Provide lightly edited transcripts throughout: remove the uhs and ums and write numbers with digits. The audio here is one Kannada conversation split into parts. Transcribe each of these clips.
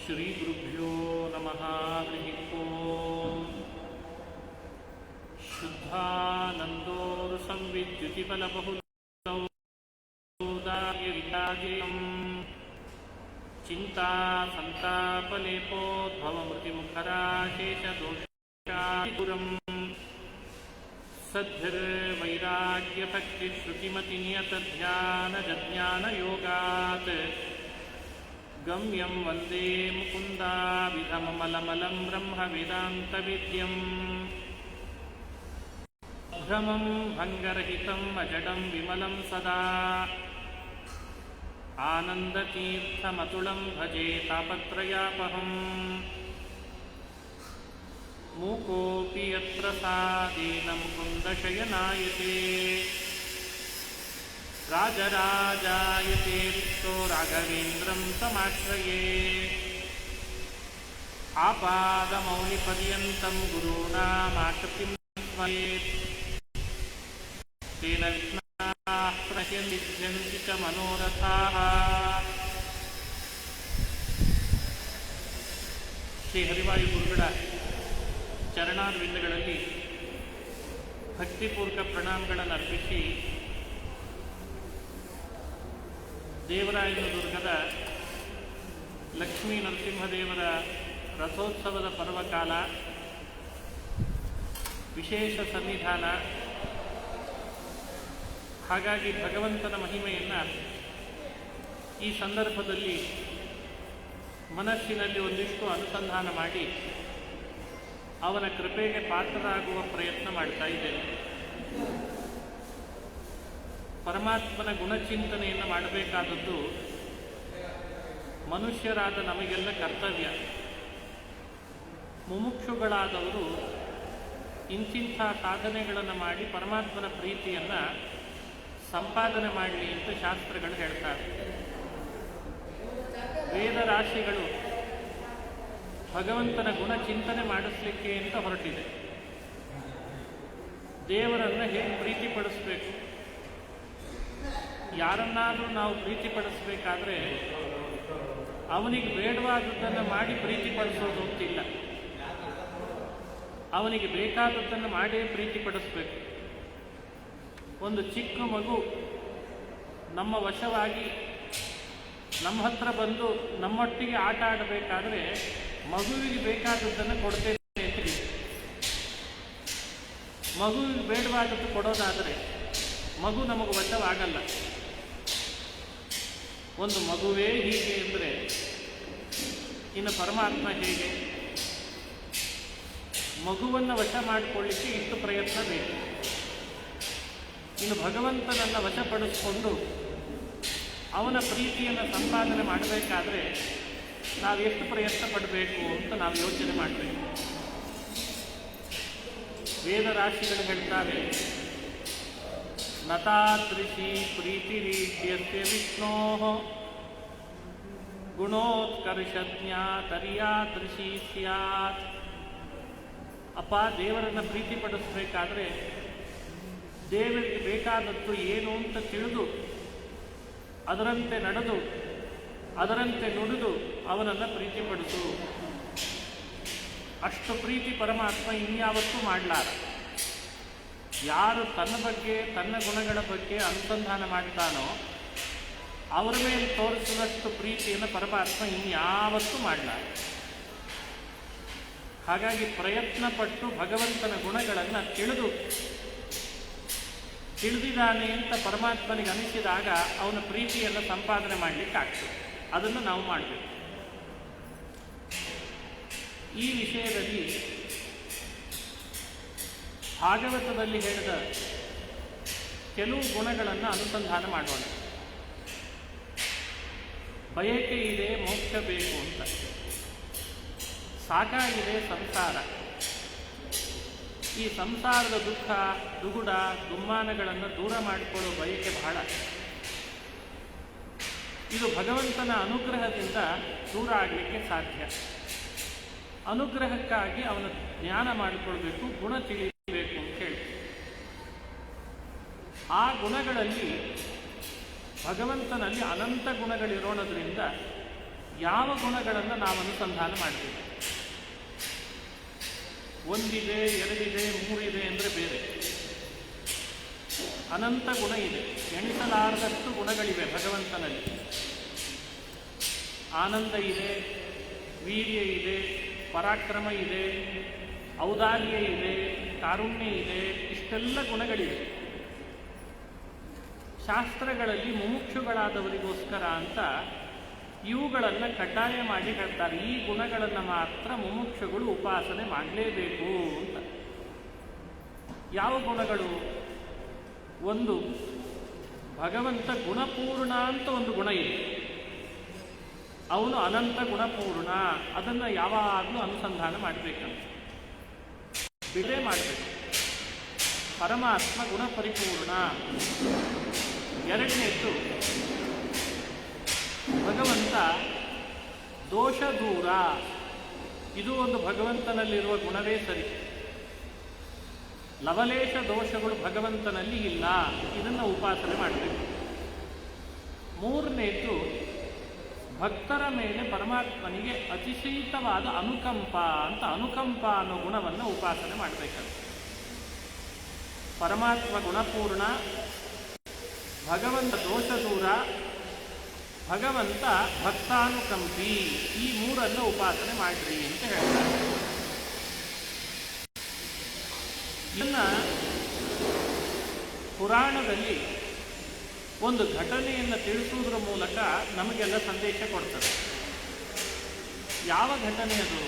ಶ್ರೀಗುರುಭ್ಯೋ ನಮಃ. ಹರಿ ಓಂ. ಶುದ್ಧಾನಂದೋರು ಸಂವಿದ್ಯುತಿಬಲಬಹುದಾಯಂ ಚಿಂತಾ ಸಂತಾಪಲೇಪೋದ್ಭವಮೃತಿಮುಖರಾಶೇಷದೋಷಾಪುರಂ ಸದ್ಭಿರ್ವೈರಾಗ್ಯಭಕ್ತಿಶ್ರುತಿಮತಿನಿಯತಧ್ಯಾನಜಜ್ಞಾನಯೋಗಾತ್ ಗಮ್ಯಂ ವಂದೇ ಮುಕುಂದಾಭಿಧಮಮಲಮಲಂ ಬ್ರಹ್ಮವೇದಾಂತವಿದ್ಯಂ ಭ್ರಮಂ ಭಂಗರಹಿತಂ ಅಜಡಂ ವಿಮಲಂ ಸದಾ ಆನಂದತೀರ್ಥಮತುಳಂ ಭಜೆ ತಾಪತ್ರಯಾಪಹಂ ಮೂಕೋಪಿ ಯತ್ರ ಸಾಧೀನ ಮುಕುಂದಶಯನಾಯತೆ ರಾಜರಾಜಾಯತೆ ರಿಕ್ತೋ ರಾಘವೇಂದ್ರಂ ತಮಾಶ್ರಯೇ ಆಪಾದಮೌಲಿಪರ್ಯಂತಂ ಗುರೂಣಾಮಾಕೃತಿಂ ಸ್ಮರೇತ್ ತೇನ ವಿಘ್ನಾಃ ಪ್ರಣಶ್ಯಂತಿ ಚ ಮನೋರಥಾಃ. ಶ್ರೀ ಹರಿವಾಯು ಗುರುಗಳ ಚರಣಾರವಿಂದಗಳಲ್ಲಿ ಭಕ್ತಿಪೂರ್ವಕ ಪ್ರಣಾಮಗಳನ್ನು ಅರ್ಪಿಸಿ ದೇವರಾಯನ ದುರ್ಗದ ಲಕ್ಷ್ಮೀ ನರಸಿಂಹದೇವರ ರಥೋತ್ಸವದ ಪರ್ವಕಾಲ, ವಿಶೇಷ ಸನ್ನಿಧಾನ. ಹಾಗಾಗಿ ಭಗವಂತನ ಮಹಿಮೆಯನ್ನು ಈ ಸಂದರ್ಭದಲ್ಲಿ ಮನಸ್ಸಿನಲ್ಲಿ ಒಂದಿಷ್ಟು ಅನುಸಂಧಾನ ಮಾಡಿ ಅವನ ಕೃಪೆಗೆ ಪಾತ್ರರಾಗುವ ಪ್ರಯತ್ನ ಮಾಡ್ತಾ ಇದ್ದೇನೆ. ಪರಮಾತ್ಮನ ಗುಣಚಿಂತನೆಯನ್ನು ಮಾಡಬೇಕಾದದ್ದು ಮನುಷ್ಯರಾದ ನಮಗೆಲ್ಲ ಕರ್ತವ್ಯ. ಮುಮುಕ್ಷುಗಳಾದವರು ಇಂತಿಂಥ ಸಾಧನೆಗಳನ್ನು ಮಾಡಿ ಪರಮಾತ್ಮನ ಪ್ರೀತಿಯನ್ನು ಸಂಪಾದನೆ ಮಾಡಲಿ ಅಂತ ಶಾಸ್ತ್ರಗಳು ಹೇಳ್ತಾರೆ. ವೇದ ರಾಶಿಗಳು ಭಗವಂತನ ಗುಣಚಿಂತನೆ ಮಾಡಿಸ್ಲಿಕ್ಕೆ ಅಂತ ಹೊರಟಿದೆ. ದೇವರನ್ನು ಹೇಗೆ ಪ್ರೀತಿಪಡಿಸಬೇಕು, ಯಾರನ್ನಾದರೂ ನಾವು ಪ್ರೀತಿಪಡಿಸಬೇಕಾದ್ರೆ ಅವನಿಗೆ ಬೇಡವಾದದ್ದನ್ನು ಮಾಡಿ ಪ್ರೀತಿಪಡಿಸೋದು ಅಂತಿಲ್ಲ. ಅವನಿಗೆ ಬೇಕಾದದ್ದನ್ನು ಮಾಡೇ ಪ್ರೀತಿಪಡಿಸಬೇಕು. ಒಂದು ಚಿಕ್ಕ ಮಗು ನಮ್ಮ ವಶವಾಗಿ ನಮ್ಮ ಹತ್ರ ಬಂದು ನಮ್ಮೊಟ್ಟಿಗೆ ಆಟ ಆಡಬೇಕಾದ್ರೆ ಮಗುವಿಗೆ ಬೇಕಾದದ್ದನ್ನು ಕೊಡ್ತೇನೆ ಅಂತ ಹೇಳಿ, ಮಗುವಿಗೆ ಬೇಡವಾದದ್ದು ಕೊಡೋದಾದರೆ ಮಗು ನಮಗೆ ವಶವಾಗಲ್ಲ. ಒಂದು ಮಗುವೇ ಹೀಗೆ ಅಂದರೆ ಇನ್ನು ಪರಮಾತ್ಮ ಹೇಗೆ? ಮಗುವನ್ನು ವಶ ಮಾಡಿಕೊಳ್ಳಿಕ್ಕೆ ಇಷ್ಟು ಪ್ರಯತ್ನ ಬೇಕು. ಇನ್ನು ಭಗವಂತನನ್ನು ವಶಪಡಿಸಿಕೊಂಡು ಅವನ ಪ್ರೀತಿಯನ್ನು ಸಂಪಾದನೆ ಮಾಡಬೇಕಾದ್ರೆ ನಾವು ಎಷ್ಟು ಪ್ರಯತ್ನ ಪಡಬೇಕು ಅಂತ ನಾವು ಯೋಚನೆ ಮಾಡಬೇಕು. ವೇದರಾಶಿಗಳು ಹೇಳ್ತಾರೆ, ನತಾದೃಶಿ ಪ್ರೀತಿರೀಡ್ಯಸ್ಯ ವಿಷ್ಣೋಃ ಗುಣೋತ್ಕರ್ಷಜ್ಞಾತರ್ಯಾದೃಶಿ ಸ್ಯಾತ್. ಅಪ್ಪ, ದೇವರನ್ನು ಪ್ರೀತಿಪಡಿಸಬೇಕಾದ್ರೆ ದೇವರಿಗೆ ಬೇಕಾದದ್ದು ಏನು ಅಂತ ತಿಳಿದು ಅದರಂತೆ ನಡೆದು ಅದರಂತೆ ನುಡಿದು ಅವನನ್ನು ಪ್ರೀತಿಪಡಿಸು. ಅಷ್ಟು ಪ್ರೀತಿ ಪರಮಾತ್ಮ ಇನ್ಯಾವತ್ತೂ ಮಾಡಲಾರ. ಯಾರು ತನ್ನ ಬಗ್ಗೆ ತನ್ನ ಗುಣಗಳ ಬಗ್ಗೆ ಅನುಸಂಧಾನ ಮಾಡ್ತಾನೋ ಅವರ ಮೇಲೆ ತೋರಿಸಿದಷ್ಟು ಪ್ರೀತಿಯನ್ನು ಪರಮಾತ್ಮ ಇನ್ಯಾವತ್ತೂ ಮಾಡಲಾರ. ಹಾಗಾಗಿ ಪ್ರಯತ್ನಪಟ್ಟು ಭಗವಂತನ ಗುಣಗಳನ್ನು ತಿಳಿದಿದ್ದಾನೆ ಅಂತ ಪರಮಾತ್ಮನಿಗೆ ಅನಿಸಿದಾಗ ಅವನ ಪ್ರೀತಿಯನ್ನು ಸಂಪಾದನೆ ಮಾಡಲಿಕ್ಕಾಗ್ತದೆ. ಅದನ್ನು ನಾವು ಮಾಡಬೇಕು. ಈ ವಿಷಯದಲ್ಲಿ ಭಾಗವತದಲ್ಲಿ ಹೇಳಿದ ಕೆಲವು ಗುಣಗಳನ್ನು ಅನುಸಂಧಾನ ಮಾಡೋಣ. ಬಯಕೆ ಇದೆ, ಮೋಕ್ಷ ಬೇಕು ಅಂತ. ಸಾಕಾಗಿದೆ ಸಂಸಾರ. ಈ ಸಂಸಾರದ ದುಃಖ, ದುಗುಡ, ದುಮ್ಮಾನಗಳನ್ನು ದೂರ ಮಾಡಿಕೊಳ್ಳುವ ಬಯಕೆ ಬಹಳ. ಇದು ಭಗವಂತನ ಅನುಗ್ರಹದಿಂದ ದೂರ ಆಗಲಿಕ್ಕೆ ಸಾಧ್ಯ. ಅನುಗ್ರಹಕ್ಕಾಗಿ ಅವನ ಜ್ಞಾನ ಮಾಡಿಕೊಳ್ಬೇಕು, ಗುಣ ತಿಳಿಯಬೇಕು ಅಂತ ಹೇಳಿ. ಆ ಗುಣಗಳಲ್ಲಿ ಭಗವಂತನಲ್ಲಿ ಅನಂತ ಗುಣಗಳಿರೋಣದ್ರಿಂದ ಯಾವ ಗುಣಗಳನ್ನು ನಾವು ಅನುಸಂಧಾನ ಮಾಡ್ತೀವಿ? ಒಂದಿದೆ, ಎರಡಿದೆ, ಮೂರಿದೆ ಅಂದರೆ ಬೇರೆ. ಅನಂತ ಗುಣ ಇದೆ, ಎಣಿಸಲಾರದಷ್ಟು ಗುಣಗಳಿವೆ ಭಗವಂತನಲ್ಲಿ. ಆನಂದ ಇದೆ, ವೀರ್ಯ ಇದೆ, ಪರಾಕ್ರಮ ಇದೆ, ಔದಾರ್ಯ ಇದೆ, ಕಾರುಣ್ಯ ಇದೆ, ಇಷ್ಟೆಲ್ಲ ಗುಣಗಳಿವೆ. ಶಾಸ್ತ್ರಗಳಲ್ಲಿ ಮುಮುಕ್ಷುಗಳಾದವರಿಗೋಸ್ಕರ ಅಂತ ಇವುಗಳನ್ನು ಕಡ್ಡಾಯ ಮಾಡಿ ಹೇಳ್ತಾರೆ. ಈ ಗುಣಗಳನ್ನು ಮಾತ್ರ ಮುಮುಕ್ಷುಗಳು ಉಪಾಸನೆ ಮಾಡಲೇಬೇಕು ಅಂತ. ಯಾವ ಗುಣಗಳು? ಒಂದು, ಭಗವಂತ ಗುಣಪೂರ್ಣ ಅಂತ ಒಂದು ಗುಣ ಇದೆ. ಅವನು ಅನಂತ ಗುಣಪೂರ್ಣ. ಅದನ್ನು ಯಾವಾಗಲೂ ಅನುಸಂಧಾನ ಮಾಡಬೇಕಂತ, ಬಿಡೇ ಮಾಡಬೇಕು. ಪರಮಾತ್ಮ ಗುಣಪರಿಪೂರ್ಣ. ಎರಡನೇದ್ದು, ಭಗವಂತ ದೋಷ ದೂರ. ಇದು ಒಂದು ಭಗವಂತನಲ್ಲಿರುವ ಗುಣವೇ ಸರಿ. ಲವಲೇಶ ದೋಷಗಳು ಭಗವಂತನಲ್ಲಿ ಇಲ್ಲ. ಇದನ್ನು ಉಪಾಸನೆ ಮಾಡಬೇಕು. ಮೂರನೇದ್ದು, ಭಕ್ತರ ಮೇಲೆ ಪರಮಾತ್ಮನಿಗೆ ಅತಿಶಯಿತವಾದ ಅನುಕಂಪ ಅಂತ, ಅನುಕಂಪ ಅನ್ನೋ ಗುಣವನ್ನು ಉಪಾಸನೆ ಮಾಡಬೇಕಂತ. ಪರಮಾತ್ಮ ಗುಣಪೂರ್ಣ, ಭಗವಂತ ದೋಷ ದೂರ, ಭಗವಂತ ಭಕ್ತಾನುಕಂಪಿ. ಈ ಮೂರನ್ನು ಉಪಾಸನೆ ಮಾಡ್ರಿ ಅಂತ ಹೇಳ್ತಾರೆ. ಇದನ್ನ ಪುರಾಣದಲ್ಲಿ ಒಂದು ಘಟನೆಯನ್ನು ತಿಳಿಸುವುದರ ಮೂಲಕ ನಮಗೆಲ್ಲ ಸಂದೇಶ ಕೊಡ್ತದೆ. ಯಾವ ಘಟನೆ ಅದು?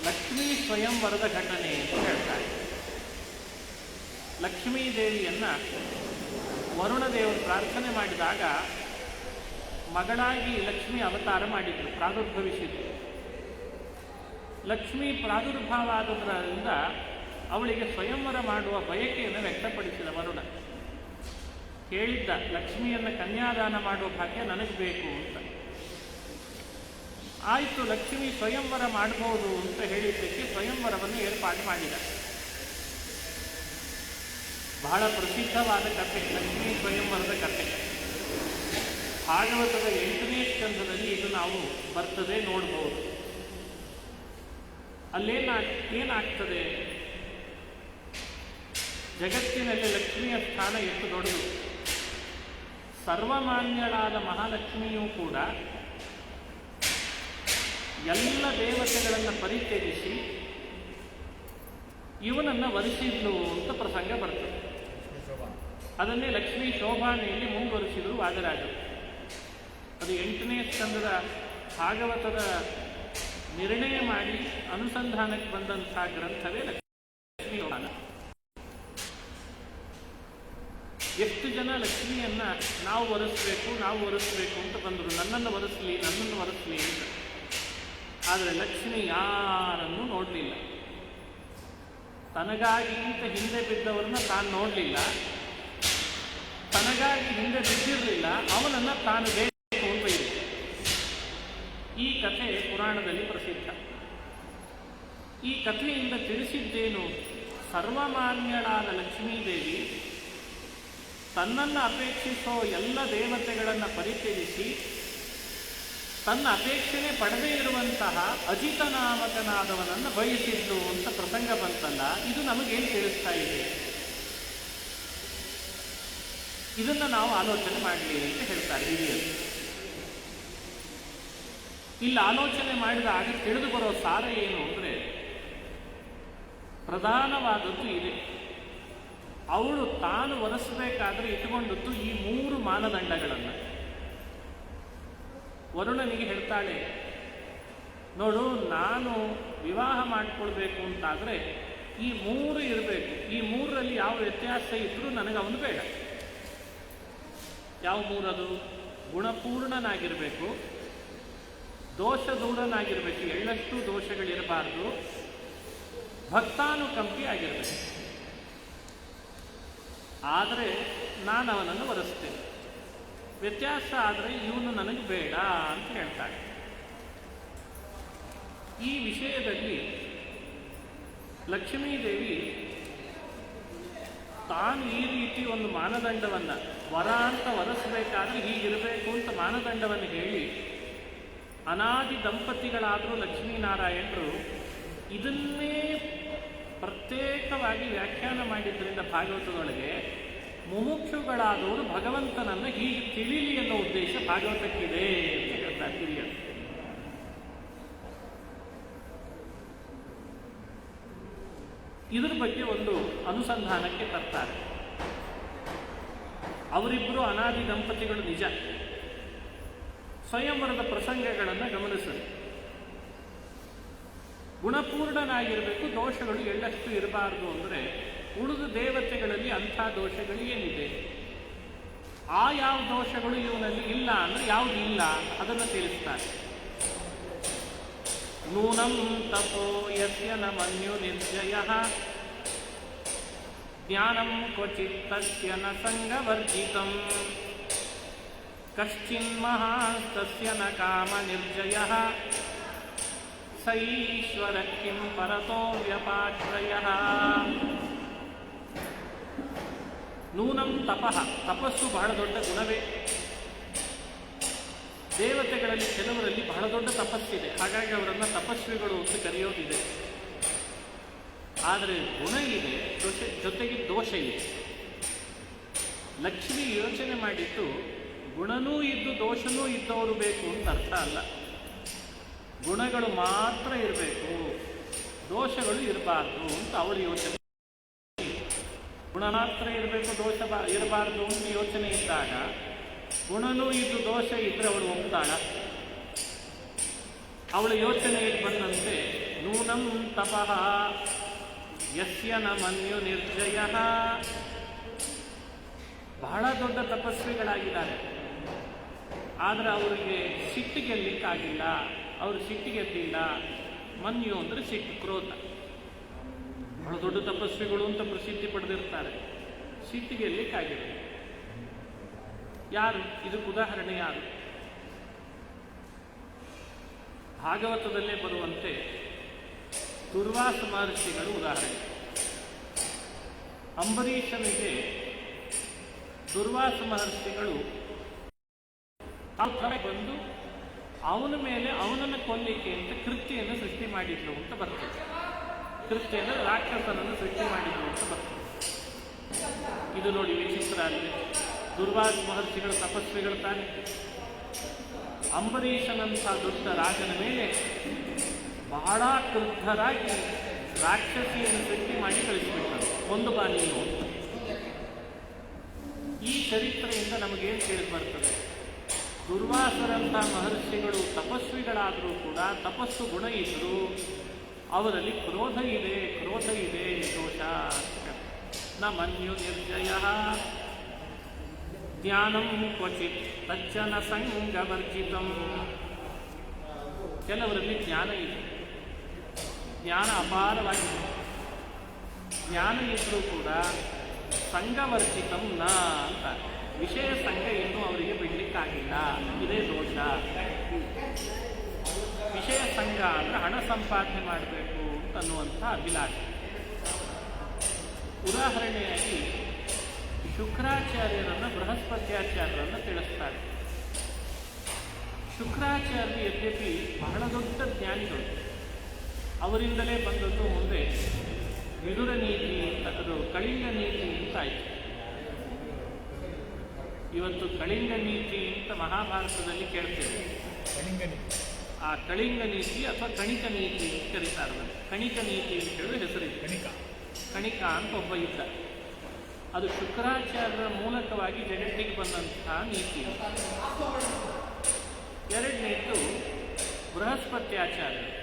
ಲಕ್ಷ್ಮೀ ಸ್ವಯಂವರದ ಘಟನೆ ಅಂತ ಹೇಳ್ತಾರೆ. ಲಕ್ಷ್ಮೀದೇವಿಯನ್ನು ವರುಣದೇವರು ಪ್ರಾರ್ಥನೆ ಮಾಡಿದಾಗ ಮಗಳಾಗಿ ಲಕ್ಷ್ಮಿ ಅವತಾರ ಮಾಡಿದ್ರು, ಪ್ರಾದುರ್ಭವಿಸಿದ್ರು. ಲಕ್ಷ್ಮಿ ಪ್ರಾದುರ್ಭಾವ ಆದುದರಿಂದ ಅವಳಿಗೆ ಸ್ವಯಂವರ ಮಾಡುವ ಬಯಕೆಯನ್ನು ವ್ಯಕ್ತಪಡಿಸಿದ ವರುಣ. ಕೇಳಿದ್ದ, ಲಕ್ಷ್ಮಿಯನ್ನು ಕನ್ಯಾದಾನ ಮಾಡುವ ಭಾಗ್ಯ ನನಗೆ ಬೇಕು ಅಂತ. ಆಯಿತು, ಲಕ್ಷ್ಮಿ ಸ್ವಯಂವರ ಮಾಡಬಹುದು ಅಂತ ಹೇಳಿದ್ದಕ್ಕೆ ಸ್ವಯಂವರವನ್ನು ಏರ್ಪಾಡು ಮಾಡಿದ. ಬಹಳ ಪ್ರಸಿದ್ಧವಾದ ಕಥೆ ಲಕ್ಷ್ಮೀ ಸ್ವಯಂವರದ ಕಥೆ. ಭಾಗವತದ 8ನೇ ಸ್ಕಂಧದಲ್ಲಿ ಇದು ನಾವು ಬರ್ತದೆ, ನೋಡಬಹುದು. ಏನಾಗ್ತದೆ? ಜಗತ್ತಿನಲ್ಲಿ ಲಕ್ಷ್ಮಿಯ ಸ್ಥಾನ ಎಷ್ಟು ದೊಡ್ಡದು. ಸರ್ವಮಾನ್ಯಳಾದ ಮಹಾಲಕ್ಷ್ಮಿಯೂ ಕೂಡ ಎಲ್ಲ ದೇವತೆಗಳನ್ನು ಪರಿತ್ಯಜಿಸಿ ಇವನನ್ನು ವರಿಸಿದ್ಲು ಅಂತ ಪ್ರಸಂಗ ಬರ್ತದೆ. ಅದನ್ನೇ ಲಕ್ಷ್ಮೀ ಶೋಭಾನೆಯಲ್ಲಿ ಮುಂದುವರಿಸಿದರು ವಾದರಾಜರು. ಅದು 8ನೇ ಸ್ಕಂದದ ಭಾಗವತದ ನಿರ್ಣಯ ಮಾಡಿ ಅನುಸಂಧಾನಕ್ಕೆ ಬಂದಂತಹ ಗ್ರಂಥವೇ ಲಕ್ಷ್ಮೀ ಶೋಭಾನ. ಎಷ್ಟು ಜನ ಲಕ್ಷ್ಮಿಯನ್ನ ನಾವು ಒರೆಸ್ಬೇಕು ಅಂತ ಬಂದರು, ನನ್ನನ್ನು ಒರೆಸಲಿ ಅಂತ. ಆದರೆ ಲಕ್ಷ್ಮಿ ಯಾರನ್ನೂ ನೋಡಲಿಲ್ಲ. ತನಗಾಗಿ ಅಂತ ಹಿಂದೆ ಬಿದ್ದವರನ್ನ ತಾನು ನೋಡಲಿಲ್ಲ, ತನಗಾಗಿ ಹಿಂದೆ ಬಿದ್ದಿರಲಿಲ್ಲ, ಅವನನ್ನು ತಾನು ಬೇಕು ಅಂತ ಇದೆ. ಈ ಕಥೆ ಪುರಾಣದಲ್ಲಿ ಪ್ರಸಿದ್ಧ. ಈ ಕಥೆಯಿಂದ ತಿಳಿಸಿದ್ದೇನು? ಸರ್ವಮಾನ್ಯಳಾದ ಲಕ್ಷ್ಮೀದೇವಿ ತನ್ನನ್ನು ಅಪೇಕ್ಷಿಸೋ ಎಲ್ಲ ದೇವತೆಗಳನ್ನು ಪರಿತ್ಯಜಿಸಿ ತನ್ನ ಅಪೇಕ್ಷೆನೇ ಪಡೆದೇ ಇರುವಂತಹ ಅಜಿತನಾಮಕನಾದವನನ್ನು ಬಯಸಿದ್ಲು ಅಂತ ಪ್ರಸಂಗ ಬಂತಲ್ಲ, ಇದು ನಮಗೇನು ತಿಳಿಸ್ತಾ ಇದೆ? ಇದನ್ನು ನಾವು ಆಲೋಚನೆ ಮಾಡಲಿ ಅಂತ ಹೇಳ್ತಾರೆ ಹಿರಿಯರು. ಇಲ್ಲಿ ಆಲೋಚನೆ ಮಾಡಿದಾಗ ತಿಳಿದು ಬರೋ ಸಾರ ಏನು ಅಂದರೆ, ಪ್ರಧಾನವಾದದ್ದು ಇದೆ. ಅವಳು ತಾನು ಒರೆಸಬೇಕಾದ್ರೆ ಇಟ್ಟುಕೊಂಡದ್ದು ಈ 3 ಮಾನದಂಡಗಳನ್ನು. ವರುಣನಿಗೆ ಹೇಳ್ತಾಳೆ, ನೋಡು, ನಾನು ವಿವಾಹ ಮಾಡಿಕೊಳ್ಬೇಕು ಅಂತಾದರೆ ಈ 3 ಇರಬೇಕು. ಈ 3ರಲ್ಲಿ ಯಾವ ವ್ಯತ್ಯಾಸ ಇದ್ರೂ ನನಗೆ ಅವನು ಬೇಡ. ಯಾವ 3 ಅದು? ಗುಣಪೂರ್ಣನಾಗಿರಬೇಕು, ದೋಷ ದೂರನಾಗಿರಬೇಕು, ಎಳ್ಳಷ್ಟು ದೋಷಗಳಿರಬಾರ್ದು, ಭಕ್ತಾನುಕಂಪಿ ಆಗಿರಬೇಕು. ಆದರೆ ನಾನು ಅವನನ್ನು ಒರೆಸ್ತೇನೆ. ವ್ಯತ್ಯಾಸ ಆದರೆ ಇವನು ನನಗೆ ಬೇಡ ಅಂತ ಹೇಳ್ತಾಳೆ. ಈ ವಿಷಯದಲ್ಲಿ ಲಕ್ಷ್ಮೀದೇವಿ ತಾನು ಈ ರೀತಿ ಒಂದು ಮಾನದಂಡವನ್ನು, ವರ ಅಂತ ಒರೆಸಬೇಕಾದ್ರೆ ಹೀಗಿರಬೇಕು ಅಂತ ಮಾನದಂಡವನ್ನು ಹೇಳಿ ಅನಾದಿ ದಂಪತಿಗಳಾದರೂ ಲಕ್ಷ್ಮೀನಾರಾಯಣರು ಇದನ್ನೇ ಪ್ರತ್ಯೇಕವಾಗಿ ವ್ಯಾಖ್ಯಾನ ಮಾಡಿದ್ದರಿಂದ ಭಾಗವತದೊಳಗೆ ಮುಮುಕ್ಷುಗಳಾದವರು ಭಗವಂತನನ್ನು ಹೀಗೆ ತಿಳಿಲಿ ಅನ್ನೋ ಉದ್ದೇಶ ಭಾಗವತಕ್ಕಿದೆ ಅಂತ ಹೇಳ್ತಾರೆ ಹಿರಿಯರು. ಇದರ ಬಗ್ಗೆ ಒಂದು ಅನುಸಂಧಾನಕ್ಕೆ ತರ್ತಾರೆ. ಅವರಿಬ್ಬರು ಅನಾದಿ ದಂಪತಿಗಳು ನಿಜ. ಸ್ವಯಂವರದ ಪ್ರಸಂಗಗಳನ್ನು ಗಮನಿಸಲಿ. ಗುಣಪೂರ್ಣನಾಗಿರಬೇಕು, ದೋಷಗಳು ಎಳ್ಳಷ್ಟು ಇರಬಾರದು. ಅಂದರೆ ಉಳಿದ ದೇವತೆಗಳಲ್ಲಿ ಅಂಥ ದೋಷಗಳು ಏನಿದೆ? ಆ ಯಾವ ದೋಷಗಳು ಇವನಲ್ಲಿ ಇಲ್ಲ ಅಂದರೆ ಯಾವುದಿಲ್ಲ ಅದನ್ನು ತಿಳಿಸ್ತಾರೆ. ನೂನಂ ತಪೋ ಯಸ್ಯ ನ ಮನ್ಯು ನಿರ್ಜಯಃ ಜ್ಞಾನಂ ಕ್ವಚಿತ್ ತಸ್ಯ ನ ಸಂಗವರ್ಜಿತಂ ಕಶ್ಚಿನ್ಮಹಾಸ್ತಸ್ಯ ನ ಕಾಮ ನಿರ್ಜಯಃ ಸ ಈಶ್ವರ ಕಿಂ ಪರತೋ ವ್ಯಪಾಶ್ರಯಃ. ನೂನಂ ತಪಃ, ತಪಸ್ಸು ಬಹಳ ದೊಡ್ಡ ಗುಣವೇ. ದೇವತೆಗಳಲ್ಲಿ ಕೆಲವರಲ್ಲಿ ಬಹಳ ದೊಡ್ಡ ತಪಸ್ಸಿದೆ, ಹಾಗಾಗಿ ಅವರನ್ನು ತಪಸ್ವಿಗಳು ಅಂತ ಕರೆಯೋದಿದೆ. ಆದರೆ ಗುಣ ಇದೆ, ಜೊತೆಗೆ ದೋಷ ಇದೆ. ಲಕ್ಷ್ಮಿ ಯೋಚನೆ ಮಾಡಿದ್ದು ಗುಣನೂ ಇದ್ದು ದೋಷನೂ ಇದ್ದವರು ಬೇಕು ಅಂತ ಅರ್ಥ ಅಲ್ಲ. ಗುಣಗಳು ಮಾತ್ರ ಇರಬೇಕು, ದೋಷಗಳು ಇರಬಾರ್ದು ಅಂತ ಅವರ ಯೋಚನೆ. ಗುಣ ಮಾತ್ರ ಇರಬೇಕು, ದೋಷ ಇರಬಾರ್ದು ಅಂತ ಯೋಚನೆ ಇದ್ದಾಗ ಗುಣನೂ ಇದ್ದು ದೋಷ ಇದ್ರೆ ಅವಳು ಒಪ್ತಾಳ? ಅವಳ ಯೋಚನೆಗೆ ಬಂದಂತೆ ನೂನಂ ತಪಃ ಯಸ್ಯ ನ ಮನ್ಯು ನಿರ್ಜಯಃ. ಬಹಳ ದೊಡ್ಡ ತಪಸ್ವಿಗಳಾಗಿದ್ದಾರೆ, ಆದರೆ ಅವರಿಗೆ ಸಿಟ್ಟಿಗೆಲ್ಲಿಕ್ಕಾಗಿಲ್ಲ. ಅವರು ಸಿಟ್ಟಿಗೆದ್ದಿಲ್ಲ. ಮನ್ಯು ಅಂದರೆ ಸಿಟ್ಟು, ಕ್ರೋಧ. ಬಹಳ ದೊಡ್ಡ ತಪಸ್ವಿಗಳು ಅಂತ ಪ್ರಸಿದ್ಧಿ ಪಡೆದಿರ್ತಾರೆ, ಸಿಟ್ಟಿಗೆಲ್ಲಿಕ್ಕಾಗಿಲ್ಲ. ಯಾರು? ಇದಕ್ಕೆ ಉದಾಹರಣೆ ಯಾರು? ಭಾಗವತದಲ್ಲೇ ಬರುವಂತೆ ದುರ್ವಾಸ ಮಹರ್ಷಿಗಳು ಉದಾಹರಣೆ. ಅಂಬರೀಷನಿಗೆ ದುರ್ವಾಸ ಮಹರ್ಷಿಗಳು ಬಂದು ಅವನ ಮೇಲೆ ಅವನನ್ನು ಕೊಲ್ಲಿಕ್ಕೆ ಅಂತ ಕೃತ್ಯವನ್ನು ಸೃಷ್ಟಿ ಮಾಡಿದ್ರು ಅಂತ ಬರ್ತದೆ. ಕೃತ್ಯ ಅಂದರೆ ರಾಕ್ಷಸನನ್ನು ಸೃಷ್ಟಿ ಮಾಡಿದ್ರು ಅಂತ ಬರ್ತದೆ. ಇದು ನೋಡಿ ವಿಚಿತ್ರ ಅಲ್ಲಿ. ದುರ್ವಾಸ ಮಹರ್ಷಿಗಳು ತಪಸ್ವಿಗಳು ತಾನೆ. ಅಂಬರೀಷನಂಥ ದೊಡ್ಡ ರಾಜನ ಮೇಲೆ ಬಹಳ ಕ್ರುದ್ಧರಾಗಿ ರಾಕ್ಷಸಿಯನ್ನು ಸೃಷ್ಟಿ ಮಾಡಿ ಕಳಿಸಿಬಿಟ್ಟರು. ಒಂದು ಬಾ ನೀನು. ಈ ಚರಿತ್ರೆಯಿಂದ ನಮಗೇನು ತಿಳಿದು ಬರ್ತದೆ? ದುರ್ವಾಸರಂಥ ಮಹರ್ಷಿಗಳು ತಪಸ್ವಿಗಳಾದರೂ ಕೂಡ ತಪಸ್ಸು ಗುಣ ಇದ್ದರೂ ಅವರಲ್ಲಿ ಕ್ರೋಧ ಇದೆ, ದೋಷ. ನ ಮನ್ಯು ನಿರ್ಜಯಃ ಜ್ಞಾನಂ ಕ್ವಚಿತ್ ತಚ್ಚ ನ ಸಂಗವರ್ಜಿತಂ. ಕೆಲವರಲ್ಲಿ ಜ್ಞಾನ ಇದೆ, ಜ್ಞಾನ ಅಪಾರವಾಗಿದೆ. ಜ್ಞಾನ ಇದ್ದರೂ ಕೂಡ ಸಂಗವರ್ಜಿತಂ ನ ಅಂತ ವಿಷಯ ಸಂಘ ಇನ್ನೂ ಅವರಿಗೆ ಬಿಡಲಿಕ್ಕಾಗಿಲ್ಲ. ಇದೇ ದೋಷ. ವಿಷಯ ಸಂಘ ಅಂದರೆ ಹಣ ಸಂಪಾದನೆ ಮಾಡಬೇಕು ಅನ್ನುವಂಥ ಅಭಿಲಾಷೆ. ಉದಾಹರಣೆಯಾಗಿ ಶುಕ್ರಾಚಾರ್ಯರನ್ನು ಬೃಹಸ್ಪತ್ಯಾಚಾರ್ಯರನ್ನು ತಿಳಿಸ್ತಾರೆ. ಶುಕ್ರಾಚಾರ್ಯ ಯದ್ಯಪಿ ಬಹಳ ದೊಡ್ಡ ಜ್ಞಾನಿಗಳು, ಅವರಿಂದಲೇ ಬಂದದ್ದು ಮುಂದೆ ವಿದುರ ನೀತಿ ಅದು ಕಳಿಂಗ ನೀತಿ ಅಂತ ಆಯಿತು. ಇವತ್ತು ಕಳಿಂಗ ನೀತಿ ಅಂತ ಮಹಾಭಾರತದಲ್ಲಿ ಕೇಳ್ತೇವೆ. ಆ ಕಳಿಂಗ ನೀತಿ ಅಥವಾ ಕಣಿಕ ನೀತಿ ಅಂತ ಕರೀತಾರೆ. ಕಣಿಕ ನೀತಿ ಅಂತ ಹೇಳಿ ಹೆಸರಿದೆ. ಕಣಿಕ ಅಂತ ಒಬ್ಬ ಇದ್ದ. ಅದು ಶುಕ್ರಾಚಾರ್ಯರ ಮೂಲಕವಾಗಿ ಜಗತ್ತಿಗೆ ಬಂದಂತಹ ನೀತಿ. ಎರಡನೇದು ಬೃಹಸ್ಪತ್ಯಾಚಾರ್ಯರು.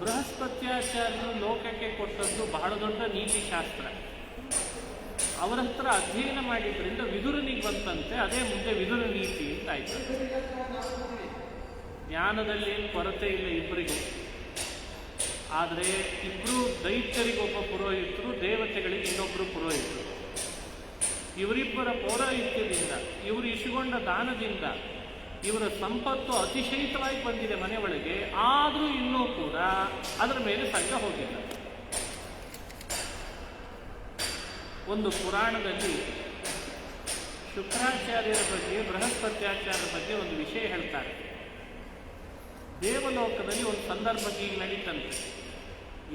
ಬೃಹಸ್ಪತ್ಯಾಚಾರ್ಯರು ಲೋಕಕ್ಕೆ ಕೊಟ್ಟದ್ದು ಬಹಳ ದೊಡ್ಡ ನೀತಿಶಾಸ್ತ್ರ. ಅವರ ಹತ್ರ ಅಧ್ಯಯನ ಮಾಡಿದ್ರಿಂದ ವಿದುರನಿಗೆ ಬಂತಂತೆ. ಅದೇ ಮುಂದೆ ವಿದುರ ನೀತಿ ಅಂತ ಆಯ್ತು. ಜ್ಞಾನದಲ್ಲಿ ಕೊರತೆ ಇಲ್ಲ ಇಬ್ಬರಿಗೂ. ಆದರೆ ಇಬ್ಬರು ದೈತ್ಯರಿಗೊಬ್ಬ ಪುರೋಹಿತರು, ದೇವತೆಗಳಿಗೆ ಇನ್ನೊಬ್ಬರು ಪುರೋಹಿತರು. ಇವರಿಬ್ಬರ ಪೌರಾಹಿತ್ಯದಿಂದ, ಇವರು ಇಸಿಕೊಂಡ ದಾನದಿಂದ ಇವರ ಸಂಪತ್ತು ಅತಿಶಯಿತವಾಗಿ ಬಂದಿದೆ ಮನೆ ಒಳಗೆ. ಆದರೂ ಇನ್ನೂ ಕೂಡ ಅದರ ಮೇಲೆ ಸಂಘ ಹೋಗಿಲ್ಲ. ಒಂದು ಪುರಾಣದಲ್ಲಿ ಶುಕ್ರಾಚಾರ್ಯರ ಬಗ್ಗೆ, ಬೃಹಸ್ಪತ್ಯಾಚಾರ್ಯರ ಬಗ್ಗೆ ಒಂದು ವಿಷಯ ಹೇಳ್ತಾರೆ. ದೇವಲೋಕದಲ್ಲಿ ಒಂದು ಸಂದರ್ಭ ಈಗ ನಡೀತಂತೆ.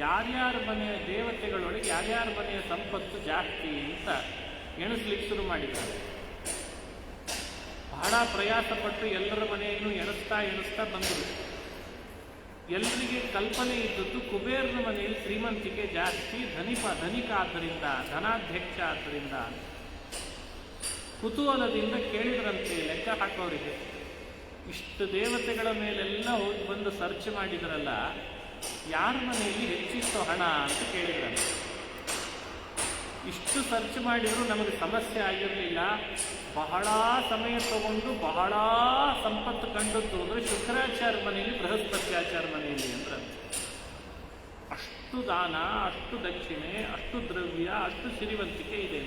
ಯಾರ್ಯಾರ ಮನೆಯ ದೇವತೆಗಳೊಳಗೆ ಯಾರ್ಯಾರ ಮನೆಯ ಸಂಪತ್ತು ಜಾಸ್ತಿ ಅಂತ ಎಣಿಸ್ಲಿಕ್ಕೆ ಶುರು ಮಾಡಿದ್ದಾರೆ. ಬಹಳ ಪ್ರಯಾಸಪಟ್ಟು ಎಲ್ಲರ ಮನೆಯನ್ನು ಎಣಿಸ್ತಾ ಬಂದರು. ಎಲ್ಲರಿಗೆ ಕಲ್ಪನೆ ಇದ್ದದ್ದು ಕುಬೇರನ ಮನೆಯಲ್ಲಿ ಶ್ರೀಮಂತಿಕೆ ಜಾಸ್ತಿ, ಧನಿಕ ಆದ್ದರಿಂದ, ಧನಾಧ್ಯಕ್ಷ ಆದ್ದರಿಂದ. ಕುತೂಹಲದಿಂದ ಕೇಳಿದ್ರಂತೆ ಲೆಕ್ಕ ಹಾಕೋರಿಗೆ, ಇಷ್ಟು ದೇವತೆಗಳ ಮೇಲೆಲ್ಲ ಹೋಗಿ ಬಂದು ಸರ್ಚ್ ಮಾಡಿದ್ರಲ್ಲ, ಯಾರ ಮನೆಯಲ್ಲಿ ಹೆಚ್ಚಿತ್ತು ಹಣ ಅಂತ ಕೇಳಿದ್ರಂತೆ. ಇಷ್ಟು ಸರ್ಚ್ ಮಾಡಿದರೂ ನಮಗೆ ಸಮಸ್ಯೆ ಆಗಿರಲಿಲ್ಲ, ಬಹಳ ಸಮಯ ತಗೊಂಡು ಬಹಳ ಸಂಪತ್ತು ಕಂಡದ್ದು ಅಂದರೆ ಶುಕ್ರಾಚಾರ್ಯ ಮನೆಯಲ್ಲಿ, ಬೃಹಸ್ಪತ್ಯಾಚಾರ್ಯ ಮನೆಯಲ್ಲಿ ಅಂದ್ರಂತೆ. ಅಷ್ಟು ದಾನ, ಅಷ್ಟು ದಕ್ಷಿಣೆ, ಅಷ್ಟು ದ್ರವ್ಯ, ಅಷ್ಟು ಸಿರಿವಂತಿಕೆ ಇದೆ.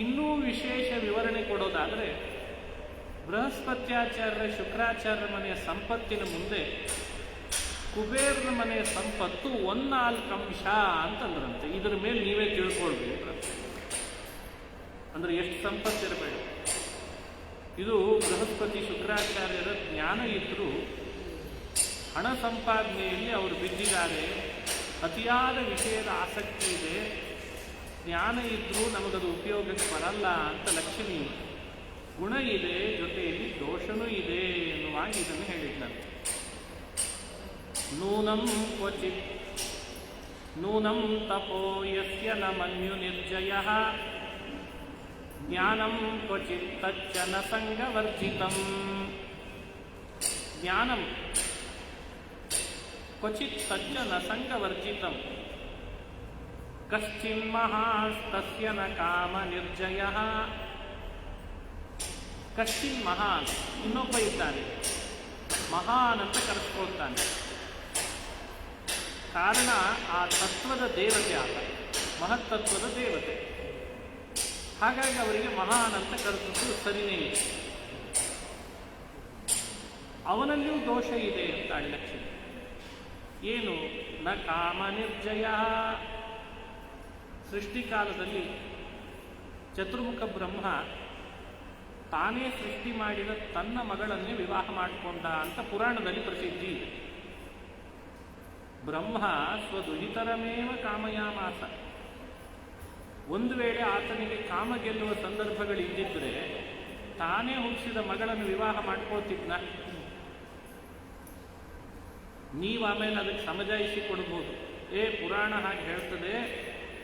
ಇನ್ನೂ ವಿಶೇಷ ವಿವರಣೆ ಕೊಡೋದಾದರೆ, ಬೃಹಸ್ಪತ್ಯಾಚಾರ್ಯ ಶುಕ್ರಾಚಾರ್ಯ ಮನೆಯ ಸಂಪತ್ತಿನ ಮುಂದೆ ಕುಬೇರನ ಮನೆಯ ಸಂಪತ್ತು 1/4 ಅಂಶ ಅಂತಂದ್ರಂತೆ. ಇದರ ಮೇಲೆ ನೀವೇ ತಿಳ್ಕೊಳ್ಬೇಕು ಅಂದರೆ ಎಷ್ಟು ಸಂಪತ್ತಿರಬೇಡ. ಇದು ಬೃಹಸ್ಪತಿ ಶುಕ್ರಾಚಾರ್ಯರ ಜ್ಞಾನ ಇದ್ದರೂ ಹಣ ಸಂಪಾದನೆಯಲ್ಲಿ ಅವರು ಬಿದ್ದಿದ್ದಾರೆ, ಅತಿಯಾದ ವಿಷಯದ ಆಸಕ್ತಿ ಇದೆ, ಜ್ಞಾನ ಇದ್ದರೂ ನಮಗದು ಉಪಯೋಗಕ್ಕೆ ಬರಲ್ಲ ಅಂತ ಲಕ್ಷ್ಮಿ ಗುಣ ಇದೆ, ಜೊತೆಯಲ್ಲಿ ದೋಷನೂ ಇದೆ ಎನ್ನುವಾಗ ಇದನ್ನು ಹೇಳಿದ್ದಂತೆ. ನೂನಂ ತಪೋ ಯಸ್ಯ ನ ಮನ್ಯು ನಿರ್ಜಯಃ ಜ್ಞಾನಂ ಕ್ವಚಿತ್ ತಚ್ಚ ನ ಸಂಗವರ್ಜಿತಂ. ಜ್ಞಾನಂ ಕ್ವಚಿತ್ ತಚ್ಚ ನ ಸಂಗವರ್ಜಿತಂ ಕಶ್ಚಿನ್ಮಹಾಸ್ತಸ್ಯ ನ ಕಾಮ ನಿರ್ಜಯಃ. ಕಶ್ಚಿನ್ ಮಹಾನ್, ಇನ್ನೊಬ್ಬ ಇದ್ದಾನೆ, ಮಹಾನ್ ಅಂತ ಕರೆಸ್ಕೊಳ್ತಾನೆ. ಕಾರಣ ಆ ತತ್ವದ ದೇವತೆ, ಆತ ಮಹತ್ತತ್ವದ ದೇವತೆ. ಹಾಗಾಗಿ ಅವರಿಗೆ ಮಹಾನ್ ಅಂತ ಕರೆಸಿದ್ದು ಸರಿನೇ ಇದೆ. ಅವನಲ್ಲಿಯೂ ದೋಷ ಇದೆ ಅಂತ ಲಕ್ಷ್ಮಿ. ಏನು? ನ ಕಾಮ ನಿರ್ಜಯ. ಸೃಷ್ಟಿಕಾಲದಲ್ಲಿ ಚತುರ್ಮುಖ ಬ್ರಹ್ಮ ತಾನೇ ಸೃಷ್ಟಿ ಮಾಡಿದ ತನ್ನ ಮಗಳನ್ನೇ ವಿವಾಹ ಮಾಡಿಕೊಂಡ ಅಂತ ಪುರಾಣದಲ್ಲಿ ಪ್ರಸಿದ್ಧಿ ಇದೆ. ಬ್ರಹ್ಮ ಸ್ವದುಹಿತರಮೇವ ಕಾಮಯಾಮಾಸ. ಒಂದು ವೇಳೆ ಆತನಿಗೆ ಕಾಮ ಗೆಲ್ಲುವ ಸಂದರ್ಭಗಳಿದ್ದಿದ್ರೆ ತಾನೇ ಹುಟ್ಟಿಸಿದ ಮಗಳನ್ನು ವಿವಾಹ ಮಾಡ್ಕೊಳ್ತಿದ್ನ. ನೀವು ಆಮೇಲೆ ಅದಕ್ಕೆ ಸಮಜಾಯಿಸಿ ಕೊಡ್ಬೋದು, ಪುರಾಣ ಹಾಗೆ ಹೇಳ್ತದೆ,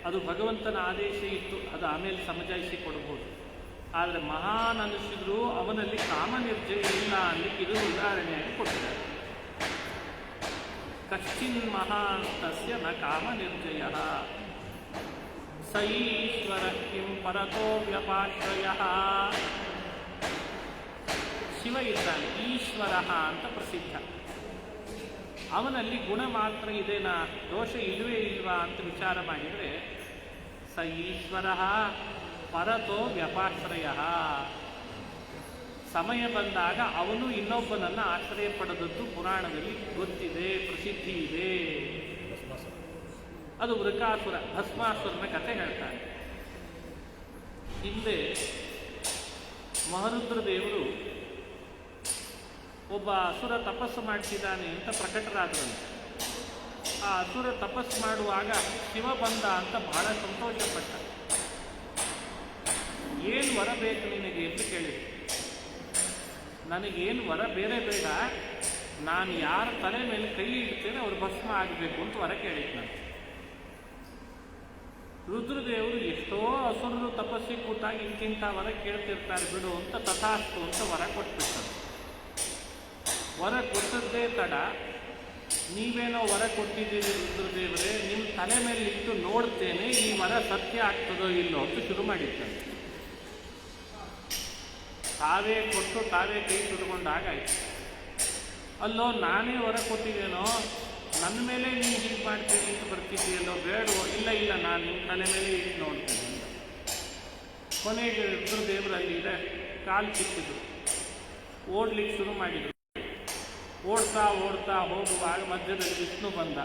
ಅದು ಭಗವಂತನ ಆದೇಶ ಇತ್ತು, ಅದು ಆಮೇಲೆ ಸಮಜಾಯಿಸಿ ಕೊಡ್ಬೋದು. ಆದರೆ ಮಹಾನ್ ಅನಿಸಿದ್ರು ಅವನಲ್ಲಿ ಕಾಮ ನಿರ್ಜಯ ಇಲ್ಲ ಅನ್ನಲಿಕ್ಕೆ ಇದು ಉದಾಹರಣೆಯಾಗಿ ಕೊಟ್ಟಿದ್ದಾರೆ. ಕಶ್ಚಿನ್ ಮಹಾನ್ ತಸ್ಯ ನ ಕಾಮ ನಿರ್ಜಯ ಸ ಈಶ್ವರ ಕಿಂ ಪರತೋ ವ್ಯಪಾಶ್ರಯ. ಶಿವ ಇದ್ದಾನೆ, ಈಶ್ವರ ಅಂತ ಪ್ರಸಿದ್ಧ. ಅವನಲ್ಲಿ ಗುಣ ಮಾತ್ರ ಇದೆನಾ, ದೋಷ ಇಲ್ಲವೇ ಇಲ್ವಾ ಅಂತ ವಿಚಾರ ಮಾಡಿದರೆ ಸ ಈಶ್ವರ ಪರತೋ ವ್ಯಪಾಶ್ರಯ. ಸಮಯ ಬಂದಾಗ ಅವನು ಇನ್ನೊಬ್ಬನನ್ನು ಆಶ್ರಯ ಪಡೆದದ್ದು ಪುರಾಣದಲ್ಲಿ ಗೊತ್ತಿದೆ, ಪ್ರಸಿದ್ಧಿ ಇದೆ. ಅದು ವೃಕಾಸುರ, ಭಸ್ಮಾಸುರನ ಕಥೆ ಹೇಳ್ತಾರೆ. ಹಿಂದೆ ಮಹರುದ್ರ ದೇವರು ಒಬ್ಬ ಅಸುರ ತಪಸ್ಸು ಮಾಡಿಸಿದ್ದಾನೆ ಅಂತ ಪ್ರಕಟರಾದ್ರಂತೆ. ಆ ಅಸುರ ತಪಸ್ಸು ಮಾಡುವಾಗ ಶಿವ ಬಂದ ಅಂತ ಬಹಳ ಸಂತೋಷಪಟ್ಟ. ಏನು ವರ ಬೇಕು ನಿನಗೆ ಅಂತ ಕೇಳಿದೆ. ನನಗೇನು ವರ ಬೇರೆ ಬೇಡ, ನಾನು ಯಾರ ತಲೆ ಮೇಲೆ ಕೈ ಇಡ್ತೇನೆ ಅವರು ಭಸ್ಮ ಆಗಬೇಕು ಅಂತ ವರ ಕೇಳಿದ್ನಂತೆ. ರುದ್ರದೇವರು ಎಷ್ಟೋ ಅಸುರರು ತಪಸ್ಸಿಗೆ ಕೂತಾಗಿ ಇಂತಿಂಥ ವರ ಕೇಳ್ತಿರ್ತಾರೆ ಬಿಡು ಅಂತ ತಥಾಸ್ತು ಅಂತ ವರ ಕೊಟ್ಬಿಡ್ತಾರೆ. ವರ ಕೊಟ್ಟದ್ದೇ ತಡ, ನೀವೇನೋ ವರ ಕೊಟ್ಟಿದ್ದೀರಿ ರುದ್ರದೇವರೇ, ನಿಮ್ಮ ತಲೆ ಮೇಲೆ ಇಟ್ಟು ನೋಡ್ತೇನೆ ಈ ವರ ಸತ್ಯ ಆಗ್ತದೋ ಇಲ್ಲೋ ಅಂತ ಶುರು ಮಾಡಿದ್ದಂತೆ. ತಾವೇ ಕೊಟ್ಟು ತಾವೇ ಕೈ ಸುಟ್ಕೊಂಡಾಗಾಯ್ತು. ಅಲ್ಲೋ ನಾನೇ ವರ ಕೊಟ್ಟಿದ್ದೇನೋ, ನನ್ನ ಮೇಲೆ ನೀನು ಹೀಗೆ ಮಾಡ್ತೀನಿ ಅಂತ ಬರ್ತಿದ್ದೀಯಲ್ಲೋ, ಬೇಡವೋ? ಇಲ್ಲ ನಾನು ನಿಮ್ಮ ತಲೆ ಮೇಲೆ ಇಟ್ಟು ನೋಡ್ತೀನಿ. ಕೊನೆಗೆ ರುದ್ರದೇವರಲ್ಲಿ ಇದೆ ಕಾಲು ಸಿಕ್ಕಿದ್ರು, ಓಡ್ಲಿಕ್ಕೆ ಶುರು ಮಾಡಿದರು. ಓಡ್ತಾ ಹೋಗುವಾಗ ಮಧ್ಯದಲ್ಲಿ ವಿಷ್ಣು ಬಂದ.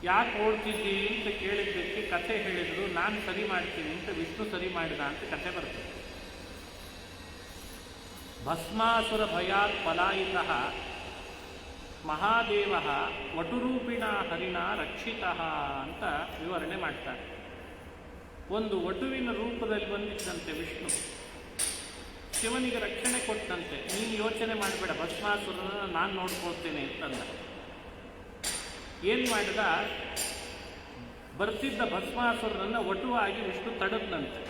ಯಾಕೆ ಓಡ್ತಿದ್ದೀವಿ ಅಂತ ಕೇಳಿದ್ದಕ್ಕೆ ಕಥೆ ಹೇಳಿದ್ರು, ನಾನು ಸರಿ ಮಾಡ್ತೀನಿ ಅಂತ ವಿಷ್ಣು ಸರಿ ಮಾಡಿದ ಅಂತ ಕಥೆ ಬರ್ತದೆ. ಭಸ್ಮಾಸುರ ಭಯಾತ್ ಪಲಾಯಿತಃ ಮಹಾದೇವ ವಟುರೂಪಿಣ ಹರಿಣ ರಕ್ಷಿತಃ ಅಂತ ವಿವರಣೆ ಮಾಡ್ತಾರೆ. ಒಂದು ವಟುವಿನ ರೂಪದಲ್ಲಿ ಬಂದಿದ್ದಂತೆ ವಿಷ್ಣು ಶಿವನಿಗೆ ರಕ್ಷಣೆ ಕೊಟ್ಟಂತೆ, ನೀನು ಯೋಚನೆ ಮಾಡಬೇಡ, ಭಸ್ಮಾಸುರನ ನಾನು ನೋಡ್ಕೊಳ್ತೇನೆ ಅಂತಂದ. ಏನು ಮಾಡಿದ, ಬರ್ತಿದ್ದ ಭಸ್ಮಾಸುರನನ್ನು ವಟುವಾಗಿ ವಿಷ್ಣು ತಡದ್ನಂತೆ.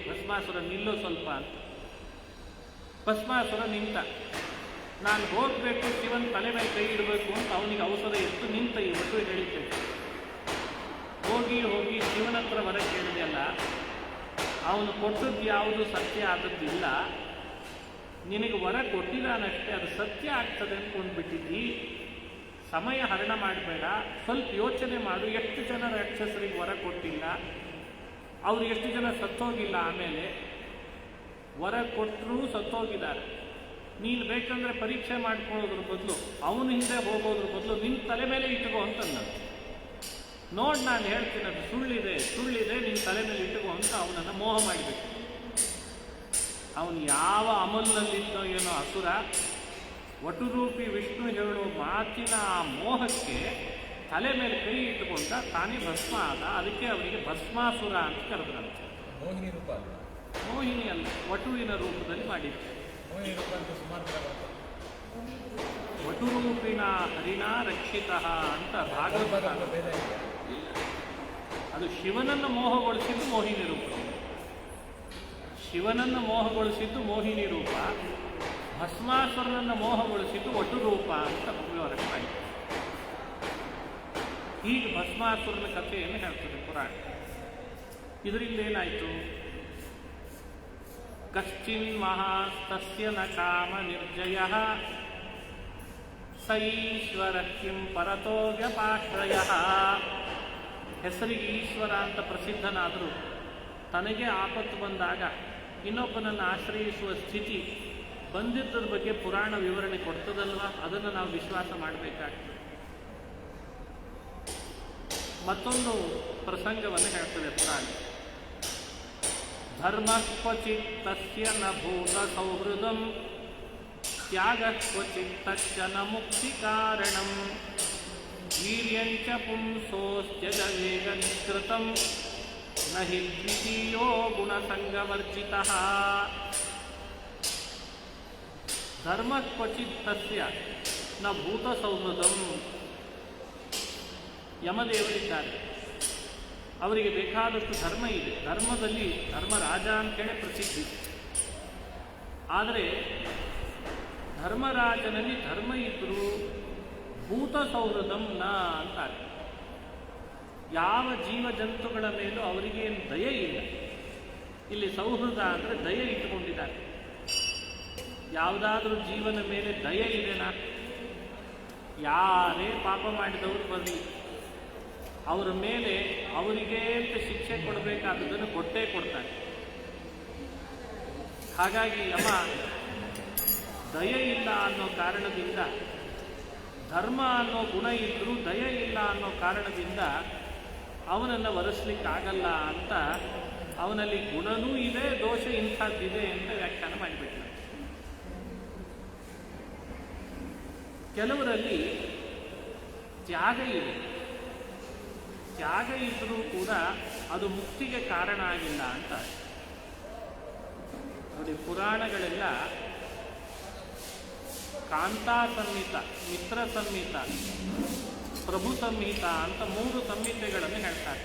ಭಸ್ಮಾಸುರ ನಿಲ್ಲೋ ಸ್ವಲ್ಪ ಅಂತ. ಭಸ್ಮಾಸುರ ನಿಂತ. ನಾನು ಹೋಗಬೇಕು, ಶಿವನ ತಲೆ ಮೇಲೆ ಕೈ ಇಡಬೇಕು ಅಂತ ಅವನಿಗೆ ಅವಸರ ಇತ್ತು. ನಿಂತ ಈ ವಟು ಹೇಳಿದ್ದೇನೆ. ಹೋಗಿ ಹೋಗಿ ಶಿವನ ಹತ್ರ ವರ ಕೇಳಿದೆಯಲ್ಲ, ಅವನು ಕೊಟ್ಟದ್ದು ಯಾವುದು ಸತ್ಯ ಆದದ್ದಿಲ್ಲ, ನಿನಗೆ ವರ ಕೊಟ್ಟಿದ್ದಾನಷ್ಟೇ, ಅದು ಸತ್ಯ ಆಗ್ತದೆ ಅಂದ್ಕೊಂಡ್ಬಿಟ್ಟಿದ್ದಿ. ಸಮಯ ಹರಣ ಮಾಡಬೇಡ, ಸ್ವಲ್ಪ ಯೋಚನೆ ಮಾಡು. ಎಷ್ಟು ಜನ ರಾಕ್ಷಸರಿಗೆ ವರ ಕೊಟ್ಟಿಲ್ಲ, ಅವ್ರು ಎಷ್ಟು ಜನ ಸತ್ತೋಗಿಲ್ಲ, ಆಮೇಲೆ ವರ ಕೊಟ್ಟರೂ ಸತ್ತೋಗಿದ್ದಾರೆ. ನೀನು ಬೇಕಂದ್ರೆ ಪರೀಕ್ಷೆ ಮಾಡ್ಕೊಳ್ಳೋದ್ರ ಬದಲು, ಅವನ ಹಿಂದೆ ಹೋಗೋದ್ರ ಬದಲು ನಿನ್ನ ತಲೆ ಮೇಲೆ ಇಟ್ಕೋ ಅಂತಂದ. ನೋಡಿ, ನಾನು ಹೇಳ್ತೀನಿ ಅದು ಸುಳ್ಳಿದೆ, ನಿನ್ನ ತಲೆ ಮೇಲೆ ಇಟ್ಕೋ ಅಂತ ಅವನನ್ನು ಮೋಹ ಮಾಡಿಬಿಟ್ಟು. ಅವನು ಯಾವ ಅಮಲ್ನಲ್ಲಿದ್ದೋ ಏನೋ ಅಸುರ, ವಟುರೂಪಿ ವಿಷ್ಣು ಹೇಳೋ ಮಾತಿನ ಆ ಮೋಹಕ್ಕೆ ತಲೆ ಮೇಲೆ ಕೈ ಇಟ್ಟುಕೊಂಡ, ತಾನೇ ಭಸ್ಮ ಆದ. ಅದಕ್ಕೆ ಅವನಿಗೆ ಭಸ್ಮಾಸುರ ಅಂತ ಕರೆದ್ರಂತೆ. ಮೋಹಿನಿ ರೂಪ ಅಲ್ಲ, ಮೋಹಿನಿ ಅಲ್ಲ, ವಟುವಿನ ರೂಪದಲ್ಲಿ ಮಾಡಿದ್ದೆ. ವಟುರೂಪಿಣ ಹರಿಣ ರಕ್ಷಿತಃ ಅಂತ ಭಾಗವತ. ಅದು ಶಿವನನ್ನು ಮೋಹಗೊಳಿಸಿದ್ದು ಮೋಹಿನಿ ರೂಪ. ಶಿವನನ್ನು ಮೋಹಗೊಳಿಸಿದ್ದು ಮೋಹಿನಿ ರೂಪ, ಭಸ್ಮಾಸುರನನ್ನು ಮೋಹಗೊಳಿಸಿದ್ದು ವಟುರೂಪ ಅಂತ ವಿವರಣೆ ಮಾಡಿ. ಹೀಗೆ ಭಸ್ಮಾಸುರನ ಕಥೆಯನ್ನು ಹೇಳ್ತದೆ ಪುರಾಣ. ಇದರಿಂದ ಏನಾಯಿತು? ಕಶ್ಚಿನ್ ಮಹಾಸ್ತಸ್ಯ ನ ಕಾಮ ನಿರ್ಜಯಃ ಸ ಈಶ್ವರ ಕಿಂ ಪರತೋ ವ್ಯಪಾಶ್ರಯಃ. ಹೆಸರಿಗೆ ಈಶ್ವರ ಅಂತ ಪ್ರಸಿದ್ಧನಾದರೂ ತನಗೆ ಆಪತ್ತು ಬಂದಾಗ ಇನ್ನೊಬ್ಬನನ್ನು ಆಶ್ರಯಿಸುವ ಸ್ಥಿತಿ ಬಂದಿದ್ದರ ಬಗ್ಗೆ ಪುರಾಣ ವಿವರಣೆ ಕೊಡ್ತದಲ್ವ, ಅದನ್ನು ನಾವು ವಿಶ್ವಾಸ ಮಾಡಬೇಕಾಗ್ತದೆ. ಮತ್ತೊಂದು ಪ್ರಸಂಗವನ್ನು ಹೇಳ್ತದೆ ಪುರಾಣ. ಧರ್ಮ ಕ್ವಚಿತ್ ತಸ್ಯ ನ ಭೂತ ಸೌಹೃದಂ ತ್ಯಾಗ ಕ್ವಚಿತ್ ತಸ್ಯ ನ ಮುಕ್ತಿ ಕಾರಣಂ ವೀರ್ಯಂಚ ಪುಂಸೋಸ್ತ್ಯಜವೇಗ ನಿಷ್ಕೃತಂ ನ ಹಿ ದ್ವಿತೀಯೋ ಗುಣಸಂಗವರ್ಜಿತಃ. ಧರ್ಮ ಕ್ವಚಿತ್ ತಸ್ಯ ನ ಭೂತ ಸೌಹೃದಂ. ಯಮದೇವರಿದ್ದಾರೆ, ಅವರಿಗೆ ಬೇಕಾದಷ್ಟು ಧರ್ಮ ಇದೆ. ಧರ್ಮದಲ್ಲಿ ಧರ್ಮರಾಜ ಅಂತೇಳಿ ಪ್ರಸಿದ್ಧಿ. ಆದರೆ ಧರ್ಮರಾಜನಲ್ಲಿ ಧರ್ಮ ಇದ್ದರೂ ಭೂತ ಸೌಹೃದಂ ನ ಅಂತಾರೆ. ಯಾವ ಜೀವ ಜಂತುಗಳ ಮೇಲೂ ಅವರಿಗೇನು ದಯೆ ಇಲ್ಲ. ಇಲ್ಲಿ ಸೌಹೃದ ಅಂದರೆ ದಯೆ ಇಟ್ಟುಕೊಂಡಿದ್ದಾರೆ. ಯಾವುದಾದ್ರೂ ಜೀವನ ಮೇಲೆ ದಯೆ ಇದೆನಾ? ಯಾರೇ ಪಾಪ ಮಾಡಿದವರು ಬರಲಿ, ಅವರ ಮೇಲೆ ಅವರಿಗೆ ಅಂತ ಶಿಕ್ಷೆ ಕೊಡಬೇಕಾದದನ್ನು ಕೊಟ್ಟೇ ಕೊಡ್ತಾರೆ. ಹಾಗಾಗಿ ಯಮ ದಯೆ ಇಲ್ಲ ಅನ್ನೋ ಕಾರಣದಿಂದ, ಧರ್ಮ ಅನ್ನೋ ಗುಣ ಇದ್ದರೂ ದಯೆ ಇಲ್ಲ ಅನ್ನೋ ಕಾರಣದಿಂದ ಅವನನ್ನು ಒರೆಸ್ಲಿಕ್ಕಾಗಲ್ಲ ಅಂತ, ಅವನಲ್ಲಿ ಗುಣನೂ ಇದೆ, ದೋಷ ಇಂಥದ್ದಿದೆ ಅಂತ ವ್ಯಾಖ್ಯಾನ ಮಾಡಿಬಿಟ್ಟ. ಕೆಲವರಲ್ಲಿ ತ್ಯಾಗ ಇದೆ. ತ್ಯಾಗ ಇದ್ದರೂ ಕೂಡ ಅದು ಮುಕ್ತಿಗೆ ಕಾರಣ ಆಗಿಲ್ಲ ಅಂತ ನೋಡಿ. ಪುರಾಣಗಳೆಲ್ಲ ಕಾಂತಾ ಸಂಹಿತ, ಮಿತ್ರ ಸಂಹಿತ, ಪ್ರಭು ಸಂಹಿತ ಅಂತ 3 ಸಂಹಿತೆಗಳನ್ನು ಹೇಳ್ತಾರೆ.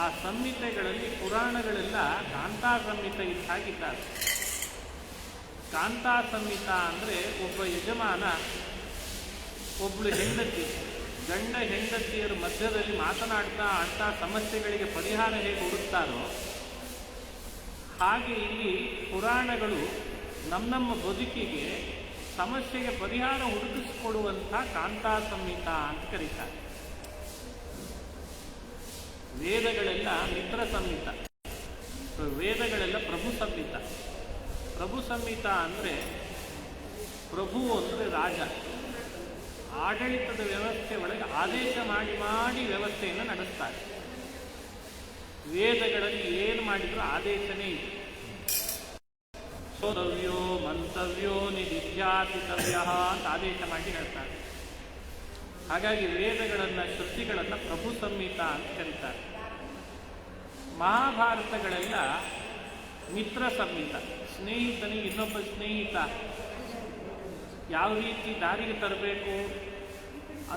ಆ ಸಂಹಿತೆಗಳಲ್ಲಿ ಪುರಾಣಗಳೆಲ್ಲ ಕಾಂತಾ ಸಂಹಿತ ಇದ್ದಾಗಿದ್ದಾರೆ. ಕಾಂತಾ ಸಂಹಿತ ಅಂದರೆ ಒಬ್ಬ ಯಜಮಾನ ಒಬ್ಬಳು ಹೆಂಡತಿ, ಗಂಡ ಹೆಂಡತಿಯರ ಮಧ್ಯದಲ್ಲಿ ಮಾತನಾಡ್ತಾ ಅಂಥ ಸಮಸ್ಯೆಗಳಿಗೆ ಪರಿಹಾರ ಹೇಗೆ ಹುಡುಕ್ತಾರೋ ಹಾಗೆ ಇಲ್ಲಿ ಪುರಾಣಗಳು ನಮ್ಮ ಬದುಕಿಗೆ ಸಮಸ್ಯೆಗೆ ಪರಿಹಾರ ಹುಡುಕಿಸಿಕೊಡುವಂಥ ಕಾಂತಾ ಸಂಹಿತ ಅಂತ ಕರೀತಾರೆ. ವೇದಗಳೆಲ್ಲ ಮಿತ್ರ ಸಂಹಿತ, ವೇದಗಳೆಲ್ಲ ಪ್ರಭು ಸಂಹಿತ. ಪ್ರಭು ಸಂಹಿತ ಅಂದರೆ ಪ್ರಭು ಅಂದರೆ ರಾಜ, ಆಡಳಿತದ ವ್ಯವಸ್ಥೆ ಒಳಗೆ ಆದೇಶ ಮಾಡಿ ಮಾಡಿ ವ್ಯವಸ್ಥೆಯನ್ನು ನಡೆಸ್ತಾರೆ. ವೇದಗಳಲ್ಲಿ ಏನು ಮಾಡಿದರೂ ಆದೇಶನೇ ಇದೆ. ಸ್ತೋತವ್ಯೋ ಮಂತವ್ಯೋ ನಿಧಿಧ್ಯಾಸಿತವ್ಯ ಅಂತ ಆದೇಶ ಮಾಡಿ ಹೇಳ್ತಾರೆ. ಹಾಗಾಗಿ ವೇದಗಳನ್ನು ಶ್ರುತಿಗಳನ್ನು ಪ್ರಭು ಸಂಹಿತ ಅಂತ ಕರೀತಾರೆ. ಮಹಾಭಾರತಗಳೆಲ್ಲ ಮಿತ್ರ ಸಂಹಿತ. ಸ್ನೇಹಿತನಿಗೆ ಇನ್ನೊಬ್ಬ ಸ್ನೇಹಿತ ಯಾವ ರೀತಿ ದಾರಿಗೆ ತರಬೇಕು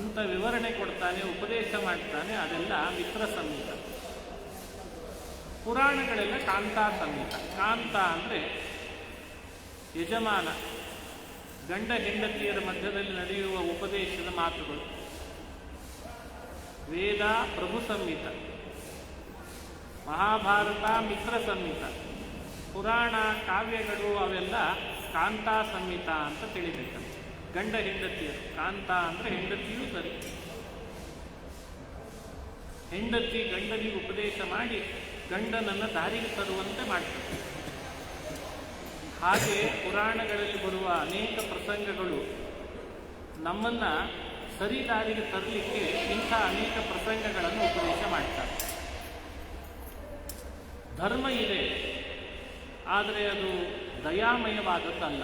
ಅಂತ ವಿವರಣೆ ಕೊಡ್ತಾನೆ, ಉಪದೇಶ ಮಾಡ್ತಾನೆ, ಅದೆಲ್ಲ ಮಿತ್ರ ಸಂಹಿತ. ಪುರಾಣಗಳೆಲ್ಲ ಕಾಂತಾ ಸಂಹಿತ. ಕಾಂತ ಅಂದರೆ ಯಜಮಾನ, ಗಂಡ ಹೆಂಡತಿಯರ ಮಧ್ಯದಲ್ಲಿ ನಡೆಯುವ ಉಪದೇಶದ ಮಾತುಗಳು. ವೇದ ಪ್ರಭು ಸಂಹಿತ, ಮಹಾಭಾರತ ಮಿತ್ರ ಸಂಹಿತ, ಪುರಾಣ ಕಾವ್ಯಗಳು ಅವೆಲ್ಲ ಕಾಂತಾ ಸಂಹಿತ ಅಂತ ತಿಳಿಬೇಕಂತೆ. ಗಂಡ ಹೆಂಡತಿಯರು, ಕಾಂತ ಅಂದರೆ ಹೆಂಡತಿಯೂ ಸರಿ. ಹೆಂಡತಿ ಗಂಡನಿಗೆ ಉಪದೇಶ ಮಾಡಿ ಗಂಡನನ್ನು ದಾರಿಗೆ ತರುವಂತೆ ಮಾಡ್ತಾರೆ. ಹಾಗೆ ಪುರಾಣಗಳಲ್ಲಿ ಬರುವ ಅನೇಕ ಪ್ರಸಂಗಗಳು ನಮ್ಮನ್ನು ಸರಿ ದಾರಿಗೆ ತರಲಿಕ್ಕೆ ಇಂಥ ಅನೇಕ ಪ್ರಸಂಗಗಳನ್ನು ಉಪದೇಶ ಮಾಡ್ತಾರೆ. ಧರ್ಮ ಇದೆ, ಆದರೆ ಅದು ದಯಾಮಯವಾದದ್ದಲ್ಲ.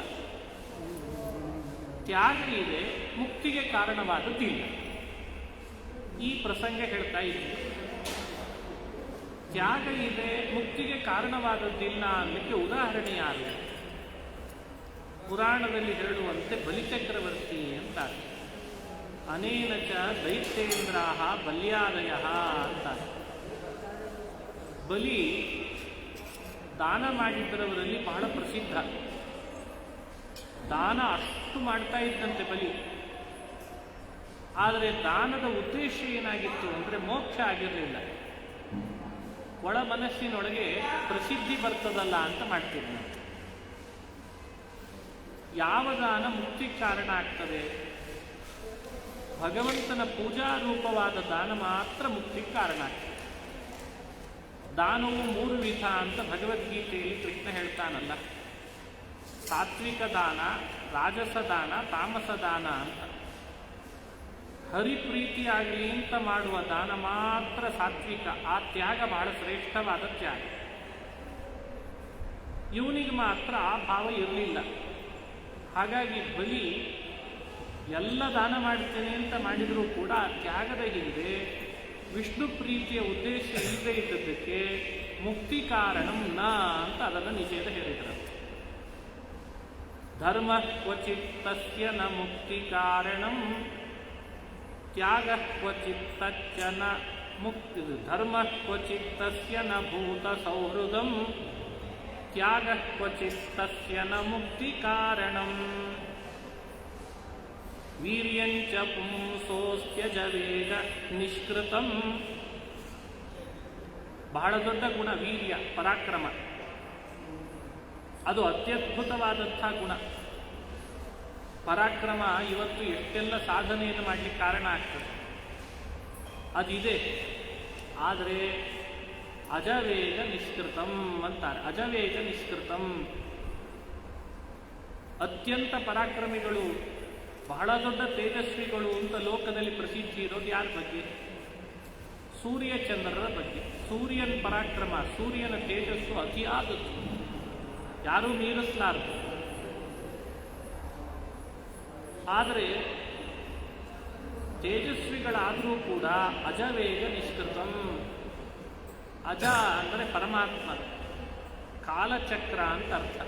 ತ್ಯಾಗ ಇದೆ, ಮುಕ್ತಿಗೆ ಕಾರಣವಾದದ್ದಿಲ್ಲ. ಈ ಪ್ರಸಂಗ ಹೇಳ್ತಾ ಇದ್ದೀನಿ. ತ್ಯಾಗ ಇದೆ, ಮುಕ್ತಿಗೆ ಕಾರಣವಾದದ್ದಿಲ್ಲ ಅನ್ನಲಿಕ್ಕೆ ಉದಾಹರಣೆ ಯಾರು? ಪುರಾಣದಲ್ಲಿ ಹೇಳುವಂತೆ ಬಲಿಚಕ್ರವರ್ತಿ ಅಂತಾರೆ. ಅನೇನ ಚ ದೈತ್ಯೇಂದ್ರಾಹ ಬಲ್ಯಾದಯ ಅಂತಾರೆ. ಬಲಿ ದಾನ ಮಾಡಿದ್ದರವರಲ್ಲಿ ಬಹಳ ಪ್ರಸಿದ್ಧ. ದಾನ ಅಷ್ಟು ಮಾಡ್ತಾ ಇದ್ದಂತೆ ಬಲಿ. ಆದರೆ ದಾನದ ಉದ್ದೇಶ ಏನಾಗಿತ್ತು ಅಂದರೆ ಮೋಕ್ಷ ಆಗಿರಲಿಲ್ಲ. ಒಳ ಮನಸ್ಸಿನೊಳಗೆ ಪ್ರಸಿದ್ಧಿ ಬರ್ತದಲ್ಲ ಅಂತ ಮಾಡ್ತಿದ್ದ. ಯಾವ ದಾನ ಮುಕ್ತಿ ಕಾರಣ ಆಗ್ತದೆ? ಭಗವಂತನ ಪೂಜಾರೂಪವಾದ ದಾನ ಮಾತ್ರ ಮುಕ್ತಿಗೆ ಕಾರಣ ಆಗ್ತದೆ. ದಾನವು 3 ವಿಧ ಅಂತ ಭಗವದ್ಗೀತೆಯಲ್ಲಿ ಕೃಷ್ಣ ಹೇಳ್ತಾನಲ್ಲ. ಸಾತ್ವಿಕ ದಾನ, ರಾಜಸ ದಾನ, ತಾಮಸ ದಾನ ಅಂತ. ಹರಿಪ್ರೀತಿ ಆಗಲಿ ಅಂತ ಮಾಡುವ ದಾನ ಮಾತ್ರ ಸಾತ್ವಿಕ. ಆ ತ್ಯಾಗ ಬಹಳ ಶ್ರೇಷ್ಠವಾದ ತ್ಯಾಗ. ಇವನಿಗೆ ಮಾತ್ರ ಆ ಭಾವ ಇರಲಿಲ್ಲ. ಹಾಗಾಗಿ ಬಲಿ ಎಲ್ಲ ದಾನ ಮಾಡ್ತೇನೆ ಅಂತ ಮಾಡಿದರೂ ಕೂಡ ಆ ತ್ಯಾಗದ ಹಿಂದೆ ವಿಷ್ಣು ಪ್ರೀತಿಯ ಉದ್ದೇಶ ಇಲ್ಲದೆ ಇದ್ದದ್ದಕ್ಕೆ ಮುಕ್ತಿ ಕಾರಣಂ ನ ಅಂತ ಅದನ್ನು ನಿಷೇಧ ಹೇಳಿದರು. ಧರ್ಮ ಕ್ವಚಿತ್ ತಸ್ಯ ನ ಮುಕ್ತಿ ಕಾರಣಂ ತ್ಯಾಗ ಕ್ವಚಿತ್ ತಚ್ಚ ನ ಮುಕ್ತಿ. ಧರ್ಮ ಕ್ವಚಿತ್ ತಸ್ಯ ನ ಭೂತ ಸೌಹೃದಂ ತ್ಯಾಗ ಕ್ವಚಿತ್ ತಸ್ಯ ನ ಮುಕ್ತಿ ಕಾರಣಂ ವೀರ್ಯಂಚ ಪುಂಸೋಸ್ತ್ಯಜ ವೇಗ ನಿಷ್ಕೃತಂ. ಬಹಳ ದೊಡ್ಡ ಗುಣ ವೀರ್ಯ, ಪರಾಕ್ರಮ. ಅದು ಅತ್ಯದ್ಭುತವಾದಂಥ ಗುಣ. ಪರಾಕ್ರಮ ಇವತ್ತು ಎಷ್ಟೆಲ್ಲ ಸಾಧನೆಯನ್ನು ಮಾಡಲಿಕ್ಕೆ ಕಾರಣ ಆಗ್ತದೆ. ಅದಿದೆ. ಆದರೆ ಅಜವೇಗ ನಿಷ್ಕೃತಂ ಅಂತಾರೆ. ಅಜವೇಗ ನಿಷ್ಕೃತಂ. ಅತ್ಯಂತ ಪರಾಕ್ರಮಿಗಳು, ಬಹಳ ದೊಡ್ಡ ತೇಜಸ್ವಿಗಳು ಅಂತ ಲೋಕದಲ್ಲಿ ಪ್ರಸಿದ್ಧಿ ಇರೋದು ಯಾರ ಬಗ್ಗೆ? ಸೂರ್ಯ ಚಂದ್ರರ ಬಗ್ಗೆ. ಸೂರ್ಯನ ಪರಾಕ್ರಮ, ಸೂರ್ಯನ ತೇಜಸ್ಸು ಅತಿಯಾದದ್ದು, ಯಾರೂ ಮೀರಿಸಲಾರದು. ಆದರೆ ತೇಜಸ್ವಿಗಳಾದರೂ ಕೂಡ ಅಜವೇಗ ನಿಷ್ಕೃತಂ. ಅಜ ಅಂದರೆ ಪರಮಾತ್ಮ, ಕಾಲಚಕ್ರ ಅಂತ ಅರ್ಥ.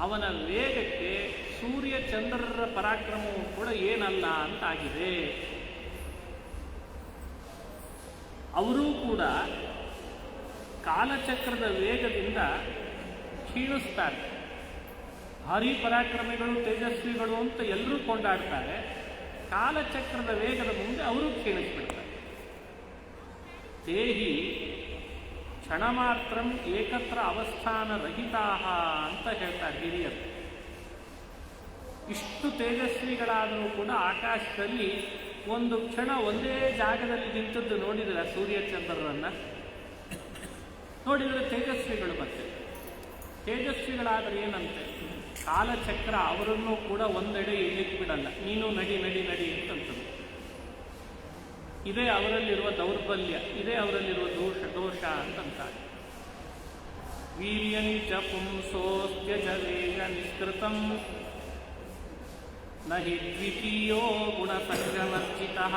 ಅವನ ವೇಗಕ್ಕೆ ಸೂರ್ಯ ಚಂದ್ರರ ಪರಾಕ್ರಮವು ಕೂಡ ಏನಲ್ಲ ಅಂತಾಗಿದೆ. ಅವರೂ ಕೂಡ ಕಾಲಚಕ್ರದ ವೇಗದಿಂದ ಕ್ಷೀಣಿಸ್ತಾರೆ. ಭಾರೀ ಪರಾಕ್ರಮಿಗಳು, ತೇಜಸ್ವಿಗಳು ಅಂತ ಎಲ್ಲರೂ ಕೊಂಡಾಡ್ತಾರೆ. ಕಾಲಚಕ್ರದ ವೇಗದ ಮುಂದೆ ಅವರು ಕ್ಷೀಣಿಸ್ಬಿಡ್ತಾರೆ. ದೇಹಿ ಕ್ಷಣಮಾತ್ರಂ ಏಕತ್ರ ಅವಸ್ಥಾನ ರಹಿತಾ ಅಂತ ಹೇಳ್ತಾರೆ ಹಿರಿಯರು. ಇಷ್ಟು ತೇಜಸ್ವಿಗಳಾದರೂ ಕೂಡ ಆಕಾಶದಲ್ಲಿ ಒಂದು ಕ್ಷಣ ಒಂದೇ ಜಾಗದಲ್ಲಿ ನಿಂತದ್ದು ನೋಡಿದರೆ ಸೂರ್ಯಚಂದ್ರರನ್ನು ನೋಡಿದರೆ ತೇಜಸ್ವಿಗಳು. ಮತ್ತೆ ತೇಜಸ್ವಿಗಳಾದರೆ ಏನಂತೆ? ಕಾಲಚಕ್ರ ಅವರನ್ನು ಕೂಡ ಒಂದೆಡೆ ಇಡ್ಲಿಕ್ಕೆ ಬಿಡಲ್ಲ. ನೀನು ನಡಿ ನಡಿ ನಡಿ ಅಂತಂತದ್ದು. ಇದೇ ಅವರಲ್ಲಿರುವ ದೌರ್ಬಲ್ಯ, ಇದೇ ಅವರಲ್ಲಿರುವ ದೋಷ ಅಂತಂತಾರೆ. ವೀರ್ಯಂಚ ಪುಂಸೋಸ್ತ್ಯಜವೇಗ ನಿಷ್ಕೃತಂ ನ ಹಿ ದ್ವಿತೀಯೋ ಗುಣಸಂಗಮರ್ಚಿತಃ.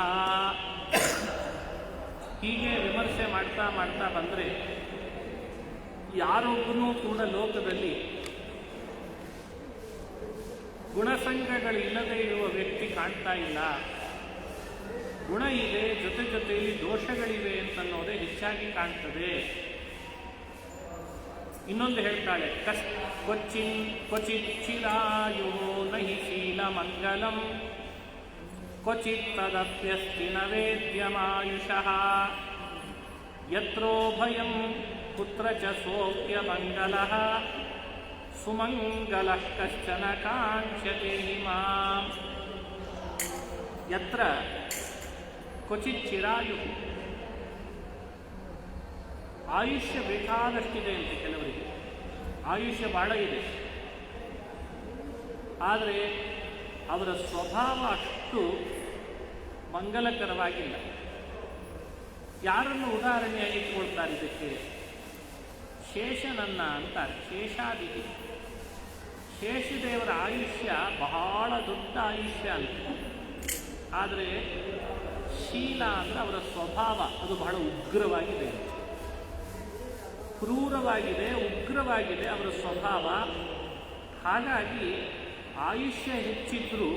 ಹೀಗೆ ವಿಮರ್ಶೆ ಮಾಡ್ತಾ ಮಾಡ್ತಾ ಬಂದರೆ ಯಾರೊಬ್ಬನೂ ಕೂಡ ಲೋಕದಲ್ಲಿ ಗುಣಸಂಗಗಳಿಲ್ಲದೆ ಇರುವ ವ್ಯಕ್ತಿ ಕಾಣ್ತಾ ಇಲ್ಲ. ಗುಣ ಇದೆ, ಜೊತೆ ಜೊತೆಯಲ್ಲಿ ದೋಷಗಳಿವೆ ಅಂತನ್ನೋದೇ ಹೆಚ್ಚಾಗಿ ಕಾಣ್ತದೆ. ಇನ್ನೊಂದು ಹೇಳ್ತಾಳೆ, ಕ್ವಚಿತ್ ಚಿರಾಯೋ ನಹಿ ಶೀಲ ಮಂಗಲಂ ಕ್ವಚಿತ್ ತದಪ್ಯಸ್ತಿ ನ ವೇದ್ಯಮಾಯುಷಃ ಯತ್ರೋ ಭಯಂ ಕುತ್ರ ಚ ಸೋಪ್ಯ ಮಂಗಲಃ ಸುಮಂಗಲಃ ಕಶ್ಚನ ಕಾಂಕ್ಷತೆ ಮಾಂ. ಯತ್ರ ಕ್ವಚಿತ್ ಚಿರಾಯು, ಆಯುಷ್ಯ ಬೇಕಾದಷ್ಟಿದೆ ಅಂತ ಕೆಲವರಿಗೆ, ಆಯುಷ್ಯ ಬಹಳ ಇದೆ. ಆದರೆ ಅವರ ಸ್ವಭಾವ ಅಷ್ಟು ಮಂಗಲಕರವಾಗಿಲ್ಲ. ಯಾರನ್ನು ಉದಾಹರಣೆಯಾಗಿ ಇಟ್ಕೊಳ್ತಾರೆ ಇದಕ್ಕೆ? ಶೇಷನನ್ನ ಅಂತಾರೆ. ಶೇಷಾದಿತಿ, ಶೇಷದೇವರ ಆಯುಷ್ಯ ಬಹಳ ದೊಡ್ಡ ಆಯುಷ್ಯ ಅಂತ. ಆದರೆ ಶೀಲ ಅಂದರೆ ಅವರ ಸ್ವಭಾವ ಅದು ಬಹಳ ಉಗ್ರವಾಗಿದೆ, ಕ್ರೂರವಾಗಿದೆ, ಉಗ್ರವಾಗಿದೆ ಅವರ ಸ್ವಭಾವ. ಹಾಗಾಗಿ ಆಯುಷ್ಯ ಹೆಚ್ಚಿದ್ರೂ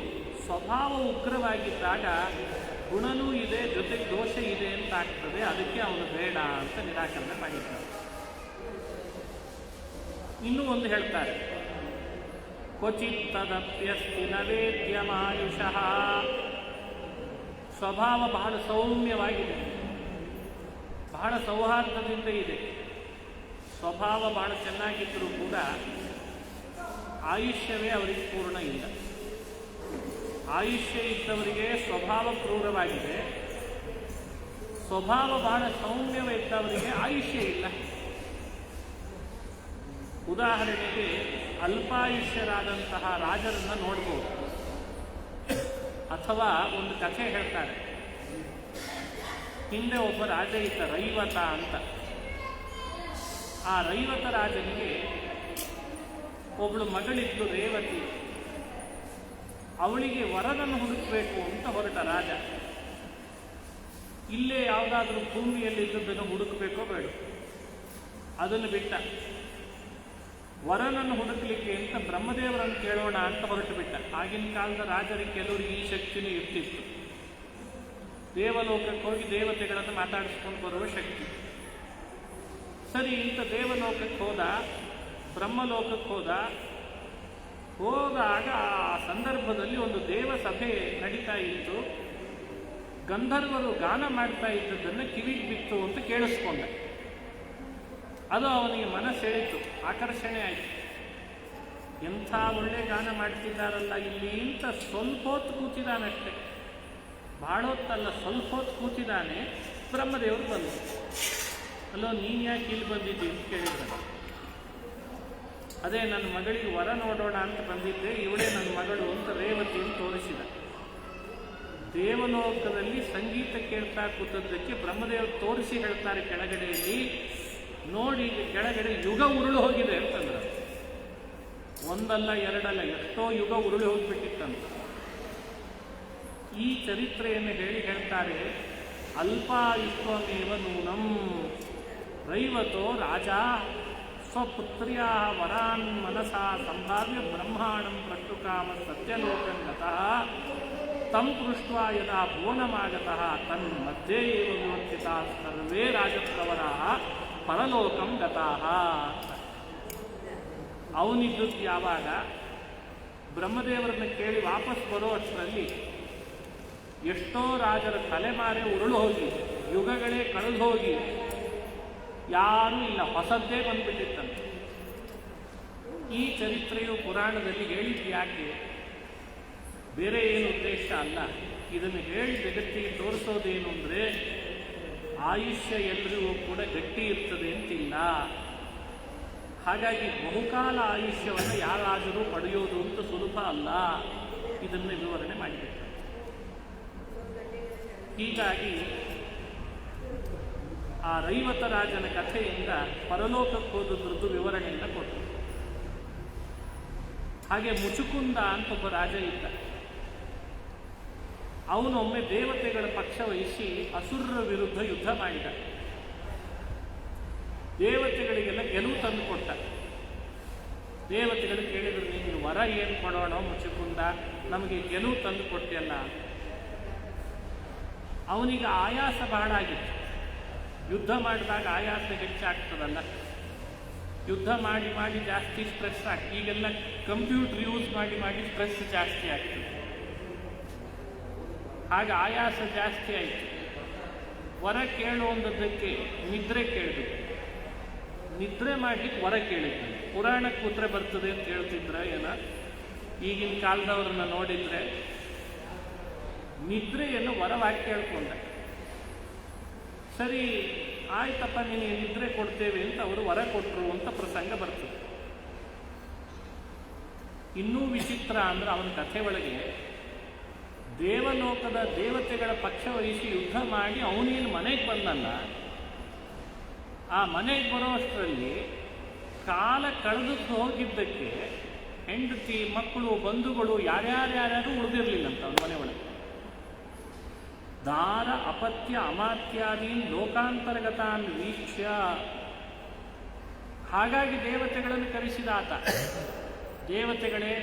ಸ್ವಭಾವ ಉಗ್ರವಾಗಿದ್ದಾಗ ಗುಣನೂ ಇದೆ, ಜೊತೆಗೆ ದೋಷ ಇದೆ ಅಂತ ಆಗ್ತದೆ. ಅದಕ್ಕೆ ಅವನು ಬೇಡ ಅಂತ ನಿರಾಕರಣೆ ಮಾಡಿದ್ದಾರೆ. ಇನ್ನೂ ಒಂದು ಹೇಳ್ತಾರೆ, ಕ್ವಚಿತ್ ತದಪ್ಯಸ್ತಿ ನ ವೇದ್ಯಮಾಯುಷಃ. ಸ್ವಭಾವ ಬಹಳ ಸೌಮ್ಯವಾಗಿದೆ, ಬಹಳ ಸೌಹಾರ್ದದಿಂದ ಇದೆ. ಸ್ವಭಾವ ಬಹಳ ಚೆನ್ನಾಗಿದ್ದರೂ ಕೂಡ ಆಯುಷ್ಯವೇ ಅವರಿಗೆ ಪೂರ್ಣ ಇಲ್ಲ. ಆಯುಷ್ಯ ಇದ್ದವರಿಗೆ ಸ್ವಭಾವ ಕ್ರೂರವಾಗಿದೆ, ಸ್ವಭಾವ ಬಹಳ ಸೌಮ್ಯವಿದ್ದವರಿಗೆ ಆಯುಷ್ಯ ಇಲ್ಲ. ಉದಾಹರಣೆಗೆ ಅಲ್ಪಾಯುಷ್ಯರಾದಂತಹ ರಾಜರನ್ನು ನೋಡ್ಬೋದು. ಅಥವಾ ಒಂದು ಕಥೆ ಹೇಳ್ತಾರೆ, ಹಿಂದೆ ಒಬ್ಬ ರಾಜ ಇದ್ದ, ರೈವತ ಅಂತ. ಆ ರೈವತ ರಾಜನಿಗೆ ಒಬ್ಬಳು ಮಗಳಿದ್ದು, ರೇವತಿ. ಅವಳಿಗೆ ವರನನ್ನು ಹುಡುಕಬೇಕು ಅಂತ ಹೊರಟ ರಾಜ. ಇಲ್ಲೇ ಯಾವುದಾದ್ರೂ ಭೂಮಿಯಲ್ಲಿ ಇದ್ದದ್ದನ್ನು ಹುಡುಕಬೇಕೋ ಬೇಡ, ಅದನ್ನು ಬಿಟ್ಟ. ವರನನ್ನು ಹುಡುಕಲಿಕ್ಕೆ ಅಂತ ಬ್ರಹ್ಮದೇವರನ್ನು ಕೇಳೋಣ ಅಂತ ಹೊರಟು ಬಿಟ್ಟ. ಆಗಿನ ಕಾಲದ ರಾಜರಿಗೆ ಕೆಲವರಿಗೆ ಈ ಶಕ್ತಿನೂ ಇರ್ತಿತ್ತು. ದೇವಲೋಕಕ್ಕೆ ಹೋಗಿ ದೇವತೆಗಳನ್ನು ಮಾತಾಡಿಸ್ಕೊಂಡು ಬರುವ ಶಕ್ತಿ. ಸರಿ, ಇಂಥ ದೇವಲೋಕಕ್ಕೆ ಹೋದ, ಬ್ರಹ್ಮಲೋಕಕ್ಕೆ ಹೋದಾಗ ಆ ಸಂದರ್ಭದಲ್ಲಿ ಒಂದು ದೇವಸಭೆ ನಡೀತಾ ಇತ್ತು. ಗಂಧರ್ವರು ಗಾನ ಮಾಡ್ತಾ ಇದ್ದದ್ದನ್ನು ಕಿವಿಗೆ ಬಿತ್ತು ಅಂತ ಕೇಳಿಸ್ಕೊಂಡ. ಅದು ಅವನಿಗೆ ಮನಸ್ಸೆಳಿತು, ಆಕರ್ಷಣೆ ಆಯಿತು. ಎಂಥ ಒಳ್ಳೆ ಗಾನ ಮಾಡ್ತಿದ್ದಾರಲ್ಲ ಇಲ್ಲಿ ಅಂತ ಸ್ವಲ್ಪ ಹೊತ್ತು ಕೂತಿದ್ದಾನಷ್ಟೆ, ಭಾಳ ಹೊತ್ತಲ್ಲ, ಸ್ವಲ್ಪ ಹೊತ್ತು ಕೂತಿದ್ದಾನೆ. ಬ್ರಹ್ಮದೇವರು ಬಂದರು. ಅಲ್ಲೋ, ನೀನು ಯಾಕೆ ಇಲ್ಲಿ ಬಂದಿದ್ದಿ ಅಂತ ಕೇಳಿದ್ರು. ಅದೇ ನನ್ನ ಮಗಳಿಗೆ ವರ ನೋಡೋಣ ಅಂತ ಬಂದಿದ್ದೆ, ಇವಳೇ ನನ್ನ ಮಗಳು ಅಂತ ರೇವತಿಯನ್ನು ತೋರಿಸಿದ. ದೇವಲೋಕದಲ್ಲಿ ಸಂಗೀತ ಕೇಳ್ತಾ ಕೂತದ್ದಕ್ಕೆ ಬ್ರಹ್ಮದೇವರು ತೋರಿಸಿ ಹೇಳ್ತಾರೆ ಕೆಳಗಡೆಯಲ್ಲಿ, ನೋಡಿ ಕೆಳಗಡೆ ಯುಗ ಉರುಳು ಹೋಗಿದೆ ಅಂತಂದ್ರೆ. ಒಂದಲ್ಲ ಎರಡಲ್ಲ, ಎಷ್ಟೋ ಯುಗ ಉರುಳಿ ಹೋಗಿಬಿಟ್ಟಿತ್ತಂತ. ಈ ಚರಿತ್ರೆಯನ್ನು ಹೇಳ್ತಾರೆ, ಅಲ್ಪಾಯುಷ್ವಮೇವ ನೂನಂ ರೈವತೋ ರಾಜ ಸ್ವಪುತ್ರ್ಯಾ ವರಾನ್ ಮನಸಾ ಸಂಭಾವ್ಯ ಬ್ರಹ್ಮಾಣಂ ಪ್ರಷ್ಟುಕಾಮ ಸತ್ಯಲೋಕಂ ಗತಃ ತಂ ಪೃಷ್ಟ್ವಾ ಯದಾ ಭುವನಮಾಗತಃ ತನ್ಮಧ್ಯೆ ಏವ ವಿವರ್ತಿತಾಃ ಸರ್ವೇ ರಾಜಪ್ರವರಾಃ ಪರಲೋಕಂ ಗತಾಃ. ಅವನಿದ್ದದ್ದು ಯಾವಾಗ ಬ್ರಹ್ಮದೇವರನ್ನು ಕೇಳಿ ವಾಪಸ್ ಬರೋ ಅಷ್ಟರಲ್ಲಿ ಎಷ್ಟೋ ರಾಜರ ತಲೆಮಾರೆ ಉರುಳು ಹೋಗಿ, ಯುಗಗಳೇ ಕಳೆದು ಹೋಗಿ, ಯಾರೂ ಇಲ್ಲ, ಹೊಸದ್ದೇ ಬಂದುಬಿಟ್ಟಿತ್ತಂತೆ. ಈ ಚರಿತ್ರೆಯು ಪುರಾಣದಲ್ಲಿ ಹೇಳಿದ್ದು ಯಾಕೆ? ಬೇರೆ ಏನು ಉದ್ದೇಶ ಅಲ್ಲ. ಇದನ್ನು ಹೇಳಿ ಜಗತ್ತಿಗೆ ತೋರಿಸೋದೇನು ಅಂದರೆ, ಆಯುಷ್ಯ ಎಲ್ಲರಿಗೂ ಕೂಡ ಗಟ್ಟಿ ಇರ್ತದೆ ಅಂತಿಲ್ಲ. ಹಾಗಾಗಿ ಬಹುಕಾಲ ಆಯುಷ್ಯವನ್ನು ಯಾರಾದರೂ ಪಡೆಯೋದು ಅಂತ ಸುಲಭ ಅಲ್ಲ. ಇದನ್ನು ವಿವರಣೆ ಮಾಡಿದೆ. ಹೀಗಾಗಿ ಆ ಆ ರೈವತ ರಾಜನ ಕಥೆಯಿಂದ ಪರಲೋಕಕ್ಕೆ ಹೋದದ್ರದ್ದು ವಿವರಣೆಯನ್ನು ಕೊಟ್ಟರು. ಹಾಗೆ ಮುಚುಕುಂದ ಅಂತ ಒಬ್ಬ ರಾಜ ಇದ್ದ. ಅವನೊಮ್ಮೆ ದೇವತೆಗಳ ಪಕ್ಷ ವಹಿಸಿ ಅಸುರರ ವಿರುದ್ಧ ಯುದ್ಧ ಮಾಡಿದ. ದೇವತೆಗಳಿಗೆಲ್ಲ ಗೆಲುವು ತಂದು ಕೊಟ್ಟ. ದೇವತೆಗಳು ಕೇಳಿದ್ರು, ನಿಮಗೆ ವರ ಏನು ಕೊಡೋಣ ಮುಚುಕುಂದ, ನಮಗೆ ಗೆಲುವು ತಂದು ಕೊಟ್ಟಿಯಲ್ಲ. ಅವನಿಗೆ ಆಯಾಸ ಬಹಳ ಆಗಿತ್ತು. ಯುದ್ಧ ಮಾಡಿದಾಗ ಆಯಾಸ ಹೆಚ್ಚಾಗ್ತದಲ್ಲ, ಯುದ್ಧ ಮಾಡಿ ಮಾಡಿ ಜಾಸ್ತಿ ಸ್ಟ್ರೆಸ್ ಆಗ್ತದೆ. ಈಗೆಲ್ಲ ಕಂಪ್ಯೂಟರ್ ಯೂಸ್ ಮಾಡಿ ಮಾಡಿ ಸ್ಟ್ರೆಸ್ ಜಾಸ್ತಿ ಆಗ್ತದೆ. ಹಾಗೆ ಆಯಾಸ ಜಾಸ್ತಿ ಆಯಿತು. ವರ ಕೇಳುವಂಥದ್ದಕ್ಕೆ ನಿದ್ರೆ ಕೇಳಿದ್ರು. ನಿದ್ರೆ ಮಾಡಲಿಕ್ಕೆ ವರ ಕೇಳಿದ್ರು. ಪುರಾಣಕ್ಕೆ ಕೂತ್ರೆ ಬರ್ತದೆ ಅಂತ ಹೇಳ್ತಿದ್ರೆ ಏನ, ಈಗಿನ ಕಾಲದವ್ರನ್ನ ನೋಡಿದ್ರೆ ನಿದ್ರೆಯನ್ನು ವರವಾಗಿ ಕೇಳ್ಕೊಂಡ. ಸರಿ ಆಯ್ತಪ್ಪ, ನಿನಗೆ ನಿದ್ರೆ ಕೊಡ್ತೇವೆ ಅಂತ ಅವರು ವರ ಕೊಟ್ಟರು ಅಂತ ಪ್ರಸಂಗ ಬರ್ತದೆ. ಇನ್ನೂ ವಿಚಿತ್ರ ಅಂದ್ರೆ ಅವನ ಕಥೆ ಒಳಗೆ ದೇವಲೋಕದ ದೇವತೆಗಳ ಪಕ್ಷ ವಹಿಸಿ ಯುದ್ಧ ಮಾಡಿ ಅವನೇನು ಮನೆಗೆ ಬಂದಲ್ಲ, ಆ ಮನೆಗೆ ಬರೋ ಅಷ್ಟರಲ್ಲಿ ಕಾಲ ಕಳೆದು ಹೋಗಿದ್ದಕ್ಕೆ ಹೆಂಡತಿ ಮಕ್ಕಳು ಬಂಧುಗಳು ಯಾರ್ಯಾರು ಉಳಿದಿರಲಿಲ್ಲಂತ ಅವನ ಮನೆ ಒಳಗೆ. ದಾರ ಅಪತ್ಯ ಅಮಾತ್ಯಾದೀನ್ ಲೋಕಾಂತರ್ಗತಾನ್ ವೀಕ್ಷ್ಯ. ಹಾಗಾಗಿ ದೇವತೆಗಳನ್ನು ಕರೆಸಿದ ಆತ. ದೇವತೆಗಳೇ,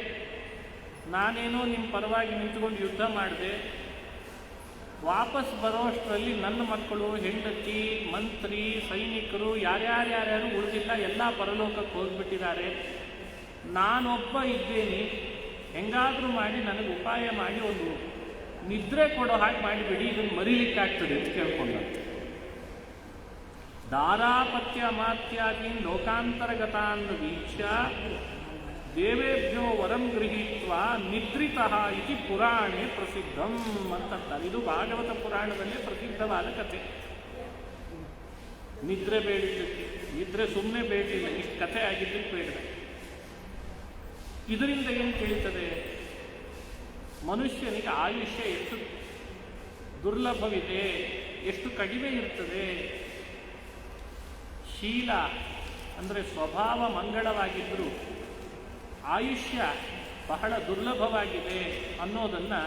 ನಾನೇನೋ ನಿಮ್ಮ ಪರವಾಗಿ ನಿಂತುಕೊಂಡು ಯುದ್ಧ ಮಾಡಿದೆ, ವಾಪಸ್ ಬರೋಷ್ಟರಲ್ಲಿ ನನ್ನ ಮಕ್ಕಳು, ಹೆಂಡತಿ, ಮಂತ್ರಿ, ಸೈನಿಕರು ಯಾರ್ಯಾರು ಉಳಿದಿಲ್ಲ, ಎಲ್ಲ ಪರಲೋಕಕ್ಕೆ ಹೋಗ್ಬಿಟ್ಟಿದ್ದಾರೆ. ನಾನೊಬ್ಬ ಇದ್ದೇನೆ, ಹೆಂಗಾದರೂ ಮಾಡಿ ನನಗೆ ಉಪಾಯ ಮಾಡಿ ಒಂದು ನಿದ್ರೆ ಕೊಡೋ ಹಾಗೆ ಮಾಡಿಬಿಡಿ, ಇದನ್ನು ಮರೀಲಿಕ್ಕಾಗ್ತದೆ ಅಂತ ಕೇಳ್ಕೊಂಡ. ದಾರಾಪತ್ಯ ಮಾತ್ಯಾದೀನ್ ಲೋಕಾಂತರ್ಗತಾನ್ ವೀಕ್ಷ್ಯ ದೇವೇಭ್ಯೋ ವರಂ ಗೃಹೀತ್ವ ನಿದ್ರಿತಃ ಇತಿ ಪುರಾಣೇ ಪ್ರಸಿದ್ಧಂ ಅಂತಂತಾರೆ. ಇದು ಭಾಗವತ ಪುರಾಣದಲ್ಲೇ ಪ್ರಸಿದ್ಧವಾದ ಕಥೆ. ನಿದ್ರೆ ಬೇಡಿದ್ದಕ್ಕೆ, ನಿದ್ರೆ ಸುಮ್ಮನೆ ಬೇಡಿಲ್ಲ, ಇಷ್ಟು ಕಥೆ ಆಗಿದ್ದಕ್ಕೆ ಬೇಡ. ಇದರಿಂದ ಏನು ತಿಳಿತದೆ? ಮನುಷ್ಯನಿಗೆ ಆಯುಷ್ಯ ಎಷ್ಟು ದುರ್ಲಭವಿದೆ, ಎಷ್ಟು ಕಡಿಮೆ ಇರ್ತದೆ. ಶೀಲ ಅಂದರೆ ಸ್ವಭಾವ ಮಂಗಳವಾಗಿದ್ದರೂ ಆಯುಷ್ಯ ಬಹಳ ದುರ್ಲಭವಾಗಿದೆ ಅನ್ನೋದನ್ನು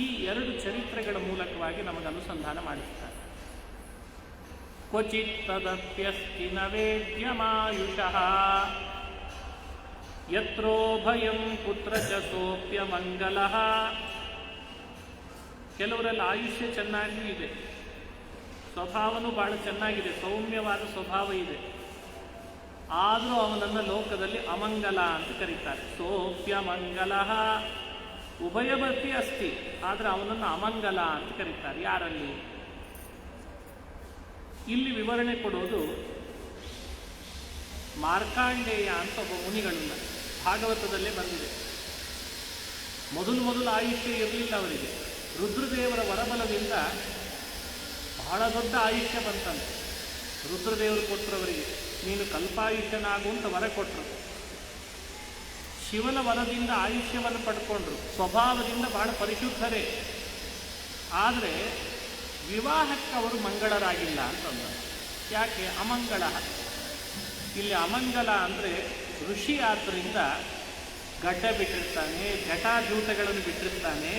ಈ ಎರಡು ಚರಿತ್ರೆಗಳ ಮೂಲಕವಾಗಿ ನಮಗೆ ಅನುಸಂಧಾನ ಮಾಡಿಸ್ತಾರೆ. ಕ್ವಚಿತ್ ತದಪ್ಯಸ್ತಿ ನ ವೇದ್ಯಮಾಯುಷಃ ಯತ್ರೋ ಭಯಂ ಕುತ್ರ ಚ ಸೋಪ್ಯ ಮಂಗಲಃ. ಕೆಲವರಲ್ಲಿ ಆಯುಷ್ಯ ಚೆನ್ನಾಗಿ ಇದೆ, ಸ್ವಭಾವನೂ ಬಹಳ ಚೆನ್ನಾಗಿದೆ, ಸೌಮ್ಯವಾದ ಸ್ವಭಾವ ಇದೆ. ಆದರೂ ಅವನನ್ನು ಲೋಕದಲ್ಲಿ ಅಮಂಗಲ ಅಂತ ಕರೀತಾರೆ. ಸೋಪ್ಯ ಮಂಗಲ ಉಭಯವರ್ತಿ ಅಸ್ತಿ, ಆದರೆ ಅವನನ್ನು ಅಮಂಗಲ ಅಂತ ಕರೀತಾರೆ. ಯಾರಲ್ಲಿ? ಇಲ್ಲಿ ವಿವರಣೆ ಕೊಡೋದು ಮಾರ್ಕಾಂಡೇಯ ಅಂತ ಒಬ್ಬ ಮುನಿಗಳನ್ನ ಭಾಗವತದಲ್ಲೇ ಬಂದಿದೆ. ಮೊದಲು ಆಯುಷ್ಯ ಇರಲಿಲ್ಲ ಅವರಿಗೆ. ರುದ್ರದೇವರ ವರಬಲದಿಂದ ಬಹಳ ದೊಡ್ಡ ಆಯುಷ್ಯ ಬಂತಂತೆ. ರುದ್ರದೇವರು ಕೊಟ್ಟರು ಅವರಿಗೆ, ನೀನು ಕಲ್ಪಾಯುಷ್ಯನಾಗು ಅಂತ ವರ ಕೊಟ್ಟರು. ಶಿವನ ವರದಿಂದ ಆಯುಷ್ಯವನ್ನು ಪಡ್ಕೊಂಡ್ರು. ಸ್ವಭಾವದಿಂದ ಬಹಳ ಪರಿಶುದ್ಧರೇ, ಆದರೆ ವಿವಾಹಕ್ಕೆ ಅವರು ಮಂಗಳರಾಗಿಲ್ಲ ಅಂತಂದರು. ಯಾಕೆ? ಅಮಂಗಳ. ಇಲ್ಲಿ ಅಮಂಗಲ ಅಂದರೆ ಋಷಿ ಆದ್ದರಿಂದ ಗಡ್ಡ ಬಿಟ್ಟಿರ್ತಾನೆ, ಜಟಾಜೂಟಗಳನ್ನು ಬಿಟ್ಟಿರ್ತಾನೆ,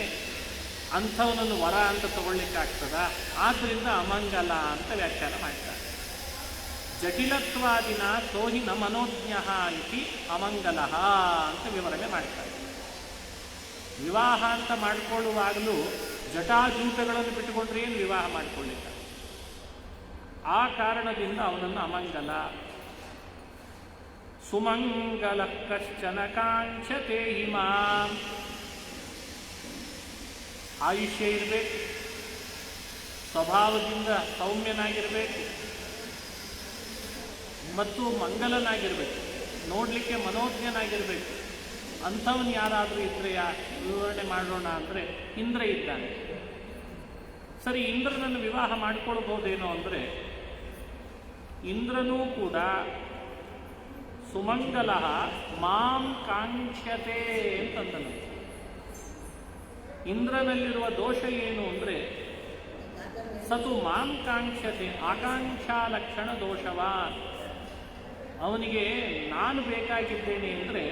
ಅಂಥವನನ್ನು ವರ ಅಂತ ತಗೊಳ್ಳಿಕ್ಕಾಗ್ತದ? ಆದ್ದರಿಂದ ಅಮಂಗಲ ಅಂತ ವ್ಯಾಖ್ಯಾನ ಮಾಡ್ತಾರೆ. ಜಟಿಲತ್ವಾದಿನ ಸೋಹಿ ನ ಮನೋಜ್ಞ ಇತಿ ಅಮಂಗಲ ಅಂತ ವಿವರಣೆ ಮಾಡ್ತಾರೆ. ವಿವಾಹ ಅಂತ ಮಾಡಿಕೊಳ್ಳುವಾಗಲೂ ಜಟಾಜೂಟಗಳನ್ನು ಬಿಟ್ಟುಕೊಂಡ್ರೆ ಏನು ವಿವಾಹ ಮಾಡಿಕೊಳ್ಳಿಲ್ಲ. ಆ ಕಾರಣದಿಂದ ಅವನನ್ನು ಅಮಂಗಲ. ಸುಮಂಗಲ ಕಶ್ಚನ ಕಾಂಕ್ಷತೆ ಹಿಮಾಂ. ಆಯುಷ್ಯ ಇರಬೇಕು, ಸ್ವಭಾವದಿಂದ ಸೌಮ್ಯನಾಗಿರಬೇಕು ಮತ್ತು ಮಂಗಲನಾಗಿರಬೇಕು, ನೋಡಲಿಕ್ಕೆ ಮನೋಜ್ಞನಾಗಿರಬೇಕು. ಅಂಥವನು ಯಾರಾದರೂ ಇದ್ರೆ ವಿವರಣೆ ಮಾಡೋಣ ಅಂದರೆ ಇಂದ್ರ ಇದ್ದಾನೆ. ಸರಿ, ಇಂದ್ರನನ್ನು ವಿವಾಹ ಮಾಡಿಕೊಳ್ಬೋದೇನೋ ಅಂದರೆ ಇಂದ್ರನೂ ಕೂಡ ಸುಮಂಗಲ ಮಾಂ ಕಾಂಕ್ಷತೆ ಅಂತಂದನು. ಇಂದ್ರನಲ್ಲಿರುವ ದೋಷ ಏನು ಅಂದರೆ ಸತು ಮಾಂ ಕಾಂಕ್ಷತೆ ಆಕಾಂಕ್ಷಾ ಲಕ್ಷಣ ದೋಷವಾನ್. ಅವನಿಗೆ ನಾನು ಬೇಕಾಗಿದ್ದೇನೆ ಅಂದರೆ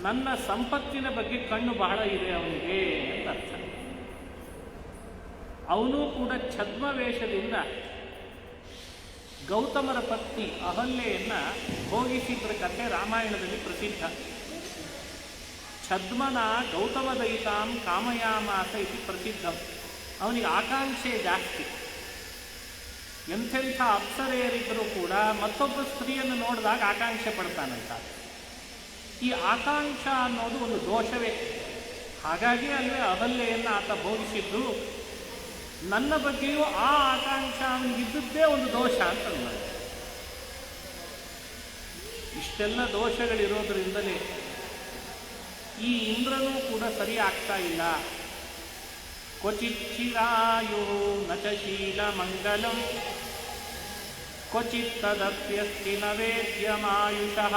ನನ್ನ ಸಂಪತ್ತಿನ ಬಗ್ಗೆ ಕಣ್ಣು ಬಹಳ ಇದೆ ಅವನಿಗೆ ಅಂತ ಅರ್ಥ. ಅವನು ಕೂಡ ಛದ್ಮವೇಷದಿಂದ ಗೌತಮರ ಪತ್ನಿ ಅಹಲ್ಯೆಯನ್ನು ಭೋಗಿಸಿದ್ರ ಕಥೆ ರಾಮಾಯಣದಲ್ಲಿ ಪ್ರಸಿದ್ಧ. ಛದ್ಮನ ಗೌತಮ ದಯಿತಾಂ ಕಾಮಯಾಮಾಸ ಇತಿ ಪ್ರಸಿದ್ಧಂ. ಅವನಿಗೆ ಆಕಾಂಕ್ಷೆ ಜಾಸ್ತಿ. ಎಂಥೆಂಥ ಅಪ್ಸರೆಯರಿದ್ದರೂ ಕೂಡ ಮತ್ತೊಬ್ಬ ಸ್ತ್ರೀಯನ್ನು ನೋಡಿದಾಗ ಆಕಾಂಕ್ಷೆ ಪಡ್ತಾನಂತ. ಈ ಆಕಾಂಕ್ಷ ಅನ್ನೋದು ಒಂದು ದೋಷವೇ. ಹಾಗಾಗಿ ಅಲ್ಲವೇ ಅಹಲ್ಯೆಯನ್ನು ಆತ ಭೋಗಿಸಿದ್ದು. ನನ್ನ ಬಗ್ಗೆಯೂ ಆ ಆಕಾಂಕ್ಷ ಅವನಿಗಿದ್ದದ್ದೇ ಒಂದು ದೋಷ ಅಂತ ಅನ್ನೋದು. ಇಷ್ಟೆಲ್ಲ ದೋಷಗಳಿರೋದ್ರಿಂದಲೇ ಈ ಇಂದ್ರನೂ ಕೂಡ ಸರಿ ಆಗ್ತಾ ಇಲ್ಲ. ಕ್ವಚಿತ್ ಚಿರಾಯು ನಚ ಶೀಲ ಮಂಗಲಂ ಕ್ವಚಿತ್ ತದಪ್ಯಸ್ತಿ ನ ವೇದ್ಯಮಾಯುಷಃ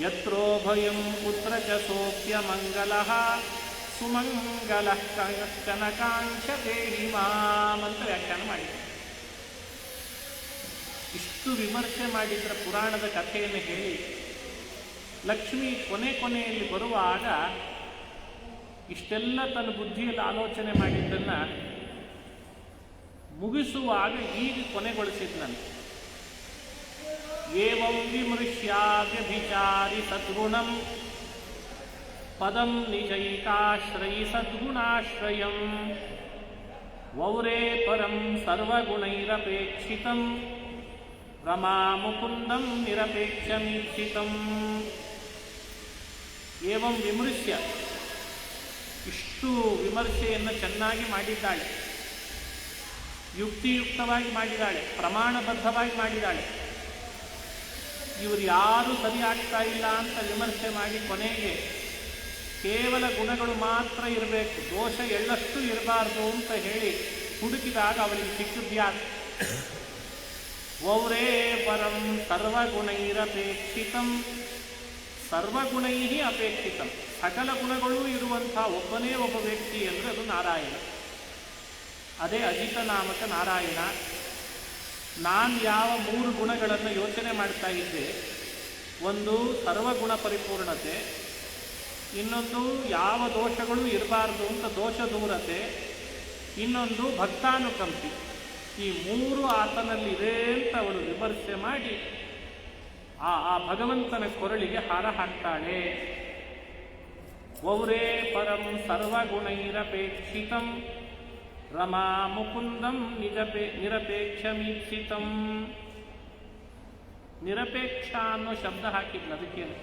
ಯತ್ರೋ ಭಯಂ ಕುತ್ರ ಚ ಸೋಪ್ಯ ಮಂಗಲಃ ಸುಮಂಗಲಃ ಕಶ್ಚನ ಕಾಂಕ್ಷತೆ ಹಿಮಾಂ ಅಂತ ವ್ಯಾಖ್ಯಾನ ಮಾಡಿದೆ. ಇಷ್ಟು ವಿಮರ್ಶೆ ಮಾಡಿದ್ರ ಪುರಾಣದ ಕಥೆಯನ್ನು ಹೇಳಿ ಲಕ್ಷ್ಮಿ ಕೊನೆಯಲ್ಲಿ ಬರುವಾಗ ಇಷ್ಟೆಲ್ಲ ತನ್ನ ಬುದ್ಧಿಯಲ್ಲಿ ಆಲೋಚನೆ ಮಾಡಿದ್ದನ್ನು ಮುಗಿಸುವಾಗ ಈಗ ಕೊನೆಗೊಳಿಸಿದ್ನಂತೆ. ಏವಂ ವಿಮೃಶ್ಯಾವ್ಯಭಿಚಾರಿ ಸದ್ಗುಣಂ ಪದಂ ನಿಜೈಕಾಶ್ರಯಿ ಸದ್ಗುಣಾಶ್ರಯಂ ವೌರೇ ಪರಂ ಸರ್ವಗುಣೈರಪೇಕ್ಷಿತಂ ರಮಾ ಮುಕುಂದಂ ನಿರಪೇಕ್ಷಮೀಕ್ಷಿತಂ. ಏವಂ ವಿಮೃಶ್ಯ, ಇಷ್ಟು ವಿಮರ್ಶೆಯನ್ನು ಚೆನ್ನಾಗಿ ಮಾಡಿದ್ದಾಳೆ, ಯುಕ್ತಿಯುಕ್ತವಾಗಿ ಮಾಡಿದ್ದಾಳೆ, ಪ್ರಮಾಣಬದ್ಧವಾಗಿ ಮಾಡಿದ್ದಾಳೆ. ಇವರು ಯಾರೂ ಸರಿ ಆಗ್ತಾ ಇಲ್ಲ ಅಂತ ವಿಮರ್ಶೆ ಮಾಡಿ ಕೊನೆಗೆ ಕೇವಲ ಗುಣಗಳು ಮಾತ್ರ ಇರಬೇಕು, ದೋಷ ಎಳ್ಳಷ್ಟು ಇರಬಾರ್ದು ಅಂತ ಹೇಳಿ ಹುಡುಕಿದಾಗ ಅವಳಿಗೆ ಸಿಕ್ಕಿದ್ಯಾರು? ವೌರೇ ಪರಂ ಸರ್ವಗುಣೈರಪೇಕ್ಷಿತಂ, ಸರ್ವಗುಣೈ ಅಪೇಕ್ಷಿತಂ, ಸಕಲ ಗುಣಗಳೂ ಇರುವಂಥ ಒಬ್ಬನೇ ಒಬ್ಬ ವ್ಯಕ್ತಿ ಅಂದರೆ ಅದು ನಾರಾಯಣ. ಅದೇ ಅಜಿತ ನಾಮಕ ನಾರಾಯಣ. ನಾನು ಯಾವ 3 ಗುಣಗಳನ್ನು ಯೋಚನೆ ಮಾಡ್ತಾ ಇದ್ದೆ, ಒಂದು ಸರ್ವಗುಣ ಪರಿಪೂರ್ಣತೆ, ಇನ್ನೊಂದು ಯಾವ ದೋಷಗಳು ಇರಬಾರ್ದು ಅಂತ ದೋಷ ದೂರತೆ, ಇನ್ನೊಂದು ಭಕ್ತಾನುಕಂಪಿ. ಈ 3 ಆತನಲ್ಲಿದೆ ಅಂತ ಅವಳು ವಿಮರ್ಶೆ ಮಾಡಿ ಆ ಭಗವಂತನ ಕೊರಳಿಗೆ ಹಾರ ಹಾಕ್ತಾಳೆ. ವೌರೇ ಪರಂ ಸರ್ವಗುಣೈರಪೇಕ್ಷಿತಂ ರಮಾ ಮುಕುಂದಂ ನಿರಪೇಕ್ಷಮೀಕ್ಷಿತಂ. ನಿರಪೇಕ್ಷ ಅನ್ನೋ ಶಬ್ದ ಹಾಕಿದ್ಲು. ಅದಕ್ಕೇನು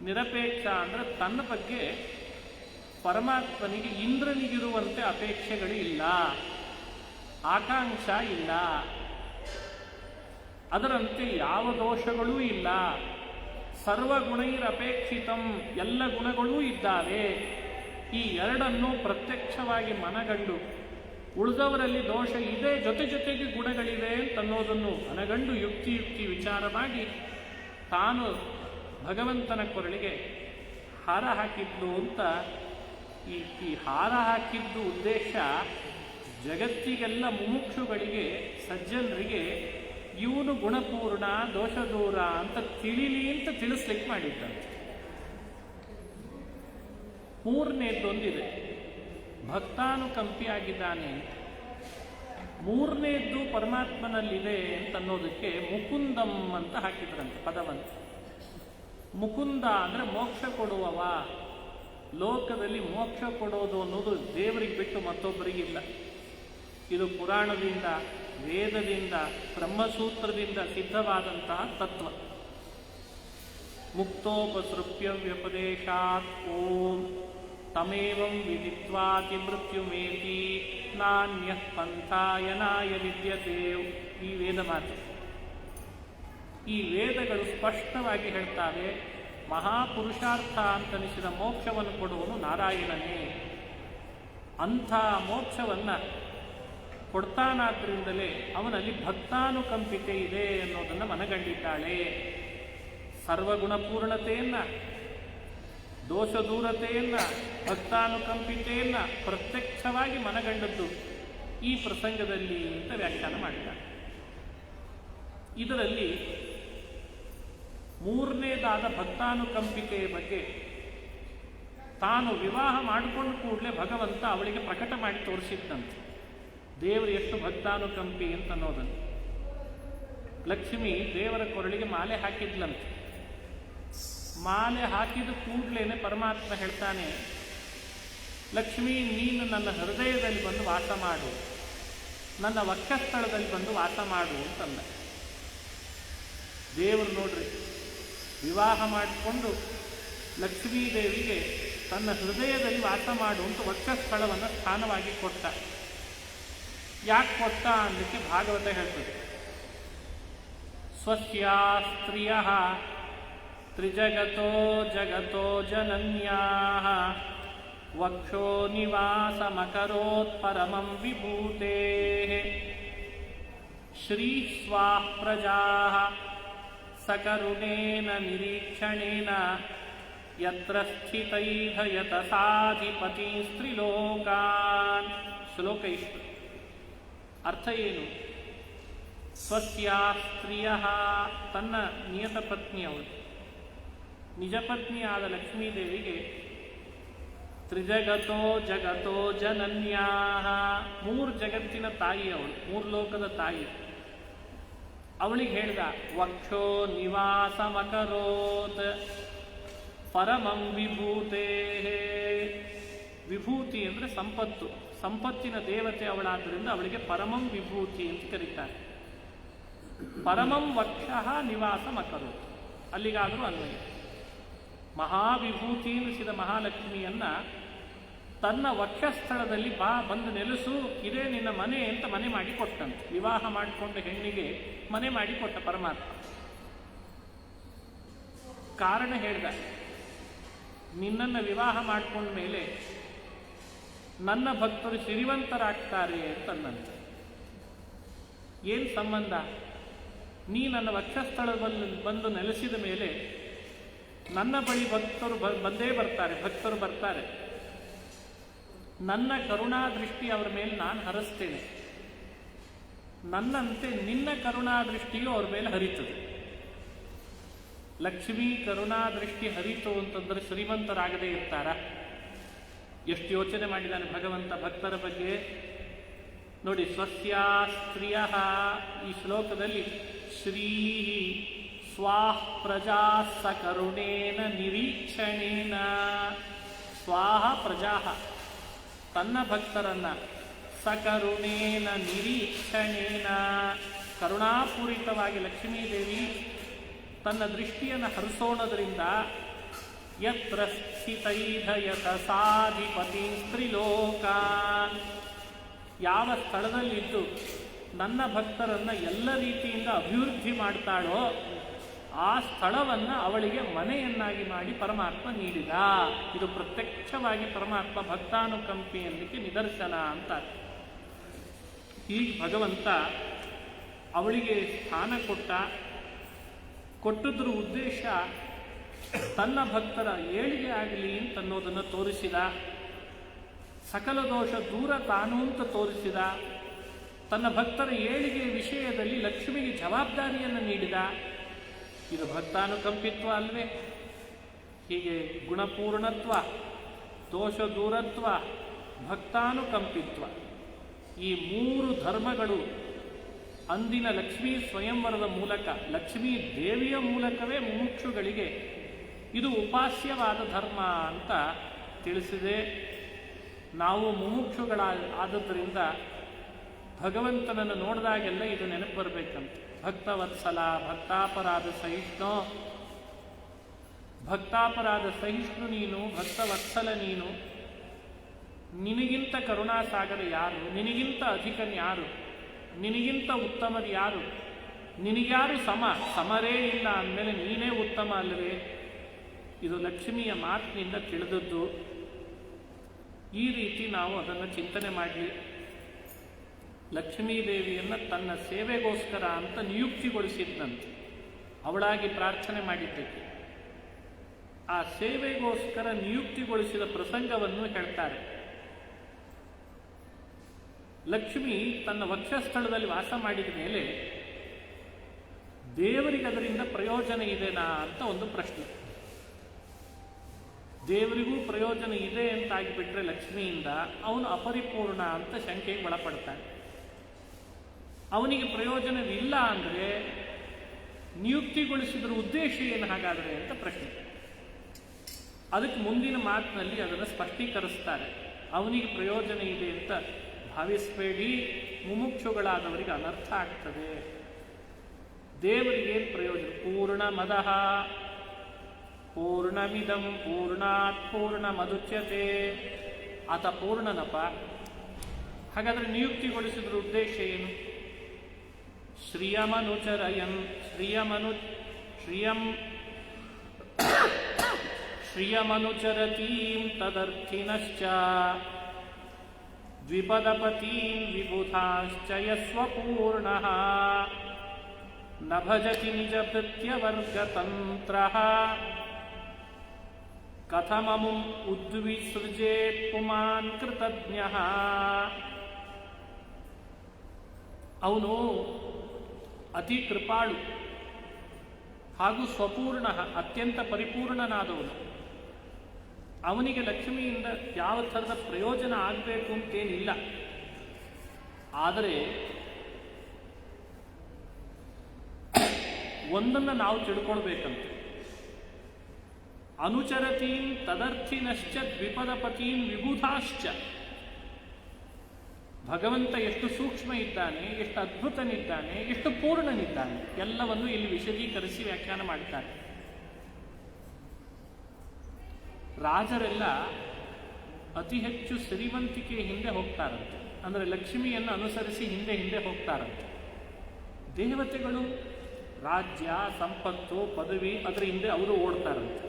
ನಿರಪೇಕ್ಷ ಅಂದರೆ ತನ್ನ ಬಗ್ಗೆ ಪರಮಾತ್ಮನಿಗೆ ಇಂದ್ರನಿಗಿರುವಂತೆ ಅಪೇಕ್ಷೆಗಳು ಇಲ್ಲ, ಆಕಾಂಕ್ಷ ಇಲ್ಲ, ಅದರಂತೆ ಯಾವ ದೋಷಗಳೂ ಇಲ್ಲ. ಸರ್ವಗುಣೈರಪೇಕ್ಷಿತಂ, ಎಲ್ಲ ಗುಣಗಳೂ ಇದ್ದಾವೆ. ಈ ಎರಡನ್ನೂ ಪ್ರತ್ಯಕ್ಷವಾಗಿ ಮನಗಂಡು ಉಳಿದವರಲ್ಲಿ ದೋಷ ಇದೆ, ಜೊತೆಗೆ ಗುಣಗಳಿವೆ ಅಂತನ್ನೋದನ್ನು ಮನಗಂಡು ಯುಕ್ತಿ ವಿಚಾರ ಮಾಡಿ ತಾನು ಭಗವಂತನ ಕೊರಳಿಗೆ ಹಾರ ಹಾಕಿದ್ದು ಅಂತ. ಈ ಹಾರ ಹಾಕಿದ್ದು ಉದ್ದೇಶ ಜಗತ್ತಿಗೆಲ್ಲ ಮುಮುಕ್ಷುಗಳಿಗೆ, ಸಜ್ಜನರಿಗೆ ಇವನು ಗುಣಪೂರ್ಣ ದೋಷ ದೂರ ಅಂತ ತಿಳಿಲಿ ಅಂತ ತಿಳಿಸ್ಲಿಕ್ಕೆ ಮಾಡಿದ್ದಂತೆ. 3ನೇದ್ದೊಂದಿದೆ, ಭಕ್ತಾನುಕಂಪಿಯಾಗಿದ್ದಾನೆ. 3ನೇದ್ದು ಪರಮಾತ್ಮನಲ್ಲಿದೆ ಅಂತನ್ನೋದಕ್ಕೆ ಮುಕುಂದಂ ಅಂತ ಹಾಕಿದ್ರಂತೆ ಪದವನ್ನು. ಮುಕುಂದ ಅಂದರೆ ಮೋಕ್ಷ ಕೊಡುವವ. ಲೋಕದಲ್ಲಿ ಮೋಕ್ಷ ಕೊಡೋದು ಅನ್ನೋದು ದೇವರಿಗೆ ಬಿಟ್ಟು ಮತ್ತೊಬ್ಬರಿಗಿಲ್ಲ. ಇದು ಪುರಾಣದಿಂದ, ವೇದದಿಂದ, ಬ್ರಹ್ಮಸೂತ್ರದಿಂದ ಸಿದ್ಧವಾದಂತಹ ತತ್ವ. ಮುಕ್ತೋಪಸೃಪ್ಯ ವ್ಯಪದೇಶಾತ್ ಓಂ ತಮೇವಂ ವಿದಿತ್ವಾತಿ ಮೃತ್ಯುಮೇತಿ ನಾನ್ಯಃ ಪಂಥಾಯನಾಯ ವಿದ್ಯತೆ. ಈ ವೇದ ಮಾತು. ಈ ವೇದಗಳು ಸ್ಪಷ್ಟವಾಗಿ ಹೇಳ್ತಾರೆ, ಮಹಾಪುರುಷಾರ್ಥ ಅಂತನಿಸಿದ ಮೋಕ್ಷವನ್ನು ಕೊಡುವನು ನಾರಾಯಣನೇ. ಅಂಥ ಮೋಕ್ಷವನ್ನು ಕೊಡ್ತಾನಾದ್ರಿಂದಲೇ ಅವನಲ್ಲಿ ಭಕ್ತಾನುಕಂಪಿತೆ ಇದೆ ಅನ್ನೋದನ್ನು ಮನಗಂಡಿದ್ದಾಳೆ. ಸರ್ವಗುಣಪೂರ್ಣತೆಯನ್ನು ದೋಷ ದೂರತೆಯನ್ನು, ಭಕ್ತಾನುಕಂಪಿತೆಯನ್ನು ಪ್ರತ್ಯಕ್ಷವಾಗಿ ಮನಗಂಡದ್ದು ಈ ಪ್ರಸಂಗದಲ್ಲಿ ಅಂತ ವ್ಯಾಖ್ಯಾನ ಮಾಡಿದ್ದಾರೆ. ಇದರಲ್ಲಿ ಮೂರನೇದಾದ ಭಕ್ತಾನುಕಂಪಿಕೆಯ ಬಗ್ಗೆ ತಾನು ವಿವಾಹ ಮಾಡಿಕೊಂಡ ಕೂಡಲೇ ಭಗವಂತ ಅವಳಿಗೆ ಪ್ರಕಟ ಮಾಡಿ ತೋರಿಸಿದ್ದಂತೆ ದೇವರು ಎಷ್ಟು ಭಕ್ತಾನುಕಂಪಿ ಅಂತ ಅನ್ನೋದನ್ನು. ಲಕ್ಷ್ಮಿ ದೇವರ ಕೊರಳಿಗೆ ಮಾಲೆ ಹಾಕಿದ್ಲಂತೆ. ಮಾಲೆ ಹಾಕಿದ ಕೂಡಲೇ ಪರಮಾತ್ಮ ಹೇಳ್ತಾನೆ, ಲಕ್ಷ್ಮೀ ನೀನು ನನ್ನ ಹೃದಯದಲ್ಲಿ ಬಂದು ವಾಸ ಮಾಡು, ನನ್ನ ವಕ್ಷಸ್ಥಳದಲ್ಲಿ ಬಂದು ವಾಸ ಮಾಡು ಅಂತಂದ. ದೇವರು ನೋಡ್ರಿ, ವಿವಾಹ ಮಾಡಿಕೊಂಡು ಲಕ್ಷ್ಮೀದೇವಿಗೆ ತನ್ನ ಹೃದಯದಲ್ಲಿ ವಾಸ ಮಾಡು ಅಂತ ವಕ್ಷಸ್ಥಳವನ್ನು ಸ್ಥಾನವಾಗಿ ಕೊಟ್ಟ. ಯಾಕೆ ಕೊಟ್ಟ ಅನ್ನಲಿಕ್ಕೆ ಭಾಗವತ ಹೇಳ್ತದೆ, ಸ್ವಸ್ಯಾ ಸ್ತ್ರೀಯ ತ್ರಿಜಗತೋ ಜಗತೋ ಜನನ್ಯಾಃ ವಕ್ಷೋ ನಿವಾಸಮಕರೋತ್ ಪರಮಂ ವಿಭೂತೇಃ ಶ್ರೀ ಸ್ವಾಃ ಪ್ರಜಾಃ ಸಕರುಣೇನ ನಿರೀಕ್ಷಣೇನ ಯತ್ರ ಸ್ಥಿತೈಧಯತ ಸಾಧಿಪತಿ ಸ್ತ್ರೀಲೋಕಾನ್. ಶ್ಲೋಕ ಇಷ್ಟು. ಅರ್ಥ ಏನು? ಸ್ವಸ್ಯಾ ಸ್ತ್ರೀಯ, ತನ್ನ ನಿಯತ ಪತ್ನಿಯವಳು, ನಿಜ ಪತ್ನಿಯಾದ ಲಕ್ಷ್ಮೀದೇವಿಗೆ ತ್ರಿಜಗತೋ ಜಗತೋ ಜನನ್ಯಾಃ, ಮೂರು ಜಗತ್ತಿನ ತಾಯಿ ಅವಳು, ಮೂರು ಲೋಕದ ತಾಯಿ. ಅವಳಿಗೆ ಹೇಳಿದ ವಕ್ಷೋ ನಿವಾಸಮಕರೋತ್ ಪರಮಂ ವಿಭೂತೇ. ವಿಭೂತಿ ಅಂದರೆ ಸಂಪತ್ತು, ಸಂಪತ್ತಿನ ದೇವತೆ ಅವಳಾದ್ದರಿಂದ ಅವಳಿಗೆ ಪರಮಂ ವಿಭೂತಿ ಅಂತ ಕರೀತಾರೆ. ಪರಮಂ ವಕ್ಷಃ ನಿವಾಸಮಕರೋತ್, ಅಲ್ಲಿಗಾದರೂ ಅನ್ವಯ. ಮಹಾವಿಭೂತಿ ಎನಿಸಿದ ಮಹಾಲಕ್ಷ್ಮಿಯನ್ನ ತನ್ನ ವಕ್ಷಸ್ಥಳದಲ್ಲಿ ಬಂದು ನೆಲೆಸು, ಇದೇ ನಿನ್ನ ಮನೆ ಅಂತ ಮನೆ ಮಾಡಿ ಕೊಟ್ಟಂತೆ. ವಿವಾಹ ಮಾಡಿಕೊಂಡ ಹೆಣ್ಣಿಗೆ ಮನೆ ಮಾಡಿ ಕೊಟ್ಟ ಪರಮಾತ್ಮ. ಕಾರಣ ಹೇಳ್ದ, ನಿನ್ನನ್ನು ವಿವಾಹ ಮಾಡಿಕೊಂಡ ಮೇಲೆ ನನ್ನ ಭಕ್ತರು ಸಿರಿವಂತರಾಗ್ತಾರೆ ಅಂತಂದಂತೆ. ಏನು ಸಂಬಂಧ? ನೀ ನನ್ನ ವಕ್ಷಸ್ಥಳದಲ್ಲಿ ಬಂದು ನೆಲೆಸಿದ ಮೇಲೆ ನನ್ನ ಬಳಿ ಭಕ್ತರು ಬಂದೇ ಬರ್ತಾರೆ, ಭಕ್ತರು ಬರ್ತಾರೆ. ನನ್ನ ಕರುಣಾ ದೃಷ್ಟಿ ಅವರ ಮೇಲೆ ನಾನು ಹರಿಸ್ತೇನೆ. ನನ್ನಂತೆ ನಿನ್ನ ಕರುಣಾ ದೃಷ್ಟಿಯು ಅವ್ರ ಮೇಲೆ ಹರಿತದೆ. ಲಕ್ಷ್ಮೀ ಕರುಣಾ ದೃಷ್ಟಿ ಹರಿತು ಅಂತಂದ್ರೆ ಶ್ರೀಮಂತರಾಗದೇ ಇರ್ತಾರ? ಎಷ್ಟು ಯೋಚನೆ ಮಾಡಿದ್ದಾನೆ ಭಗವಂತ ಭಕ್ತರ ಬಗ್ಗೆ ನೋಡಿ. ಸ್ವಸ್ಯಾ ಸ್ತ್ರೀಯ, ಈ ಶ್ಲೋಕದಲ್ಲಿ ಶ್ರೀ ಸ್ವಾಃ ಪ್ರಜಾ ಸಕರುಣೇನ ನಿರೀಕ್ಷಣೇನ. ಸ್ವಾಹ ಪ್ರಜಾ, ತನ್ನ ಭಕ್ತರನ್ನ ಸಕರುಣೇನ ನಿರೀಕ್ಷಣೇನ, ಕರುಣಾಪೂರಿತವಾಗಿ ಲಕ್ಷ್ಮೀದೇವಿ ತನ್ನ ದೃಷ್ಟಿಯನ್ನು ಹರಿಸೋಣದ್ರಿಂದ ಯತ್ರ ಸ್ಥಿತೈಧಯತ ಸಾಧಿಪತಿ ಸ್ತ್ರೀಲೋಕಾನ್, ಯಾವ ಸ್ಥಳದಲ್ಲಿದ್ದು ನನ್ನ ಭಕ್ತರನ್ನು ಎಲ್ಲ ರೀತಿಯಿಂದ ಅಭಿವೃದ್ಧಿ ಮಾಡ್ತಾಳೋ ಆ ಸ್ಥಳವನ್ನು ಅವಳಿಗೆ ಮನೆಯನ್ನಾಗಿ ಮಾಡಿ ಪರಮಾತ್ಮ ನೀಡಿದ. ಇದು ಪ್ರತ್ಯಕ್ಷವಾಗಿ ಪರಮಾತ್ಮ ಭಕ್ತಾನುಕಂಪಿ ಎನ್ಲಿಕ್ಕೆ ನಿದರ್ಶನ ಅಂತ. ಹೀಗೆ ಭಗವಂತ ಅವಳಿಗೆ ಸ್ಥಾನ ಕೊಟ್ಟದ್ರ ಉದ್ದೇಶ ತನ್ನ ಭಕ್ತರ ಏಳಿಗೆ ಆಗಲಿ ಅಂತನ್ನೋದನ್ನು ತೋರಿಸಿದ. ಸಕಲ ದೋಷ ದೂರ ತಾನು ಅಂತ ತೋರಿಸಿದ. ತನ್ನ ಭಕ್ತರ ಏಳಿಗೆ ವಿಷಯದಲ್ಲಿ ಲಕ್ಷ್ಮಿಗೆ ಜವಾಬ್ದಾರಿಯನ್ನು ನೀಡಿದ. ಇದು ಭಕ್ತಾನುಕಂಪಿತ್ವ ಅಲ್ವೇ? ಹೀಗೆ ಗುಣಪೂರ್ಣತ್ವ, ದೋಷ ದೂರತ್ವ, ಭಕ್ತಾನುಕಂಪಿತ್ವ, ಈ ಮೂರು ಧರ್ಮಗಳು ಅಂದಿನ ಲಕ್ಷ್ಮೀ ಸ್ವಯಂವರದ ಮೂಲಕ, ಲಕ್ಷ್ಮೀ ದೇವಿಯ ಮೂಲಕವೇ ಮುಮುಕ್ಷುಗಳಿಗೆ ಇದು ಉಪಾಸ್ಯವಾದ ಧರ್ಮ ಅಂತ ತಿಳಿಸಿದೆ. ನಾವು ಮುಮುಕ್ಷುಗಳಾದದ್ದರಿಂದ ಭಗವಂತನನ್ನು ನೋಡಿದಾಗೆಲ್ಲ ಇದು ನೆನಪು ಬರಬೇಕಂತ. ಭಕ್ತವತ್ಸಲ, ಭಕ್ತಾಪರಾಧ ಸಹಿಷ್ಣು, ಭಕ್ತಾಪರಾಧ ಸಹಿಷ್ಣು ನೀನು, ಭಕ್ತವತ್ಸಲ ನೀನು. ನಿನಗಿಂತ ಕರುಣಾಸಾಗರ ಯಾರು? ನಿನಗಿಂತ ಅಧಿಕನ್ಯಾರು? ನಿನಗಿಂತ ಉತ್ತಮರು ಯಾರು? ನಿನಗ್ಯಾರು ಸಮರೇ ಇಲ್ಲ ಅಂದಮೇಲೆ ನೀನೇ ಉತ್ತಮ ಅಲ್ಲವೇ? ಇದು ಲಕ್ಷ್ಮಿಯ ಮಾತಿನಿಂದ ತಿಳಿದದ್ದು. ಈ ರೀತಿ ನಾವು ಅದನ್ನು ಚಿಂತನೆ ಮಾಡಲಿ. ಲಕ್ಷ್ಮೀದೇವಿಯನ್ನು ತನ್ನ ಸೇವೆಗೋಸ್ಕರ ಅಂತ ನಿಯುಕ್ತಿಗೊಳಿಸಿದ್ದಂತೆ, ಅವಳಾಗಿ ಪ್ರಾರ್ಥನೆ ಮಾಡಿದ್ದಕ್ಕೆ. ಆ ಸೇವೆಗೋಸ್ಕರ ನಿಯುಕ್ತಿಗೊಳಿಸಿದ ಪ್ರಸಂಗವನ್ನು ಹೇಳ್ತಾರೆ. ಲಕ್ಷ್ಮಿ ತನ್ನ ವಕ್ಷಸ್ಥಳದಲ್ಲಿ ವಾಸ ಮಾಡಿದ ಮೇಲೆ ದೇವರಿಗೆ ಅದರಿಂದ ಪ್ರಯೋಜನ ಇದೆನಾ ಅಂತ ಒಂದು ಪ್ರಶ್ನೆ. ದೇವರಿಗೂ ಪ್ರಯೋಜನ ಇದೆ ಅಂತ ಆಗಿಬಿಟ್ರೆ ಲಕ್ಷ್ಮಿಯಿಂದ ಅವನು ಅಪರಿಪೂರ್ಣ ಅಂತ ಶಂಕೆಗೆ ಒಳಪಡ್ತಾನೆ. ಅವನಿಗೆ ಪ್ರಯೋಜನವಿಲ್ಲ ಅಂದರೆ ನಿಯುಕ್ತಿಗೊಳಿಸಿದ್ರ ಉದ್ದೇಶ ಏನು ಹಾಗಾದರೆ ಅಂತ ಪ್ರಶ್ನೆ. ಅದಕ್ಕೆ ಮುಂದಿನ ಮಾತಿನಲ್ಲಿ ಅದನ್ನು ಸ್ಪಷ್ಟೀಕರಿಸ್ತಾರೆ. ಅವನಿಗೆ ಪ್ರಯೋಜನ ಇದೆ ಅಂತ ಭಾವಿಸಬೇಡಿ, ಮುಮುಕ್ಷುಗಳಾದವರಿಗೆ ಅನರ್ಥ ಆಗ್ತದೆ. ದೇವರಿಗೇನು ಪ್ರಯೋಜನ? ಪೂರ್ಣ ಮದಃ ಪೂರ್ಣಮಿದಂ ಪೂರ್ಣಾತ್ ಪೂರ್ಣಮದುಚ್ಯತೆ. ಆತ ಪೂರ್ಣನಪ್ಪ. ಹಾಗಾದರೆ ನಿಯುಕ್ತಿಗೊಳಿಸಿದ್ರ ಉದ್ದೇಶ ಏನು? ಶ್ರಿಯಮನುಚರಯನ್ ಶ್ರಿಯಮನುಚರತೀಂ ತದರ್ಥಿನಶ್ಚ ದ್ವಿಪದಪತೀಂ ವಿಬುಧಾಶ್ಚ ಯಸ್ವಪೂರ್ಣಃ ನ ಭಜತಿ ನಿಜಭೃತ್ಯವರ್ಗತಂತ್ರಃ ಕಥಮಮುಂ ಉದ್ವಿಸೃಜೇತ್ ಪುಮಾನ್ ಕೃತಜ್ಞಃ. ಅವನು ಅತಿ ಕೃಪಾಳು ಹಾಗೂ ಸ್ವಪೂರ್ಣ, ಅತ್ಯಂತ ಪರಿಪೂರ್ಣನಾದವನು. ಅವನಿಗೆ ಲಕ್ಷ್ಮಿಯಿಂದ ಯಾವ ಥರದ ಪ್ರಯೋಜನ ಆಗಬೇಕು ಅಂತೇನಿಲ್ಲ. ಆದರೆ ಒಂದನ್ನು ನಾವು ತಿಳ್ಕೊಳ್ಬೇಕಂತೆ. ಅನುಚರತೀಂ ತದರ್ಥಿನಶ್ಚ ದ್ವಿಪದಪತೀಂ ವಿಬುಧಾಶ್ಚ. ಭಗವಂತ ಎಷ್ಟು ಸೂಕ್ಷ್ಮ ಇದ್ದಾನೆ, ಎಷ್ಟು ಅದ್ಭುತನಿದ್ದಾನೆ, ಎಷ್ಟು ಪೂರ್ಣನಿದ್ದಾನೆ ಎಲ್ಲವನ್ನು ಇಲ್ಲಿ ವಿಶದೀಕರಿಸಿ ವ್ಯಾಖ್ಯಾನ ಮಾಡ್ತಾರೆ. ರಾಜರೆಲ್ಲ ಅತಿ ಹೆಚ್ಚು ಸಿರಿವಂತಿಕೆ ಹಿಂದೆ ಹೋಗ್ತಾರಂತೆ, ಅಂದರೆ ಲಕ್ಷ್ಮಿಯನ್ನು ಅನುಸರಿಸಿ ಹಿಂದೆ ಹಿಂದೆ ಹೋಗ್ತಾರಂತೆ. ದೇವತೆಗಳು ರಾಜ್ಯ, ಸಂಪತ್ತು, ಪದವಿ ಅದರ ಹಿಂದೆ ಅವರು ಓಡ್ತಾರಂತೆ.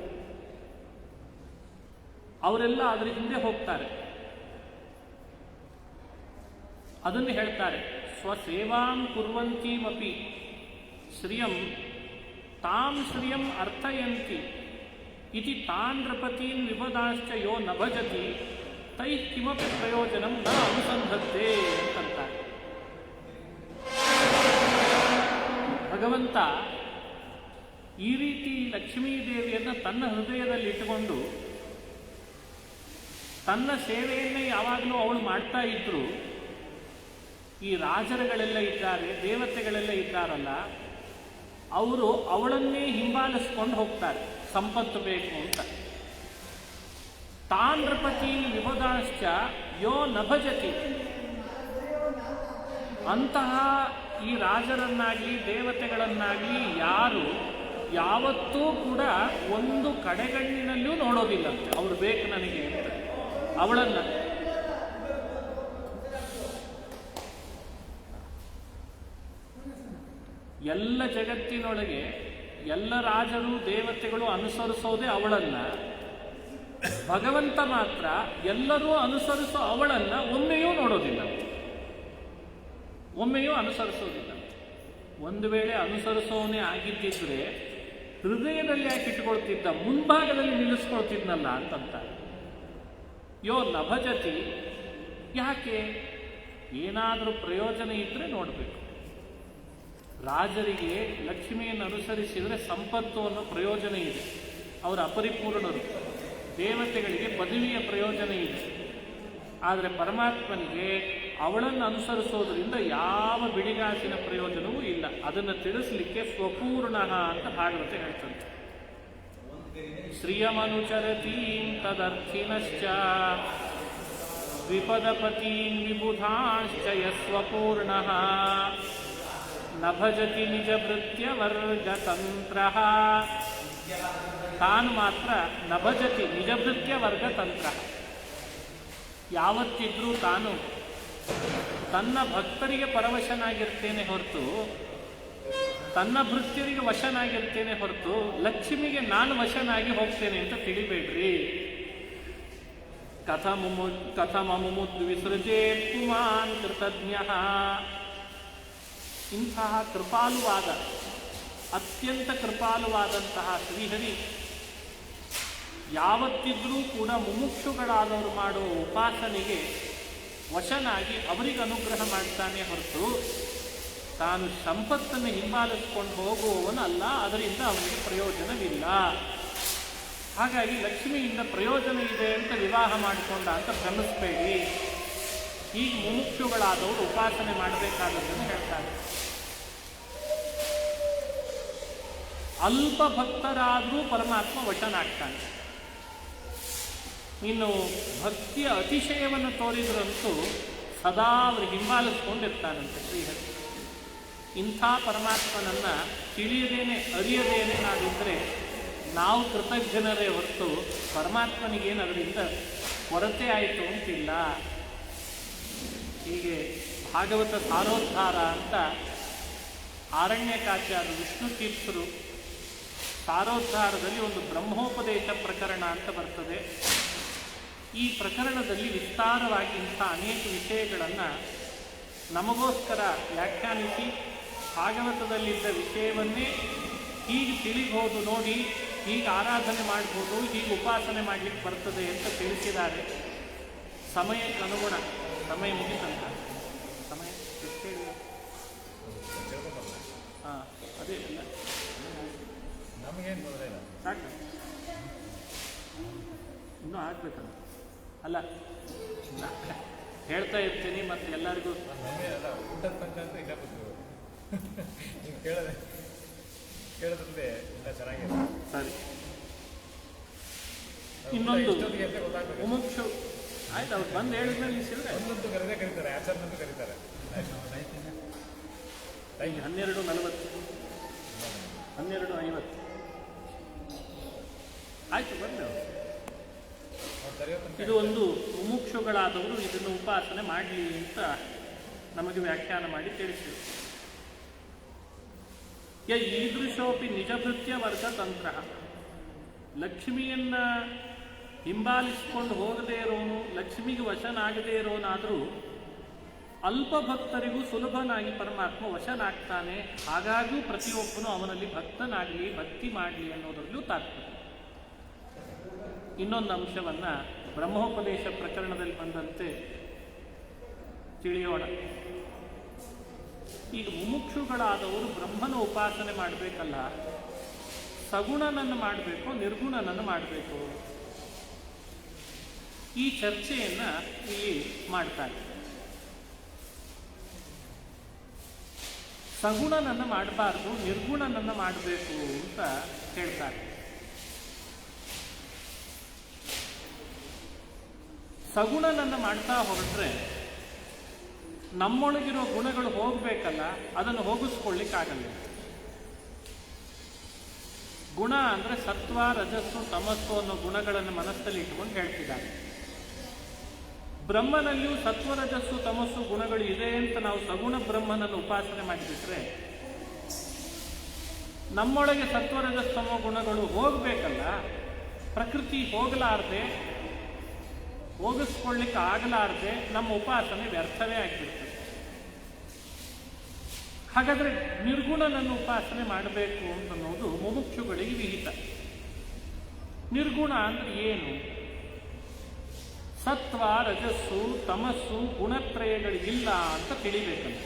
ಅವರೆಲ್ಲ ಅದರ ಹಿಂದೆ ಹೋಗ್ತಾರೆ. ಅದನ್ನು ಹೇಳ್ತಾರೆ, ಸ್ವಸೇವಾಂ ಕುರ್ವಂತೀಮಪಿ ಶ್ರಿಯಂ ತಾಂ ಶ್ರಿಯಂ ಅರ್ಥಯಂತಿ ಇತಿ ತಾನ್ ನೃಪತೀನ್ ವಿಪದಾಶ್ಚ ಯೋ ನ ಭಜತಿ ತೈ ಕಿಮಪಿ ಪ್ರಯೋಜನಂ ನ ಅನುಸಂಧತ್ತೆ ಅಂತಾರೆ. ಭಗವಂತ ಈ ರೀತಿ ಲಕ್ಷ್ಮೀದೇವಿಯನ್ನು ತನ್ನ ಹೃದಯದಲ್ಲಿ ಇಟ್ಟುಕೊಂಡು ತನ್ನ ಸೇವೆಯನ್ನೇ ಯಾವಾಗಲೂ ಅವಳು ಮಾಡ್ತಾ ಇದ್ರು. ಈ ರಾಜರುಗಳೆಲ್ಲ ಇದ್ದಾರೆ, ದೇವತೆಗಳೆಲ್ಲ ಇದ್ದಾರಲ್ಲ, ಅವರು ಅವಳನ್ನೇ ಹಿಂಬಾಲಿಸ್ಕೊಂಡು ಹೋಗ್ತಾರೆ ಸಂಪತ್ತು ಬೇಕು ಅಂತ. ತಾನ್ ನೃಪತಿ ವಿಪದಾಶ್ಚ ಯೋ ನ ಭಜತಿ. ಅಂತಹ ಈ ರಾಜರನ್ನಾಗಲಿ ದೇವತೆಗಳನ್ನಾಗಲಿ ಯಾರು ಯಾವತ್ತೂ ಕೂಡ ಒಂದು ಕಡೆಗಣ್ಣಿನಲ್ಲೂ ನೋಡೋದಿಲ್ಲಂತೆ. ಅವ್ರು ಬೇಕು ನನಗೆ ಅಂತ ಅವಳನ್ನು. ಎಲ್ಲ ಜಗತ್ತಿನೊಳಗೆ ಎಲ್ಲ ರಾಜರು ದೇವತೆಗಳು ಅನುಸರಿಸೋದೇ ಅವಳನ್ನ. ಭಗವಂತ ಮಾತ್ರ ಎಲ್ಲರೂ ಅನುಸರಿಸೋ ಅವಳನ್ನ ಒಮ್ಮೆಯೂ ನೋಡೋದಿಲ್ಲಂತೆ, ಒಮ್ಮೆಯೂ ಅನುಸರಿಸೋದಿಲ್ಲಂತೆ. ಒಂದು ವೇಳೆ ಅನುಸರಿಸೋನೇ ಆಗಿದ್ದಿದ್ರೆ ಹೃದಯದಲ್ಲಿ ಯಾಕೆ ಇಟ್ಕೊಳ್ತಿದ್ದ, ಮುಂಭಾಗದಲ್ಲಿ ನಿಲ್ಲಿಸ್ಕೊಳ್ತಿದ್ನಲ್ಲ ಅಂತಂತಾರೆ. ಯೋ ನ ಭಜತಿ. ಯಾಕೆ? ಏನಾದರೂ ಪ್ರಯೋಜನ ಇದ್ರೆ ನೋಡಬೇಕು. ರಾಜರಿಗೆ ಲಕ್ಷ್ಮಿಯನ್ನು ಅನುಸರಿಸಿದರೆ ಸಂಪತ್ತು ಅನ್ನೋ ಪ್ರಯೋಜನ ಇದೆ, ಅವರ ಅಪರಿಪೂರ್ಣರು. ದೇವತೆಗಳಿಗೆ ಪದವಿಯ ಪ್ರಯೋಜನ ಇದೆ. ಆದರೆ ಪರಮಾತ್ಮನಿಗೆ ಅವಳನ್ನು ಅನುಸರಿಸೋದ್ರಿಂದ ಯಾವ ಬಿಡಿಗಾಸಿನ ಪ್ರಯೋಜನವೂ ಇಲ್ಲ. ಅದನ್ನು ತಿಳಿಸಲಿಕ್ಕೆ ಸ್ವಪೂರ್ಣ ಅಂತ ಭಾಗವತ ಹೇಳ್ತಂತೆ. ಶ್ರಿಯಮನುಚರತೀಂ ತದರ್ಥಿನಶ್ಚ ದ್ವಿಪದಪತೀಂ ವಿಬುಧಾಶ್ಚ ಯಸ್ವಪೂರ್ಣಃ ನ ಭಜತಿ ನಿಜಭೃತ್ಯ ವರ್ಗತಂತ್ರಃ. ತಾನು ಮಾತ್ರ ನ ಭಜತಿ ನಿಜಭೃತ್ಯ ವರ್ಗತಂತ್ರ. ಯಾವತ್ತಿದ್ರೂ ತಾನು ತನ್ನ ಭಕ್ತರಿಗೆ ಪರವಶನಾಗಿರ್ತೇನೆ ಹೊರತು, ತನ್ನ ಭೃತ್ಯರಿಗೆ ವಶನಾಗಿರ್ತೇನೆ ಹೊರತು ಲಕ್ಷ್ಮಿಗೆ ನಾನು ವಶನಾಗಿ ಹೋಗ್ತೇನೆ ಅಂತ ತಿಳಿಬೇಡ್ರಿ. ಕಥಮಮುದ್ ವಿಸೃಜೇತ್ ಪುಮಾನ್ ಕೃತಜ್ಞಃ. ಇಂತಹ ಕೃಪಾಲುವಾದ, ಅತ್ಯಂತ ಕೃಪಾಲುವಾದಂತಹ ಶ್ರೀಹರಿ ಯಾವತ್ತಿದ್ರೂ ಕೂಡ ಮುಮುಕ್ಷುಗಳಾದವರು ಮಾಡುವ ಉಪಾಸನೆಗೆ ವಶನಾಗಿ ಅವರಿಗೆ ಅನುಗ್ರಹ ಮಾಡ್ತಾನೆ ಹೊರತು ತಾನು ಸಂಪತ್ತನ್ನು ಹಿಂಬಾಲಿಸ್ಕೊಂಡು ಹೋಗುವವನಲ್ಲ, ಅದರಿಂದ ಅವನಿಗೆ ಪ್ರಯೋಜನವಿಲ್ಲ. ಹಾಗಾಗಿ ಲಕ್ಷ್ಮಿಯಿಂದ ಪ್ರಯೋಜನ ಇದೆ ಅಂತ ವಿವಾಹ ಮಾಡಿಕೊಂಡ ಅಂತ ಭ್ರಮಿಸಬೇಡಿ. ಈಗ ಮುಮುಕ್ಷುಗಳಾದವರು ಉಪಾಸನೆ ಮಾಡಬೇಕಾದದ್ದನ್ನು ಹೇಳ್ತಾರೆ. ಅಲ್ಪ ಭಕ್ತರಾದರೂ ಪರಮಾತ್ಮ ವಶನಾಗ್ತಾನೆ. ಇನ್ನು ಭಕ್ತಿಯ ಅತಿಶಯವನ್ನು ತೋರಿದ್ರಂತೂ ಸದಾ ಅವರು ಹಿಂಬಾಲಿಸ್ಕೊಂಡಿರ್ತಾನಂತೆ ಶ್ರೀಹರಿ. ಇಂಥ ಪರಮಾತ್ಮನನ್ನು ತಿಳಿಯದೇನೆ ಅರಿಯದೇನೆ ನಾವಿದ್ದರೆ ನಾವು ಕೃತಜ್ಞರೇ ಹೊರತು ಪರಮಾತ್ಮನಿಗೇನು ಅದರಿಂದ ಕೊರತೆ ಆಯಿತು ಅಂತಿಲ್ಲ. ಹೀಗೆ ಭಾಗವತ ಸಾರೋದ್ಧಾರ ಅಂತ ಆರಣ್ಯಕಾಚಾರ್ಯರು ವಿಷ್ಣು ತೀರ್ಥರು ಸಾರೋದ್ಧಾರದಲ್ಲಿ ಒಂದು ಬ್ರಹ್ಮೋಪದೇಶ ಪ್ರಕರಣ ಅಂತ ಬರ್ತದೆ. ಈ ಪ್ರಕರಣದಲ್ಲಿ ವಿಸ್ತಾರವಾಗಿ ಇಂಥ ಅನೇಕ ವಿಷಯಗಳನ್ನು ನಮಗೋಸ್ಕರ ವ್ಯಾಖ್ಯಾನಿಸಿ ಭಾಗವತದಲ್ಲಿದ್ದ ವಿಷಯವನ್ನೇ ಹೀಗೆ ತಿಳಿಬಹುದು, ನೋಡಿ ಹೀಗೆ ಆರಾಧನೆ ಮಾಡ್ಬೋದು, ಹೀಗೆ ಉಪಾಸನೆ ಮಾಡಲಿಕ್ಕೆ ಬರ್ತದೆ ಅಂತ ತಿಳಿಸಿದ್ದಾರೆ. ಸಮಯಕ್ಕೆ ಅನುಗುಣ ಸಮಯ ಮುಗಿತಂತ ಸಮಯ ಹಾಂ ಅದೇ ಇಲ್ಲ ನಮಗೇನು ತೊಂದರೆ ಇಲ್ಲ, ಸಾಕು ಇನ್ನೂ ಆಗ್ಬೇಕಲ್ಲ. ಅಲ್ಲ ಹೇಳ್ತಾ ಇರ್ತೀನಿ ಮತ್ತು ಎಲ್ಲರಿಗೂ ನಮಗೇನಲ್ಲ ಊಟದ ತನಕ ಅಂತ ಇಲ್ಲ ಗೊತ್ತು. ನೀವು ಕೇಳೋದ್ರದ್ದೇ ಇಲ್ಲ ಚೆನ್ನಾಗಿದೆ. ಸರಿ. ಇನ್ನೊಂದು ಮುಮುಕ್ಷು ಆಯ್ತು, ಅವ್ರು ಬಂದು ಹೇಳಿದ್ಮೇಲೆ ನಿಲ್ಸಿದ್ರೆ ಒಂದಂತೂ ಕರೀತಾರೆ, ಆಚಾರ್ಯಂತೂ ಕರೀತಾರೆ. 12:40 12:50 ಆಯ್ತು ಬಂದು. ಇದು ಒಂದು ಮುಮುಕ್ಷುಗಳಾದವರು ಇದನ್ನು ಉಪಾಸನೆ ಮಾಡಲಿ ಅಂತ ನಮಗೆ ವ್ಯಾಖ್ಯಾನ ಮಾಡಿ ತಿಳಿಸಿದರು. ಈದೃಶೋಪಿ ನಿಜಭೃತ್ಯ ವರ್ಗ ತಂತ್ರ. ಲಕ್ಷ್ಮಿಯನ್ನು ಹಿಂಬಾಲಿಸಿಕೊಂಡು ಹೋಗದೇ ಇರೋನು, ಲಕ್ಷ್ಮಿಗೆ ವಶನಾಗದೇ ಇರೋನಾದರೂ ಅಲ್ಪ ಭಕ್ತರಿಗೂ ಸುಲಭನಾಗಿ ಪರಮಾತ್ಮ ವಶನಾಗ್ತಾನೆ. ಹಾಗಾಗೂ ಪ್ರತಿಯೊಬ್ಬನು ಅವನಲ್ಲಿ ಭಕ್ತನಾಗಲಿ, ಭಕ್ತಿ ಮಾಡಲಿ ಅನ್ನೋದರಲ್ಲೂ ತಾತ್ಪರ್ಯ. ಇನ್ನೊಂದು ಅಂಶವನ್ನು ಬ್ರಹ್ಮೋಪದೇಶ ಪ್ರಕರಣದಲ್ಲಿ ಬಂದಂತೆ ತಿಳಿಯೋಣ. ಈಗ ಮುಮುಕ್ಷುಗಳಾದವರು ಬ್ರಹ್ಮನ ಉಪಾಸನೆ ಮಾಡಬೇಕಲ್ಲ, ಸಗುಣನನ್ನು ಮಾಡಬೇಕು, ನಿರ್ಗುಣನನ್ನು ಮಾಡಬೇಕು, ಈ ಚರ್ಚೆಯನ್ನು ಇಲ್ಲಿ ಮಾಡ್ತಾರೆ. ಸಗುಣನನ್ನು ಮಾಡಬಾರ್ದು, ನಿರ್ಗುಣನನ್ನು ಮಾಡಬೇಕು ಅಂತ ಹೇಳ್ತಾರೆ. ಸಗುಣನನ್ನು ಮಾಡ್ತಾ ಹೊರಟ್ರೆ ನಮ್ಮೊಳಗಿರೋ ಗುಣಗಳು ಹೋಗಬೇಕಲ್ಲ, ಅದನ್ನು ಹೋಗಿಸ್ಕೊಳ್ಳಿಕ್ಕಾಗಲ್ಲ. ಗುಣ ಅಂದರೆ ಸತ್ವ, ರಜಸ್ಸು, ತಮಸ್ಸು ಅನ್ನೋ ಗುಣಗಳನ್ನು ಮನಸ್ಸಲ್ಲಿ ಇಟ್ಕೊಂಡು ಹೇಳ್ತಿದ್ದಾರೆ. ಬ್ರಹ್ಮನಲ್ಲಿಯೂ ಸತ್ವ, ರಜಸ್ಸು, ತಮಸ್ಸು ಗುಣಗಳು ಇದೆ ಅಂತ ನಾವು ಸಗುಣ ಬ್ರಹ್ಮನನ್ನು ಉಪಾಸನೆ ಮಾಡಿಬಿಟ್ರೆ ನಮ್ಮೊಳಗೆ ಸತ್ವ, ರಜಸ್ತಮ ಗುಣಗಳು ಹೋಗಬೇಕಲ್ಲ, ಪ್ರಕೃತಿ ಹೋಗಿಸ್ಕೊಳ್ಳಿಕ್ಕೆ ಆಗಲಾರದೆ ನಮ್ಮ ಉಪಾಸನೆ ವ್ಯರ್ಥವೇ ಆಗಿಬಿಡ್ತದೆ. ಹಾಗಾದರೆ ನಿರ್ಗುಣನನ್ನು ಉಪಾಸನೆ ಮಾಡಬೇಕು ಅಂತನ್ನೋದು ಮುಮುಕ್ಷುಗಳಿಗೆ ವಿಹಿತ. ನಿರ್ಗುಣ ಅಂದರೆ ಏನು? ಸತ್ವ, ರಜಸ್ಸು, ತಮಸ್ಸು ಗುಣತ್ರಯಗಳಿಗಿಲ್ಲ ಅಂತ ತಿಳಿಬೇಕಂತ.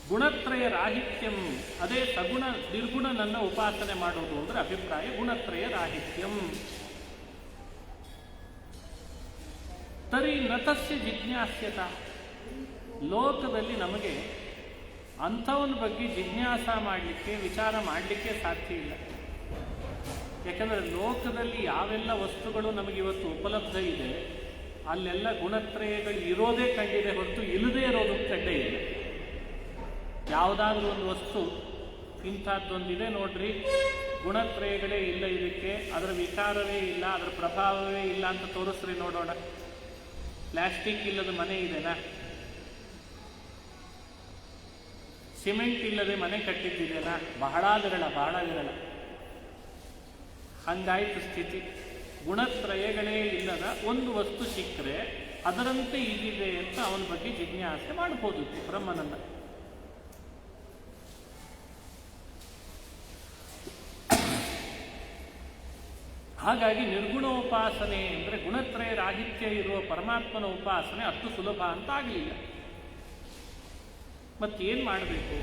ಗುಣತ್ರಯ ರಾಹಿತ್ಯಂ, ಅದೇ ಸಗುಣ ನಿರ್ಗುಣನನ್ನು ಉಪಾಸನೆ ಮಾಡೋದು ಅಂದರೆ ಅಭಿಪ್ರಾಯ ಗುಣತ್ರಯ ರಾಹಿತ್ಯಂ. ತರಿ ನತಸ್ಯ ಜಿಜ್ಞಾಸ್ಯತ. ಲೋಕದಲ್ಲಿ ನಮಗೆ ಅಂಥವನ ಬಗ್ಗೆ ಜಿಜ್ಞಾಸ ಮಾಡಲಿಕ್ಕೆ, ವಿಚಾರ ಮಾಡಲಿಕ್ಕೆ ಸಾಧ್ಯ ಇಲ್ಲ. ಯಾಕಂದರೆ ಲೋಕದಲ್ಲಿ ಯಾವೆಲ್ಲ ವಸ್ತುಗಳು ನಮಗಿವತ್ತು ಉಪಲಬ್ಧ ಇದೆ ಅಲ್ಲೆಲ್ಲ ಗುಣತ್ರಯಗಳು ಇರೋದೇ ಕಂಡಿದೆ ಹೊರತು ಇಲ್ಲದೇ ಇರೋದು ಕಂಡೇ ಇಲ್ಲ. ಯಾವುದಾದ್ರೂ ಒಂದು ವಸ್ತು ಇಂಥದ್ದೊಂದಿದೆ ನೋಡ್ರಿ, ಗುಣತ್ರಯಗಳೇ ಇಲ್ಲ ಇದಕ್ಕೆ, ಅದರ ವಿಕಾರವೇ ಇಲ್ಲ, ಅದರ ಪ್ರಭಾವವೇ ಇಲ್ಲ ಅಂತ ತೋರಿಸ್ರಿ ನೋಡೋಣ. ಪ್ಲಾಸ್ಟಿಕ್ ಇಲ್ಲದ ಮನೆ ಇದೆನಾ? ಸಿಮೆಂಟ್ ಇಲ್ಲದೆ ಮನೆ ಕಟ್ಟಿದ್ದಿದೆನಾ? ಬಹಳ ವಿರಳ. ಹಂಗಾಯ್ತು ಸ್ಥಿತಿ. ಗುಣತ್ರಯಗಳೇ ಇಲ್ಲದ ಒಂದು ವಸ್ತು ಸಿಕ್ಕರೆ ಅದರಂತೆ ಇದಿದೆ ಅಂತ ಅವನ ಬಗ್ಗೆ ಜಿಜ್ಞಾಸೆ ಮಾಡ್ಬೋದು ಬ್ರಹ್ಮನನ್ನ. ಹಾಗಾಗಿ ನಿರ್ಗುಣೋಪಾಸನೆ ಅಂದರೆ ಗುಣತ್ರಯ ರಾಹಿತ್ಯ ಇರುವ ಪರಮಾತ್ಮನ ಉಪಾಸನೆ ಅಷ್ಟು ಸುಲಭ ಅಂತ ಆಗಲಿಲ್ಲ. ಮತ್ತೇನು ಮಾಡಬೇಕು?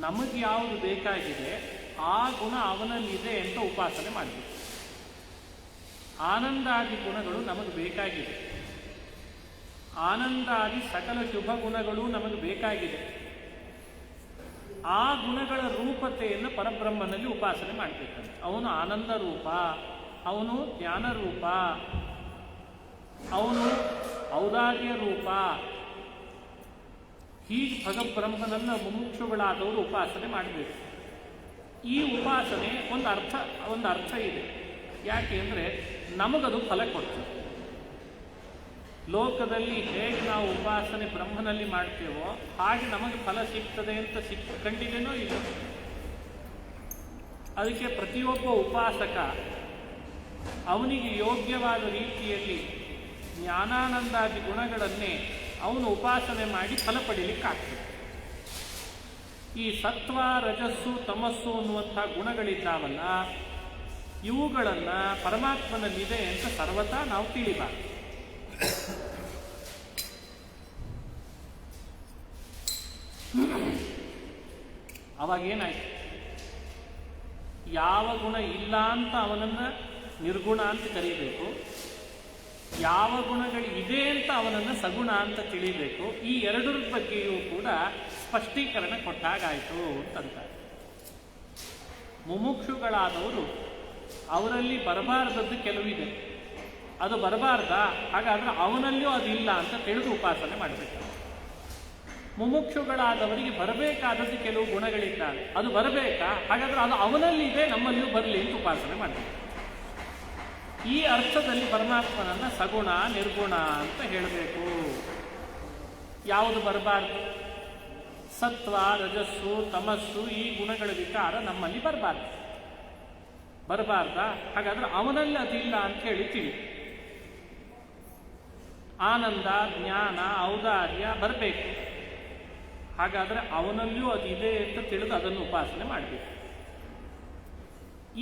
ನಮಗೆ ಯಾವುದು ಬೇಕಾಗಿದೆ ಆ ಗುಣ ಅವನಲ್ಲಿದೆ ಅಂತ ಉಪಾಸನೆ ಮಾಡಬೇಕು. ಆನಂದಾದಿ ಗುಣಗಳು ನಮಗೆ ಬೇಕಾಗಿದೆ, ಆನಂದಾದಿ ಸಕಲ ಶುಭ ಗುಣಗಳು ನಮಗೆ ಬೇಕಾಗಿದೆ. ಆ ಗುಣಗಳ ರೂಪತೆಯನ್ನು ಪರಬ್ರಹ್ಮನಲ್ಲಿ ಉಪಾಸನೆ ಮಾಡಬೇಕಂತೆ. ಅವನು ಆನಂದ ರೂಪ, ಅವನು ಜ್ಞಾನ ರೂಪ, ಅವನು ಔದಾರ್ಯ ರೂಪ. ಹೀಗೆ ಭಗಬ್ರಹ್ಮನನ್ನು ಮುಮುಕ್ಷುಗಳಾದವರು ಉಪಾಸನೆ ಮಾಡಬೇಕು. ಈ ಉಪಾಸನೆ ಒಂದು ಅರ್ಥ ಇದೆ. ಯಾಕೆ ಅಂದರೆ ನಮಗದು ಫಲ ಕೊಡ್ತದೆ. ಲೋಕದಲ್ಲಿ ಹೇಗೆ ನಾವು ಉಪಾಸನೆ ಬ್ರಹ್ಮನಲ್ಲಿ ಮಾಡ್ತೇವೋ ಹಾಗೆ ನಮಗೆ ಫಲ ಸಿಗ್ತದೆ ಅಂತ ಕಂಡಿದ್ದೇನೋ ಇಲ್ಲ. ಅದಕ್ಕೆ ಪ್ರತಿಯೊಬ್ಬ ಉಪಾಸಕ ಅವನಿಗೆ ಯೋಗ್ಯವಾದ ರೀತಿಯಲ್ಲಿ ಜ್ಞಾನಾನಂದಾದಿ ಗುಣಗಳನ್ನೇ ಅವನು ಉಪಾಸನೆ ಮಾಡಿ ಫಲ ಪಡೀಲಿಕ್ಕಾಗ್ತದೆ. ಈ ಸತ್ವ, ರಜಸ್ಸು, ತಮಸ್ಸು ಅನ್ನುವಂಥ ಗುಣಗಳಿದ್ದಾವಲ್ಲ, ಇವುಗಳನ್ನು ಪರಮಾತ್ಮನಲ್ಲಿದೆ ಅಂತ ಸರ್ವತಾ ನಾವು ತಿಳಿಬಾರ್ದು. ಅವಾಗೇನಾಯ್ತು? ಯಾವ ಗುಣ ಇಲ್ಲ ಅಂತ ಅವನನ್ನು ನಿರ್ಗುಣ ಅಂತ ಕರೀಬೇಕು, ಯಾವ ಗುಣಗಳು ಇದೆ ಅಂತ ಅವನನ್ನು ಸಗುಣ ಅಂತ ತಿಳಿಬೇಕು. ಈ ಎರಡರ ಬಗ್ಗೆಯೂ ಕೂಡ ಸ್ಪಷ್ಟೀಕರಣ ಕೊಟ್ಟಾಗಾಯಿತು ಅಂತಂತಾರೆ. ಮುಮುಕ್ಷುಗಳಾದವರು ಅವರಲ್ಲಿ ಬರಬಾರದದ್ದು ಕೆಲವಿದೆ, ಅದು ಬರಬಾರ್ದಾ? ಹಾಗಾದ್ರೆ ಅವನಲ್ಲಿಯೂ ಅದಿಲ್ಲ ಅಂತ ತಿಳಿದು ಉಪಾಸನೆ ಮಾಡಬೇಕು. ಮುಮುಕ್ಷುಗಳಾದವರಿಗೆ ಬರಬೇಕಾದದ್ದು ಕೆಲವು ಗುಣಗಳಿದ್ದಾವೆ, ಅದು ಬರಬೇಕಾ? ಹಾಗಾದ್ರೆ ಅದು ಅವನಲ್ಲಿದೆ, ನಮ್ಮಲ್ಲಿಯೂ ಬರಲಿ ಅಂತ ಉಪಾಸನೆ ಮಾಡಬೇಕು. ಈ ಅರ್ಥದಲ್ಲಿ ಪರಮಾತ್ಮನನ್ನು ಸಗುಣ, ನಿರ್ಗುಣ ಅಂತ ಹೇಳಬೇಕು. ಯಾವುದು ಬರಬಾರ್ದು? ಸತ್ವ, ರಜಸ್ಸು, ತಮಸ್ಸು ಈ ಗುಣಗಳ ವಿಕಾರ ನಮ್ಮಲ್ಲಿ ಬರಬಾರ್ದಾ? ಹಾಗಾದ್ರೆ ಅವನಲ್ಲಿ ಅದಿಲ್ಲ ಅಂತ ಹೇಳಿ ತಿಳಿ. ಆನಂದ, ಜ್ಞಾನ, ಔದಾರ್ಯ ಬರಬೇಕು. ಹಾಗಾದರೆ ಅವನಲ್ಲಿಯೂ ಅದಿದೆ ಅಂತ ತಿಳಿದು ಅದನ್ನು ಉಪಾಸನೆ ಮಾಡಬೇಕು.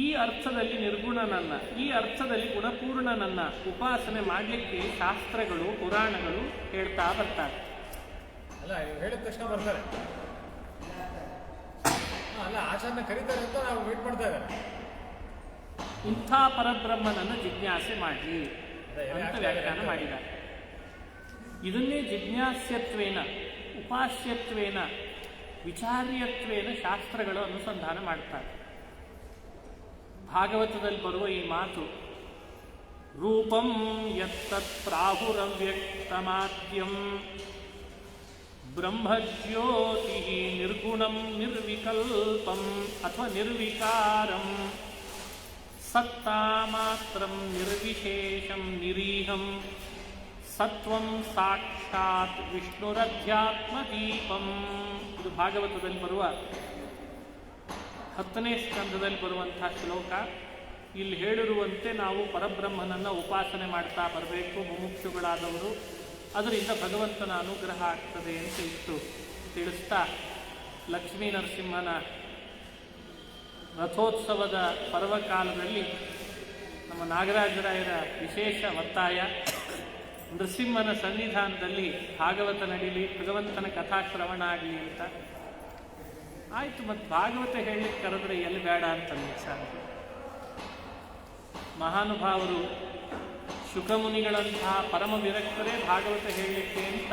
ಈ ಅರ್ಥದಲ್ಲಿ ನಿರ್ಗುಣನನ್ನ, ಈ ಅರ್ಥದಲ್ಲಿ ಗುಣಪೂರ್ಣನನ್ನ ಉಪಾಸನೆ ಮಾಡಲಿಕ್ಕೆ ಶಾಸ್ತ್ರಗಳು, ಪುರಾಣಗಳು ಹೇಳ್ತಾ ಬರ್ತಾರೆ. ಅಲ್ಲ, ಹೇಳಿದ ತಕ್ಷಣ ಬರ್ತಾರೆ. ಅಲ್ಲ, ಆಚಾರ್ಯನ ಕರೀತಾರೆ ಅಂತ ನಾವು ವೇಟ್ ಮಾಡ್ತಾ ಇದ್ದಾರೆ. ಇಂಥ ಪರಬ್ರಹ್ಮನನ್ನು ಜಿಜ್ಞಾಸೆ ಮಾಡಿ ಅಂತ ವ್ಯಾಖ್ಯಾನ ಮಾಡಿದ್ದಾರೆ. ಇದನ್ನೇ ಜಿಜ್ಞಾಸ್ಯತ್ವೇನ, ಉಪಾಸ್ಯತ್ವೇನ, ವಿಚಾರ್ಯತ್ವೇನ ಶಾಸ್ತ್ರಗಳು ಅನುಸಂಧಾನ ಮಾಡ್ತಾರೆ. ಭಾಗವತದಲ್ಲಿ ಬರುವ ಈ ಮಾತು, ರೂಪಂ ಯತ್ತತ್ ಪ್ರಾಹುರವ್ಯಕ್ತಮಾದ್ಯಂ ಬ್ರಹ್ಮಜ್ಯೋತಿ ನಿರ್ಗುಣಂ ನಿರ್ವಿಕಲ್ಪಂ ಅಥವಾ ನಿರ್ವಿಕಾರಂ ಸತ್ತಾ ಮಾತ್ರಂ ನಿರ್ವಿಶೇಷಂ ನಿರೀಹಂ ಸತ್ವಂ ಸಾಕ್ಷಾತ್ ವಿಷ್ಣುರಧ್ಯಾತ್ಮದೀಪಂ. ಇದು ಭಾಗವತದಲ್ಲಿ ಬರುವ 10ನೇ ಸ್ಕಂದದಲ್ಲಿ ಬರುವಂತಹ ಶ್ಲೋಕ. ಇಲ್ಲಿ ಹೇಳಿರುವಂತೆ ನಾವು ಪರಬ್ರಹ್ಮನನ್ನು ಉಪಾಸನೆ ಮಾಡ್ತಾ ಬರಬೇಕು ಮುಮುಕ್ಷುಗಳಾದವರು. ಅದರಿಂದ ಭಗವಂತನ ಅನುಗ್ರಹ ಆಗ್ತದೆ ಅಂತ ಇಷ್ಟು ತಿಳಿಸ್ತಾ, ಲಕ್ಷ್ಮೀ ನರಸಿಂಹನ ರಥೋತ್ಸವದ ಪರ್ವಕಾಲದಲ್ಲಿ ನಮ್ಮ ನಾಗರಾಜರಾಯರ ವಿಶೇಷ ಒತ್ತಾಯ, ನೃಸಿಂಹನ ಸನ್ನಿಧಾನದಲ್ಲಿ ಭಾಗವತ ನಡೀಲಿ, ಭಗವಂತನ ಕಥಾಶ್ರವಣ ಆಗಲಿ ಅಂತ. ಆಯಿತು, ಮತ್ತು ಭಾಗವತ ಹೇಳಲಿಕ್ಕೆ ಕರೆದ್ರೆ ಎಲ್ಲಿ ಬೇಡ ಅಂತ ಸರ್. ಮಹಾನುಭಾವರು ಶುಕಮುನಿಗಳಂತಹ ಪರಮ ವಿರಕ್ತರೇ ಭಾಗವತ ಹೇಳಲಿಕ್ಕೆ ಅಂತ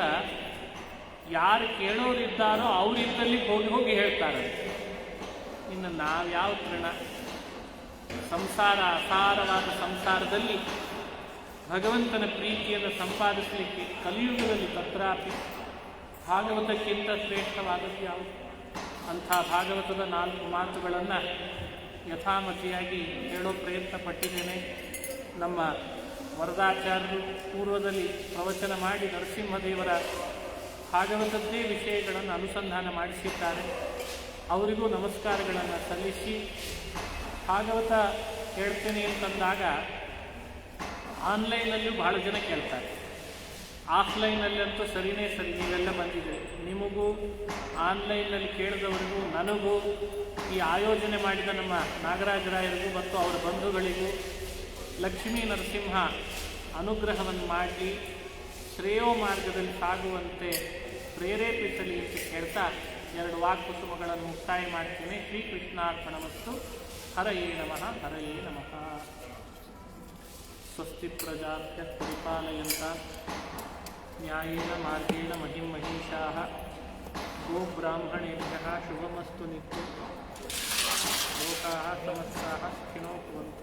ಯಾರು ಕೇಳೋರಿದ್ದಾರೋ ಅವರಿದ್ದಲ್ಲಿ ಹೋಗಿ ಹೇಳ್ತಾರೆ. ಇನ್ನು ನಾವು ಯಾವ ತೃಣ? ಸಂಸಾರ, ಅಸಾರವಾದ ಸಂಸಾರದಲ್ಲಿ ಭಗವಂತನ ಪ್ರೀತಿಯನ್ನು ಸಂಪಾದಿಸಲಿಕ್ಕೆ ಕಲಿಯುಗದಲ್ಲಿ ತತ್ರಾಪಿ ಭಾಗವತಕ್ಕಿಂತ ಶ್ರೇಷ್ಠವಾದದ್ದು ಯಾವುದು? ಅಂಥ ಭಾಗವತದ 4 ಮಾತುಗಳನ್ನು ಯಥಾಮತಿಯಾಗಿ ಹೇಳೋ ಪ್ರಯತ್ನ ಪಟ್ಟಿದ್ದೇನೆ. ನಮ್ಮ ವರದಾಚಾರ್ಯರು ಪೂರ್ವದಲ್ಲಿ ಪ್ರವಚನ ಮಾಡಿ ನರಸಿಂಹದೇವರ ಭಾಗವತದ್ದೇ ವಿಷಯಗಳನ್ನು ಅನುಸಂಧಾನ ಮಾಡಿಸಿದ್ದಾರೆ. ಅವರಿಗೂ ನಮಸ್ಕಾರಗಳನ್ನು ಸಲ್ಲಿಸಿ, ಭಾಗವತ ಹೇಳ್ತೇನೆ ಅಂತಂದಾಗ ಆನ್ಲೈನಲ್ಲೂ ಬಹಳ ಜನ ಕೇಳ್ತಾರೆ. ಆಫ್ಲೈನಲ್ಲಂತೂ ಸರಿನೇ ಸರಿ, ನೀವೆಲ್ಲ ಬಂದಿದೆ. ನಿಮಗೂ ಆನ್ಲೈನಲ್ಲಿ ಕೇಳಿದವರಿಗೂ ನನಗೂ ಈ ಆಯೋಜನೆ ಮಾಡಿದ ನಮ್ಮ ನಾಗರಾಜರಾಯರಿಗೂ ಮತ್ತು ಅವರ ಬಂಧುಗಳಿಗೂ ಲಕ್ಷ್ಮೀ ನರಸಿಂಹ ಅನುಗ್ರಹವನ್ನು ಮಾಡಿ ಶ್ರೇಯೋ ಮಾರ್ಗದಲ್ಲಿ ಸಾಗುವಂತೆ ಪ್ರೇರೇಪಿಸಲಿ ಅಂತ ಹೇಳ್ತಾ 2 ವಾಕ್ಕುಸುಮಗಳನ್ನು ಮುಕ್ತಾಯ ಮಾಡ್ತೇನೆ. ಶ್ರೀಕೃಷ್ಣಾರ್ಪಣಮಸ್ತು. ಹರಯೇ ನಮಃ. ಹರಯೇ ನಮಃ. ಸ್ವಸ್ತಿ ಪ್ರಜಾಭ್ಯ ಪರಿಪಾಲಯಂತಾಂ ನ್ಯಾಯೇನ ಮಾರ್ಗೇಣ ಮಹಿಂ ಮಹಿಷಾಃ ಗೋಬ್ರಾಹ್ಮಣೇಭ್ಯಃ ಶುಭಮಸ್ತು ನಿತ್ಯಂ. ಲೋಕಾಃ ಸಮಸ್ತಾಃ ಸುಖಿನೋ ಭವಂತು.